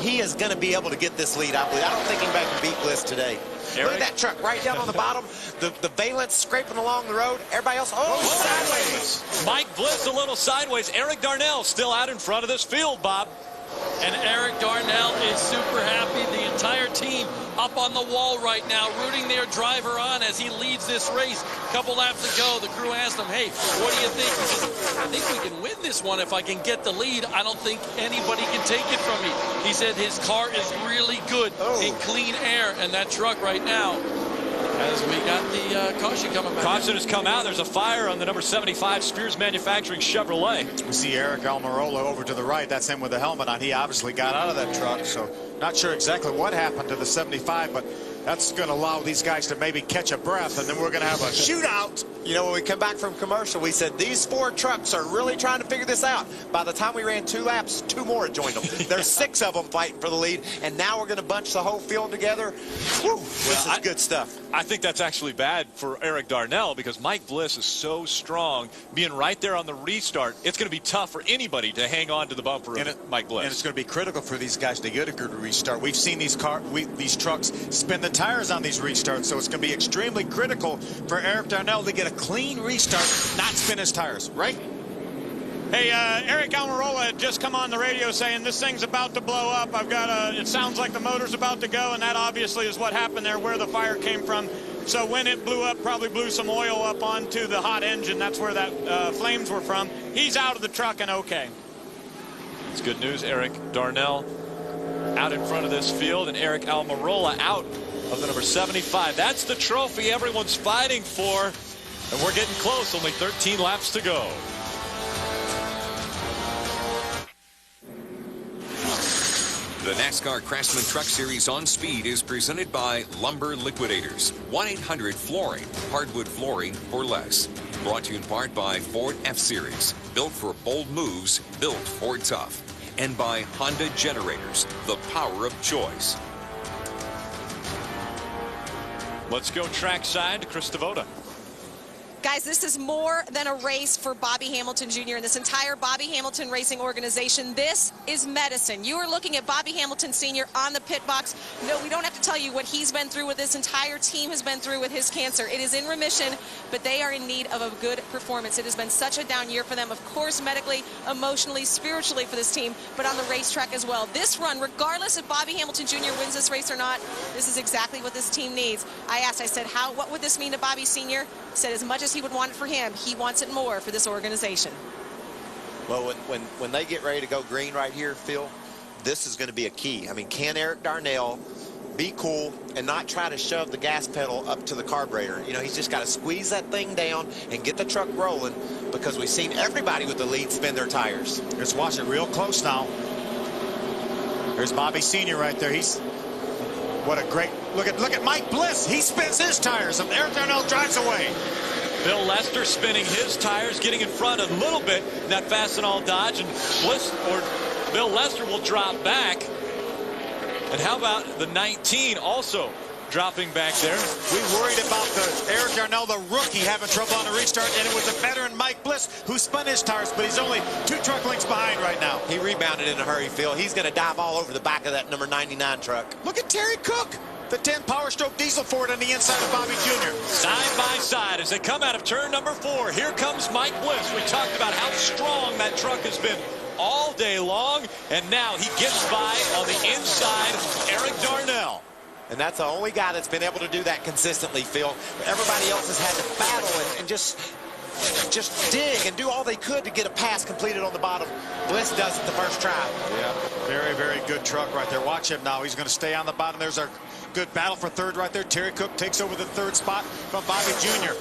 He is going to be able to get this lead, I believe. I don't think anybody can beat Bliss today. Look at that truck right down on the bottom. The valence scraping along the road. Everybody else, sideways. Mike Bliss a little sideways. Eric Darnell still out in front of this field, Bob. And Eric Darnell is super happy. The entire team up on the wall right now, rooting their driver on as he leads this race. A couple laps ago, the crew asked him, hey, what do you think? He says, I think we can win this one if I can get the lead. I don't think anybody can take it from me. He said his car is really good in clean air, and that truck right now, as we got the caution coming back. Caution has come out. There's a fire on the number 75 Spears Manufacturing Chevrolet. We see Eric Almirola over to the right. That's him with the helmet on. He obviously got out of that truck, so not sure exactly what happened to the 75, but that's going to allow these guys to maybe catch a breath, and then we're going to have a shootout. You know, when we come back from commercial, we said these 4 trucks are really trying to figure this out. By the time we ran 2 laps, 2 more had joined them. There's 6 of them fighting for the lead, and now we're going to bunch the whole field together. Whew, this is good stuff. I think that's actually bad for Eric Darnell because Mike Bliss is so strong. Being right there on the restart, it's going to be tough for anybody to hang on to the bumper of Mike Bliss. And it's going to be critical for these guys to get a good restart. We've seen these trucks spin the tires on these restarts, so it's going to be extremely critical for Eric Darnell to get a clean restart, not spin his tires, right? Hey, Eric Almirola had just come on the radio saying this thing's about to blow up. It sounds like the motor's about to go, and that obviously is what happened there, where the fire came from. So when it blew up, probably blew some oil up onto the hot engine. That's where that flames were from. He's out of the truck and okay. It's good news. Eric Darnell out in front of this field, and Eric Almirola out of the number 75. That's the trophy everyone's fighting for, and we're getting close. Only 13 laps to go. The NASCAR Craftsman Truck Series on Speed is presented by Lumber Liquidators. 1-800-FLOORING, hardwood flooring for less. Brought to you in part by Ford F-Series, built for bold moves, built for tough. And by Honda Generators, the power of choice. Let's go trackside to Chris Devoda. Guys, this is more than a race for Bobby Hamilton Jr. and this entire Bobby Hamilton Racing organization. This is medicine. You are looking at Bobby Hamilton Sr. on the pit box. No, we don't have to tell you what he's been through, what this entire team has been through with his cancer. It is in remission, but they are in need of a good performance. It has been such a down year for them, of course, medically, emotionally, spiritually for this team, but on the racetrack as well. This run, regardless if Bobby Hamilton Jr. wins this race or not, this is exactly what this team needs. I said, what would this mean to Bobby Sr.? Said as much as he would want it for him, he wants it more for this organization. Well, when they get ready to go green right here, Phil, this is going to be a key. I mean, can Eric Darnell be cool and not try to shove the gas pedal up to the carburetor? You know, he's just got to squeeze that thing down and get the truck rolling, because we've seen everybody with the lead spin their tires. Let's watch it real close now. There's Bobby Sr. right there. What a great look at Mike Bliss. He spins his tires and Eric Darnell drives away. Bill Lester spinning his tires, getting in front a little bit in that Fastenal Dodge, and Bliss or Bill Lester will drop back. And how about the 19 also dropping back there? We worried about the Eric Darnell, the rookie, having trouble on the restart, and it was a veteran, Mike Bliss, who spun his tires, but he's only 2 truck lengths behind right now. He rebounded in a hurry, Phil. He's going to dive all over the back of that number 99 truck. Look at Terry Cook, the 10 Power Stroke diesel Ford on the inside of Bobby Jr. Side by side as they come out of turn number 4. Here comes Mike Bliss. We talked about how strong that truck has been all day long, and now he gets by on the inside, Eric Darnell. And that's the only guy that's been able to do that consistently, Phil. Everybody else has had to battle and just dig and do all they could to get a pass completed on the bottom. Bliss does it the first try. Yeah, very, very good truck right there. Watch him now. He's going to stay on the bottom. There's our good battle for third right there. Terry Cook takes over the 3rd spot from Bobby Jr.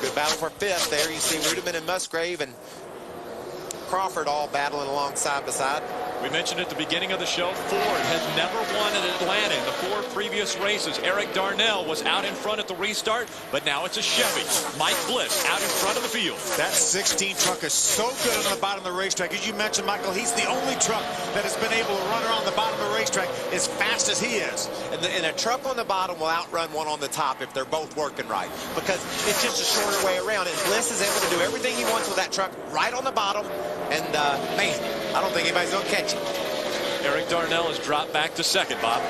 Good battle for 5th there. You see Ruderman and Musgrave and Crawford all battling along side by side. We mentioned at the beginning of the show, Ford has never won at Atlanta in the 4 previous races. Eric Darnell was out in front at the restart, but now it's a Chevy. Mike Bliss out in front of the field. That 16 truck is so good on the bottom of the racetrack. As you mentioned, Michael, he's the only truck that has been able to run around the bottom of the racetrack as fast as he is. And a truck on the bottom will outrun one on the top if they're both working right, because it's just a shorter way around. And Bliss is able to do everything he wants with that truck right on the bottom. And, man, I don't think anybody's going to catch him. Eric Darnell has dropped back to 2nd, Bob.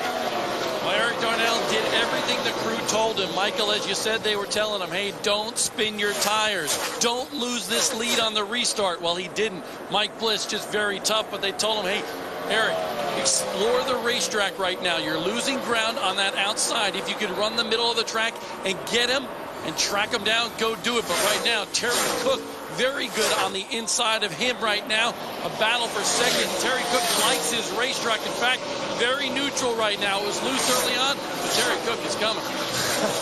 Well, Eric Darnell did everything the crew told him. Michael, as you said, they were telling him, hey, don't spin your tires. Don't lose this lead on the restart. Well, he didn't. Mike Bliss just very tough, but they told him, hey, Eric, explore the racetrack right now. You're losing ground on that outside. If you can run the middle of the track and get him and track him down, go do it. But right now, Terry Cook, very good on the inside of him right now. A battle for 2nd. Terry Cook likes his racetrack. In fact, very neutral right now. It was loose early on, but Terry Cook is coming.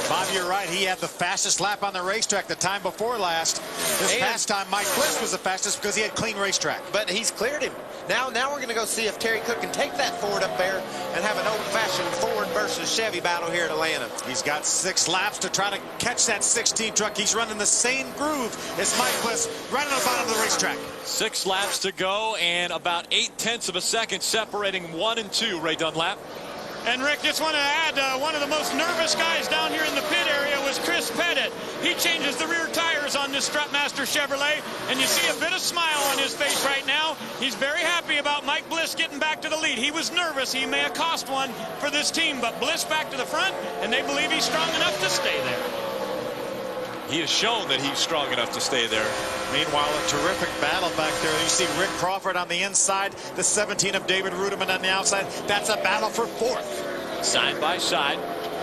Bob, you're right. He had the fastest lap on the racetrack the time before last. This past time, Mike Bliss was the fastest because he had clean racetrack. But he's cleared him. Now we're going to go see if Terry Cook can take that Ford up there and have an old-fashioned Ford versus Chevy battle here in Atlanta. He's got 6 laps to try to catch that 16 truck. He's running the same groove as Mike Bliss right on the bottom of the racetrack. 6 laps to go and about 0.8 of a second separating 1 and 2, Ray Dunlap. And Rick, just want to add, one of the most nervous guys down here in the pit area was Chris Pettit. He changes the rear tires on this Strutmaster Chevrolet, and you see a bit of smile on his face right now. He's very happy about Mike Bliss getting back to the lead. He was nervous. He may have cost one for this team, but Bliss back to the front, and they believe he's strong enough to stay there. He has shown that he's strong enough to stay there. Meanwhile, a terrific battle back there. You see Rick Crawford on the inside, the 17 of David Ruderman on the outside. That's a battle for 4th. Side by side.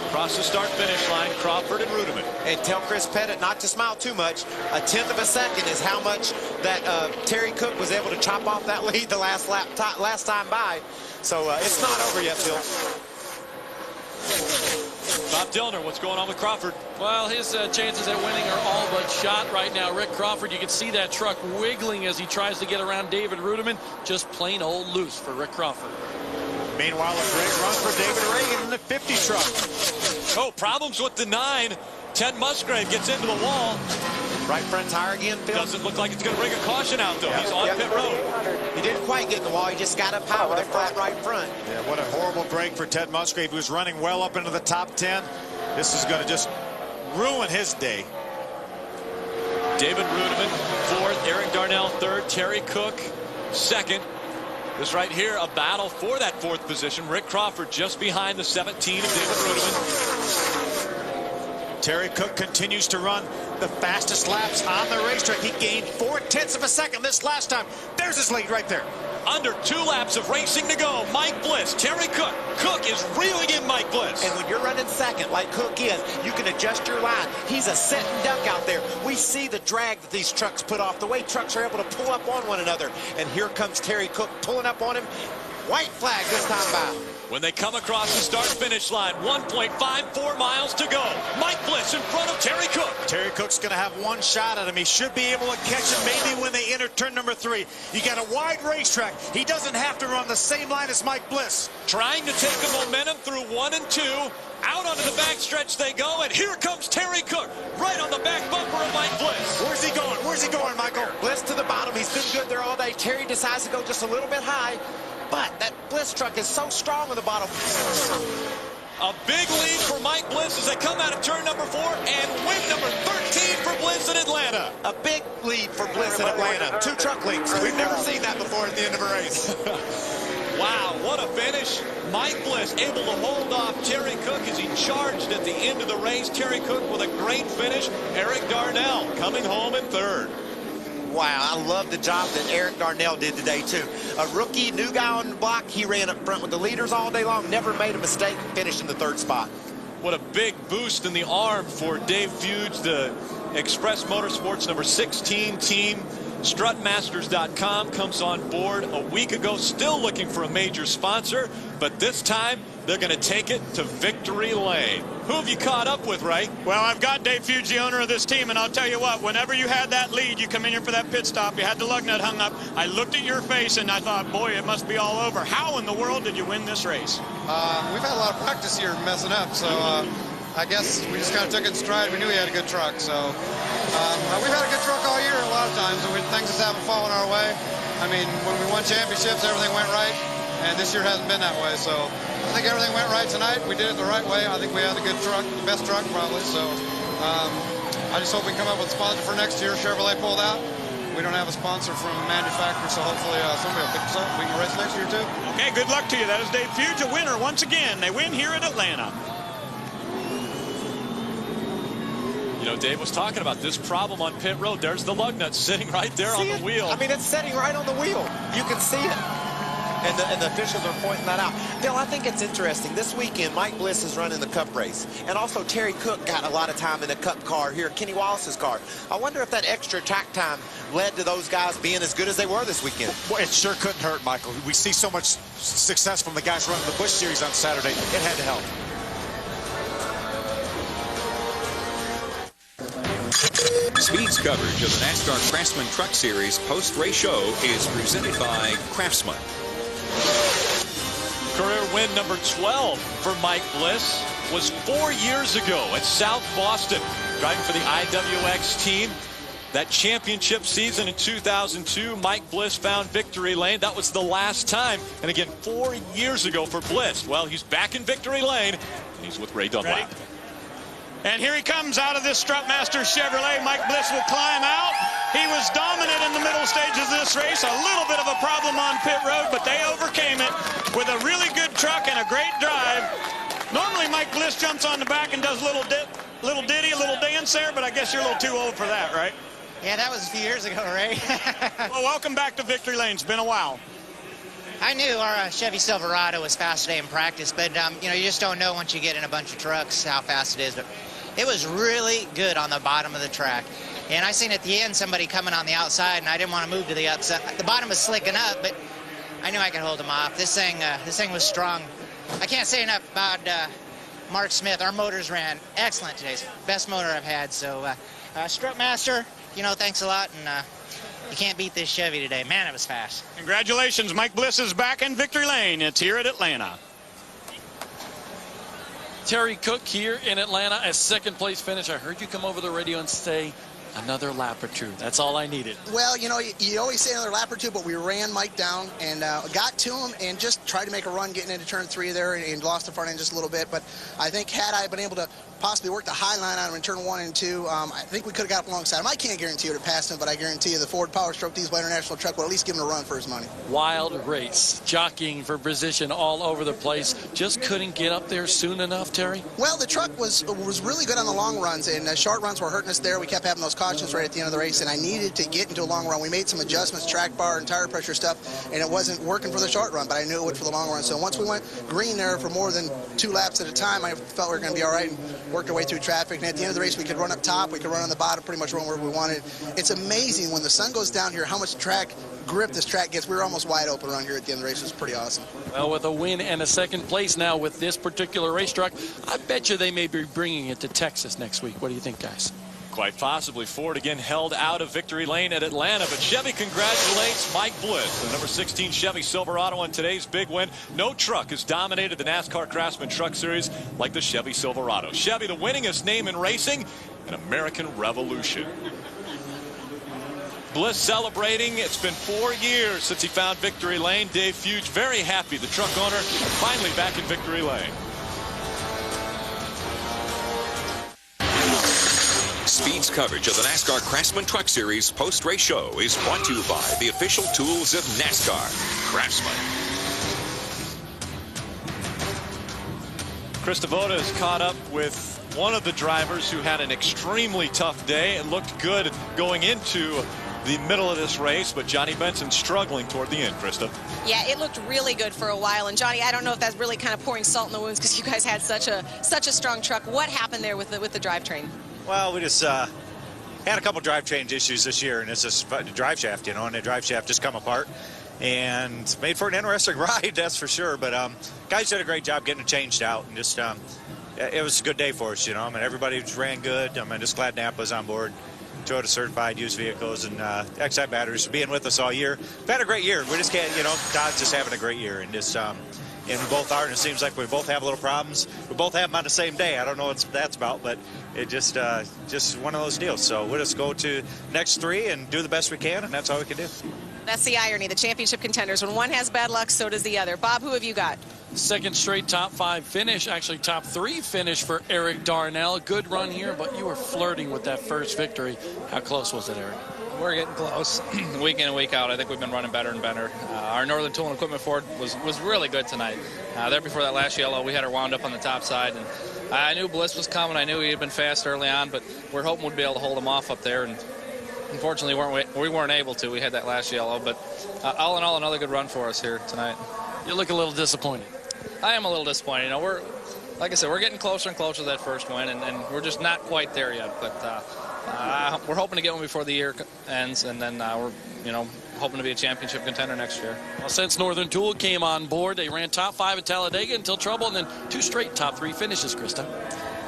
Across the start-finish line, Crawford and Ruderman. And tell Chris Pettit not to smile too much. 1/10 of a second is how much that Terry Cook was able to chop off that lead the last time by. So it's not over yet, Bill. Bob Dillner, what's going on with Crawford? Well, his chances at winning are all but shot right now. Rick Crawford, you can see that truck wiggling as he tries to get around David Ruderman. Just plain old loose for Rick Crawford. Meanwhile, a great run for David Reagan in the 50 truck. Oh, problems with the 9. Ted Musgrave gets into the wall. Right front tire again, Phil. Doesn't look like it's going to bring a caution out, though. He's on pit road. He didn't quite get in the wall. He just got up high with a flat right front. Yeah, what a horrible break for Ted Musgrave, who was running well up into the top 10. This is going to just ruin his day. David Ruderman, 4th. Eric Darnell, 3rd. Terry Cook, 2nd. This right here, a battle for that 4th position. Rick Crawford just behind the 17 of David Ruderman. Terry Cook continues to run the fastest laps on the racetrack. He gained 4/10 of a second this last time. There's his lead right there. Under 2 laps of racing to go. Mike Bliss, Terry Cook. Cook is reeling in Mike Bliss. And when you're running second like Cook is, you can adjust your line. He's a sit and duck out there. We see the drag that these trucks put off, the way trucks are able to pull up on one another. And here comes Terry Cook pulling up on him. White flag this time by. When they come across the start-finish line, 1.54 miles to go. Mike Bliss in front of Terry Cook. Terry Cook's going to have one shot at him. He should be able to catch him maybe when they enter turn number 3. You got a wide racetrack. He doesn't have to run the same line as Mike Bliss. Trying to take the momentum through 1 and 2. Out onto the backstretch they go, and here comes Terry Cook, right on the back bumper of Mike Bliss. Where's he going? Where's he going, Michael? Bliss to the bottom. He's been good there all day. Terry decides to go just a little bit high. But that Bliss truck is so strong on the bottom. A big lead for Mike Bliss as they come out of turn number 4 and win number 13 for Bliss in Atlanta. A big lead for Bliss in Atlanta. 2 truck leads. We've never seen that before at the end of a race. Wow, what a finish. Mike Bliss able to hold off Terry Cook as he charged at the end of the race. Terry Cook with a great finish. Eric Darnell coming home in 3rd. Wow, I love the job that Eric Darnell did today, too. A rookie, new guy on the block. He ran up front with the leaders all day long, never made a mistake, finished in the 3rd spot. What a big boost in the arm for Dave Fuge, the Express Motorsports number 16 team. Strutmasters.com comes on board a week ago, still looking for a major sponsor, but this time they're going to take it to victory lane. Who have you caught up with, Ray? Well, I've got Dave Fuge, the owner of this team, and I'll tell you what, whenever you had that lead, you come in here for that pit stop, you had the lug nut hung up, I looked at your face and I thought, boy, it must be all over. How in the world did you win this race? We've had a lot of practice here messing up, so I guess we just kind of took it in stride. We knew we had a good truck, so we've had a good truck all year a lot of times, and things just haven't fallen our way. I mean, when we won championships, everything went right, and this year hasn't been that way, so I think everything went right tonight. We did it the right way. I think we had a good truck, the best truck probably, so I just hope we come up with a sponsor for next year. Chevrolet pulled out. We don't have a sponsor from a manufacturer, so hopefully somebody will pick us up. We can race next year, too. Okay, good luck to you. That is Dave Fuge, a winner once again. They win here at Atlanta. You know, Dave was talking about this problem on pit road. There's the lug nut sitting right there on the wheel. I mean, it's sitting right on the wheel. You can see it. And the officials are pointing that out. Bill, I think it's interesting. This weekend, Mike Bliss is running the Cup race. And also, Terry Cook got a lot of time in the Cup car here, Kenny Wallace's car. I wonder if that extra track time led to those guys being as good as they were this weekend. Well, it sure couldn't hurt, Michael. We see so much success from the guys running the Busch Series on Saturday. It had to help. Speed's coverage of the NASCAR Craftsman Truck Series post-race show is presented by Craftsman. Career win number 12 for Mike Bliss was 4 years ago at South Boston, driving for the IWX team. That championship season in 2002, Mike Bliss found victory lane. That was the last time. And again, 4 years ago for Bliss. Well, he's back in victory lane, and he's with Ray Dunlap. Ready? And here he comes out of this Strutmaster Chevrolet. Mike Bliss will climb out. He was dominant in the middle stages of this race. A little bit of a problem on pit road, but they overcame it with a really good truck and a great drive. Normally, Mike Bliss jumps on the back and does a little ditty, a little dance there, but I guess you're a little too old for that, right? Yeah, that was a few years ago, Ray. Well, welcome back to victory lane. It's been a while. I knew our Chevy Silverado was fast today in practice, but you know, you just don't know once you get in a bunch of trucks how fast it is. But it was really good on the bottom of the track. And I seen at the end somebody coming on the outside, and I didn't want to move to the outside. The bottom was slicking up, but I knew I could hold him off. This thing was strong. I can't say enough about Mark Smith. Our motors ran excellent today. Best motor I've had. So, Strutmaster, you know, thanks a lot, and you can't beat this Chevy today. Man, it was fast. Congratulations, Mike Bliss is back in victory lane. It's here at Atlanta. Terry Cook here in Atlanta, a second-place finish. I heard you come over the radio and say another lap or two. That's all I needed. Well, you know, you always say another lap or two, but we ran Mike down and got to him and just tried to make a run getting into turn 3 there and lost the front end just a little bit. But I think had I been able to possibly work the high line on him in turn 1 and 2, I think we could have got up alongside him. I can't guarantee you to pass him, but I guarantee you the Ford Power Stroke Diesel International truck will at least give him a run for his money. Wild race, jockeying for position all over the place. Just couldn't get up there soon enough, Terry? Well, the truck was really good on the long runs, and short runs were hurting us there. We kept having those cautions right at the end of the race, and I needed to get into a long run. We made some adjustments, track bar and tire pressure stuff, and it wasn't working for the short run, but I knew it would for the long run. So once we went green there for more than 2 laps at a time, I felt we were going to be all right and worked our way through traffic. And at the end of the race, we could run up top, we could run on the bottom, pretty much run where we wanted. It's amazing when the sun goes down here how much track grip this track gets. We were almost wide open around here at the end of the race. It was pretty awesome. Well, with a win and a second place now with this particular racetrack, I bet you they may be bringing it to Texas next week. What do you think, guys? Quite possibly. Ford again held out of victory lane at Atlanta, but Chevy congratulates Mike Bliss, the number 16 Chevy Silverado on today's big win. No truck has dominated the NASCAR Craftsman Truck Series like the Chevy Silverado. Chevy, the winningest name in racing, an American revolution. Bliss celebrating. It's been 4 years since he found victory lane. Dave Fuge very happy. The truck owner finally back in victory lane. Speed's coverage of the NASCAR Craftsman Truck Series post-race show is brought to you by the official tools of NASCAR, Craftsman. Chris Devoda is caught up with one of the drivers who had an extremely tough day and looked good going into the middle of this race, but Johnny Benson struggling toward the end, Krista. Yeah, it looked really good for a while. And Johnny, I don't know if that's really kind of pouring salt in the wounds because you guys had such a strong truck. What happened there with the drivetrain? Well, we just had a couple drivetrain issues this year, and it's just the drive shaft, you know, and the drive shaft just come apart and made for an interesting ride, that's for sure. But guys did a great job getting it changed out, and just it was a good day for us, you know. I mean, everybody just ran good. I mean, just glad Napa's on board. Toyota certified used vehicles and XI batteries for being with us all year. We've had a great year. We just can't, you know, Todd's just having a great year, and just and we both are, and it seems like we both have little problems. We both have them on the same day. I don't know what that's about, but it just one of those deals. So we'll just go to next 3 and do the best we can, and that's all we can do. That's the irony, the championship contenders. When one has bad luck, so does the other. Bob, who have you got? Second straight top 5 finish, actually top 3 finish for Eric Darnell. Good run here, but you were flirting with that first victory. How close was it, Eric? We're getting close. Week in and week out, I think we've been running better and better. Our Northern Tool and Equipment Ford was really good tonight. There before that last yellow, we had her wound up on the top side. And I knew Bliss was coming. I knew he had been fast early on, but we're hoping we'd be able to hold him off up there. And unfortunately, we weren't able to. We had that last yellow. But all in all, another good run for us here tonight. You look a little disappointed. I am a little disappointed. You know, like I said, we're getting closer and closer to that first win, and we're just not quite there yet. But we're hoping to get one before the year ends, and then we're, you know, hoping to be a championship contender next year. Well, since Northern Tool came on board, they ran top 5 at Talladega until trouble, and then 2 straight top 3 finishes, Krista.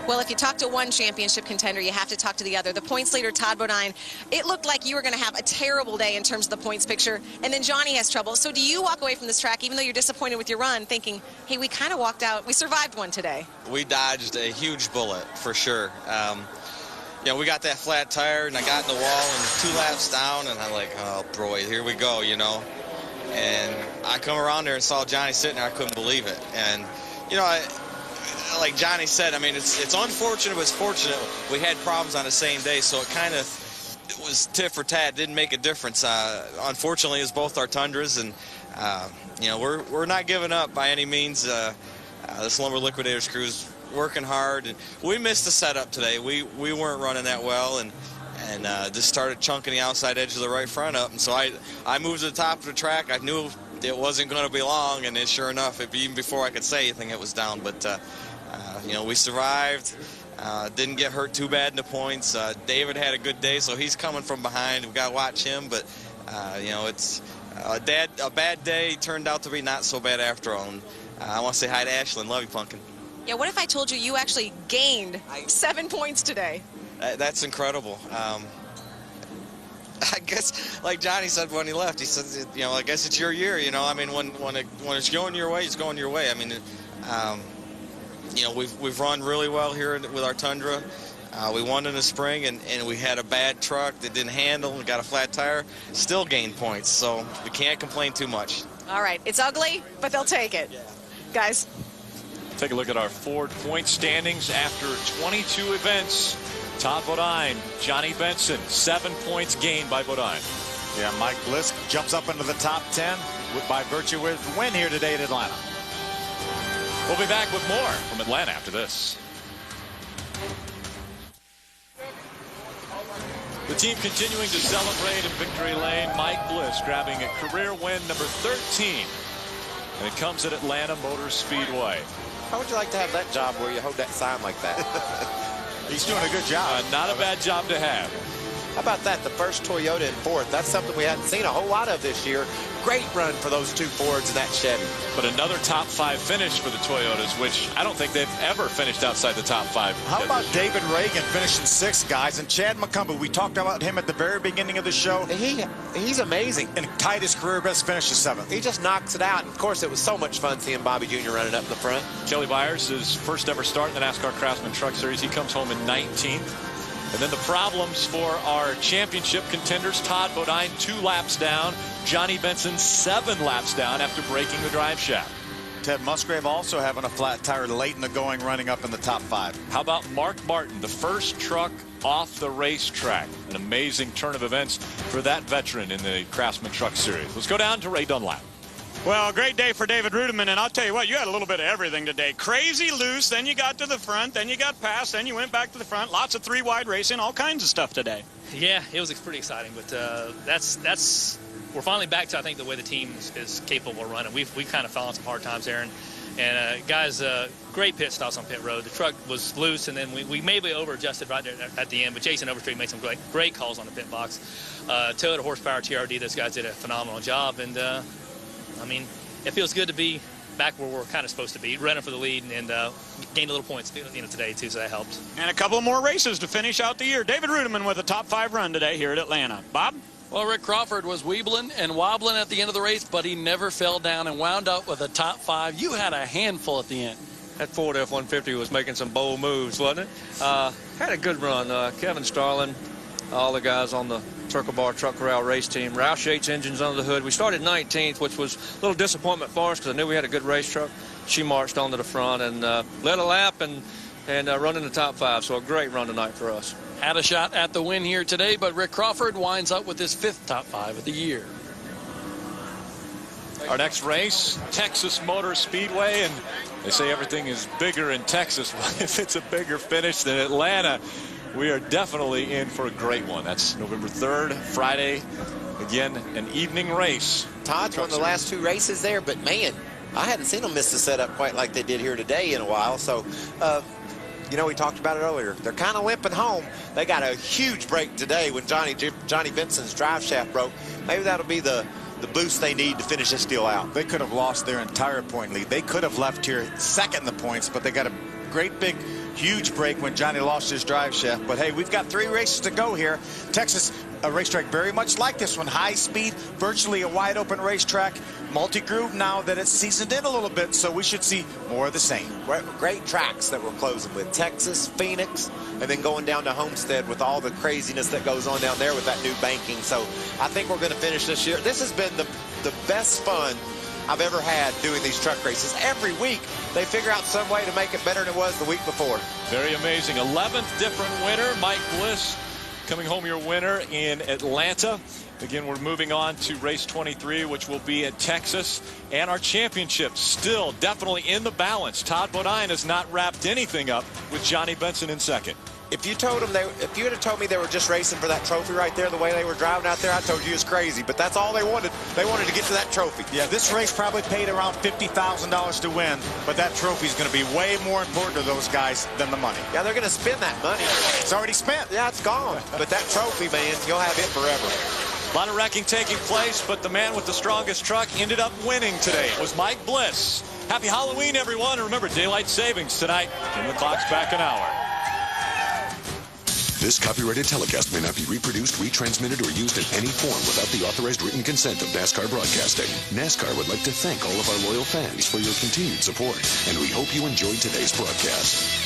Well, if you talk to one championship contender, you have to talk to the other. The points leader, Todd Bodine, it looked like you were going to have a terrible day in terms of the points picture, and then Johnny has trouble. So do you walk away from this track, even though you're disappointed with your run, thinking, hey, we kind of walked out, we survived one today? We dodged a huge bullet, for sure. You know, we got that flat tire, and I got in the wall, and 2 laps down, and I'm like, oh, boy, here we go, you know. And I come around there and saw Johnny sitting there. I couldn't believe it. And, you know, like Johnny said, I mean, it's unfortunate, but it's fortunate. We had problems on the same day, so it kind of was tit for tat. Didn't make a difference. Unfortunately, it's both our Tundras, and you know, we're not giving up by any means. This Lumber Liquidators crew's working hard, and we missed the setup today. We weren't running that well, and just started chunking the outside edge of the right front up. And so I moved to the top of the track. I knew it wasn't going to be long, and then sure enough, even before I could say anything, it was down. But, you know, we survived. Didn't get hurt too bad in the points. David had a good day, so he's coming from behind. We've got to watch him, but, you know, it's a bad day turned out to be not so bad after all. And, I want to say hi to Ashlyn. Love you, Pumpkin. Yeah, what if I told you you actually gained 7 points today? That's incredible. I guess, like Johnny said when he left, he said, you know, I guess it's your year. You know, I mean, when it's going your way, it's going your way. I mean, you know, we've run really well here with our Tundra. We won in the spring, and we had a bad truck that didn't handle. We got a flat tire, still gained points. So we can't complain too much. All right, it's ugly, but they'll take it. Yeah. Guys. Take a look at our Ford point standings after 22 events. Todd Bodine, Johnny Benson, 7 points gained by Bodine. Yeah, Mike Bliss jumps up into the top 10 by virtue of his win here today at Atlanta. We'll be back with more from Atlanta after this. The team continuing to celebrate in victory lane. Mike Bliss grabbing a career win number 13. And it comes at Atlanta Motor Speedway. How would you like to have that job where you hold that sign like that? He's doing a good job. Not a bad job to have. How about that? The first Toyota in fourth. That's something we hadn't seen a whole lot of this year. Great run for those two Fords and that Chevy. But another top 5 finish for the Toyotas, which I don't think they've ever finished outside the top 5. How about David Reagan finishing 6th, guys? And Chad McCumber, we talked about him at the very beginning of the show. He's amazing. And tied his career best finish to 7th. He just knocks it out. And of course, it was so much fun seeing Bobby Jr. running up the front. Kelly Byers, his first ever start in the NASCAR Craftsman Truck Series. He comes home in 19th. And then the problems for our championship contenders. Todd Bodine 2 laps down. Johnny Benson 7 laps down after breaking the drive shaft. Ted Musgrave also having a flat tire late in the going, running up in the top 5. How about Mark Martin, the first truck off the racetrack? An amazing turn of events for that veteran in the Craftsman Truck Series. Let's go down to Ray Dunlap. Well, great day for David Rudiman, and I'll tell you what, you had a little bit of everything today. Crazy loose, then you got to the front, then you got past, then you went back to the front. Lots of 3-wide racing, all kinds of stuff today. Yeah, it was pretty exciting, but we're finally back to, I think, the way the team is capable of running. We've kind of fallen some hard times there, and guys, great pit stops on pit road. The truck was loose, and then we maybe over-adjusted right there at the end, but Jason Overstreet made some great calls on the pit box. Toyota horsepower TRD, those guys did a phenomenal job, and I mean, it feels good to be back where we're kind of supposed to be, running for the lead, and gained a little points today, too, so that helped. And a couple more races to finish out the year. David Rudiman with a top 5 run today here at Atlanta. Bob? Well, Rick Crawford was weebling and wobbling at the end of the race, but he never fell down and wound up with a top 5. You had a handful at the end. That Ford F-150 was making some bold moves, wasn't it? Had a good run. Kevin Starlin, all the guys on the Circle Bar Truck Corral race team. Roush Yates engines under the hood. We started 19th, which was a little disappointment for us because I knew we had a good race truck. She marched onto the front and led a lap and run in the top 5. So a great run tonight for us. Had a shot at the win here today, but Rick Crawford winds up with his 5th top 5 of the year. Our next race, Texas Motor Speedway, and they say everything is bigger in Texas. If it's a bigger finish than Atlanta, we are definitely in for a great one. That's November 3rd, Friday. Again, an evening race. Todd's won the last 2 races there, but man, I hadn't seen them miss the setup quite like they did here today in a while. So, you know, we talked about it earlier. They're kind of limping home. They got a huge break today when Johnny Benson's drive shaft broke. Maybe that'll be the boost they need to finish this deal out. They could have lost their entire point lead. They could have left here second in the points, but they got a great big huge break when Johnny lost his drive shaft. But hey, we've got 3 races to go here. Texas, a racetrack very much like this one. High speed, virtually a wide open racetrack. Multi-groove now that it's seasoned in a little bit, so we should see more of the same. Great tracks that we're closing with. Texas, Phoenix, and then going down to Homestead with all the craziness that goes on down there with that new banking. So I think we're going to finish this year. This has been the best fun I've ever had doing these truck races. Every week, they figure out some way to make it better than it was the week before. Very amazing. 11th different winner. Mike Bliss coming home your winner in Atlanta. Again, we're moving on to race 23, which will be at Texas. And our championship still definitely in the balance. Todd Bodine has not wrapped anything up with Johnny Benson in second. If you had told me they were just racing for that trophy right there, the way they were driving out there, I told you it's crazy. But that's all they wanted. They wanted to get to that trophy. Yeah, this race probably paid around $50,000 to win, but that trophy is going to be way more important to those guys than the money. Yeah, they're going to spend that money. It's already spent. Yeah, it's gone. But that trophy, man, you'll have it forever. A lot of wrecking taking place, but the man with the strongest truck ended up winning today. It was Mike Bliss. Happy Halloween, everyone. And remember, daylight savings tonight. And the clock's back an hour. This copyrighted telecast may not be reproduced, retransmitted, or used in any form without the authorized written consent of NASCAR Broadcasting. NASCAR would like to thank all of our loyal fans for your continued support, and we hope you enjoyed today's broadcast.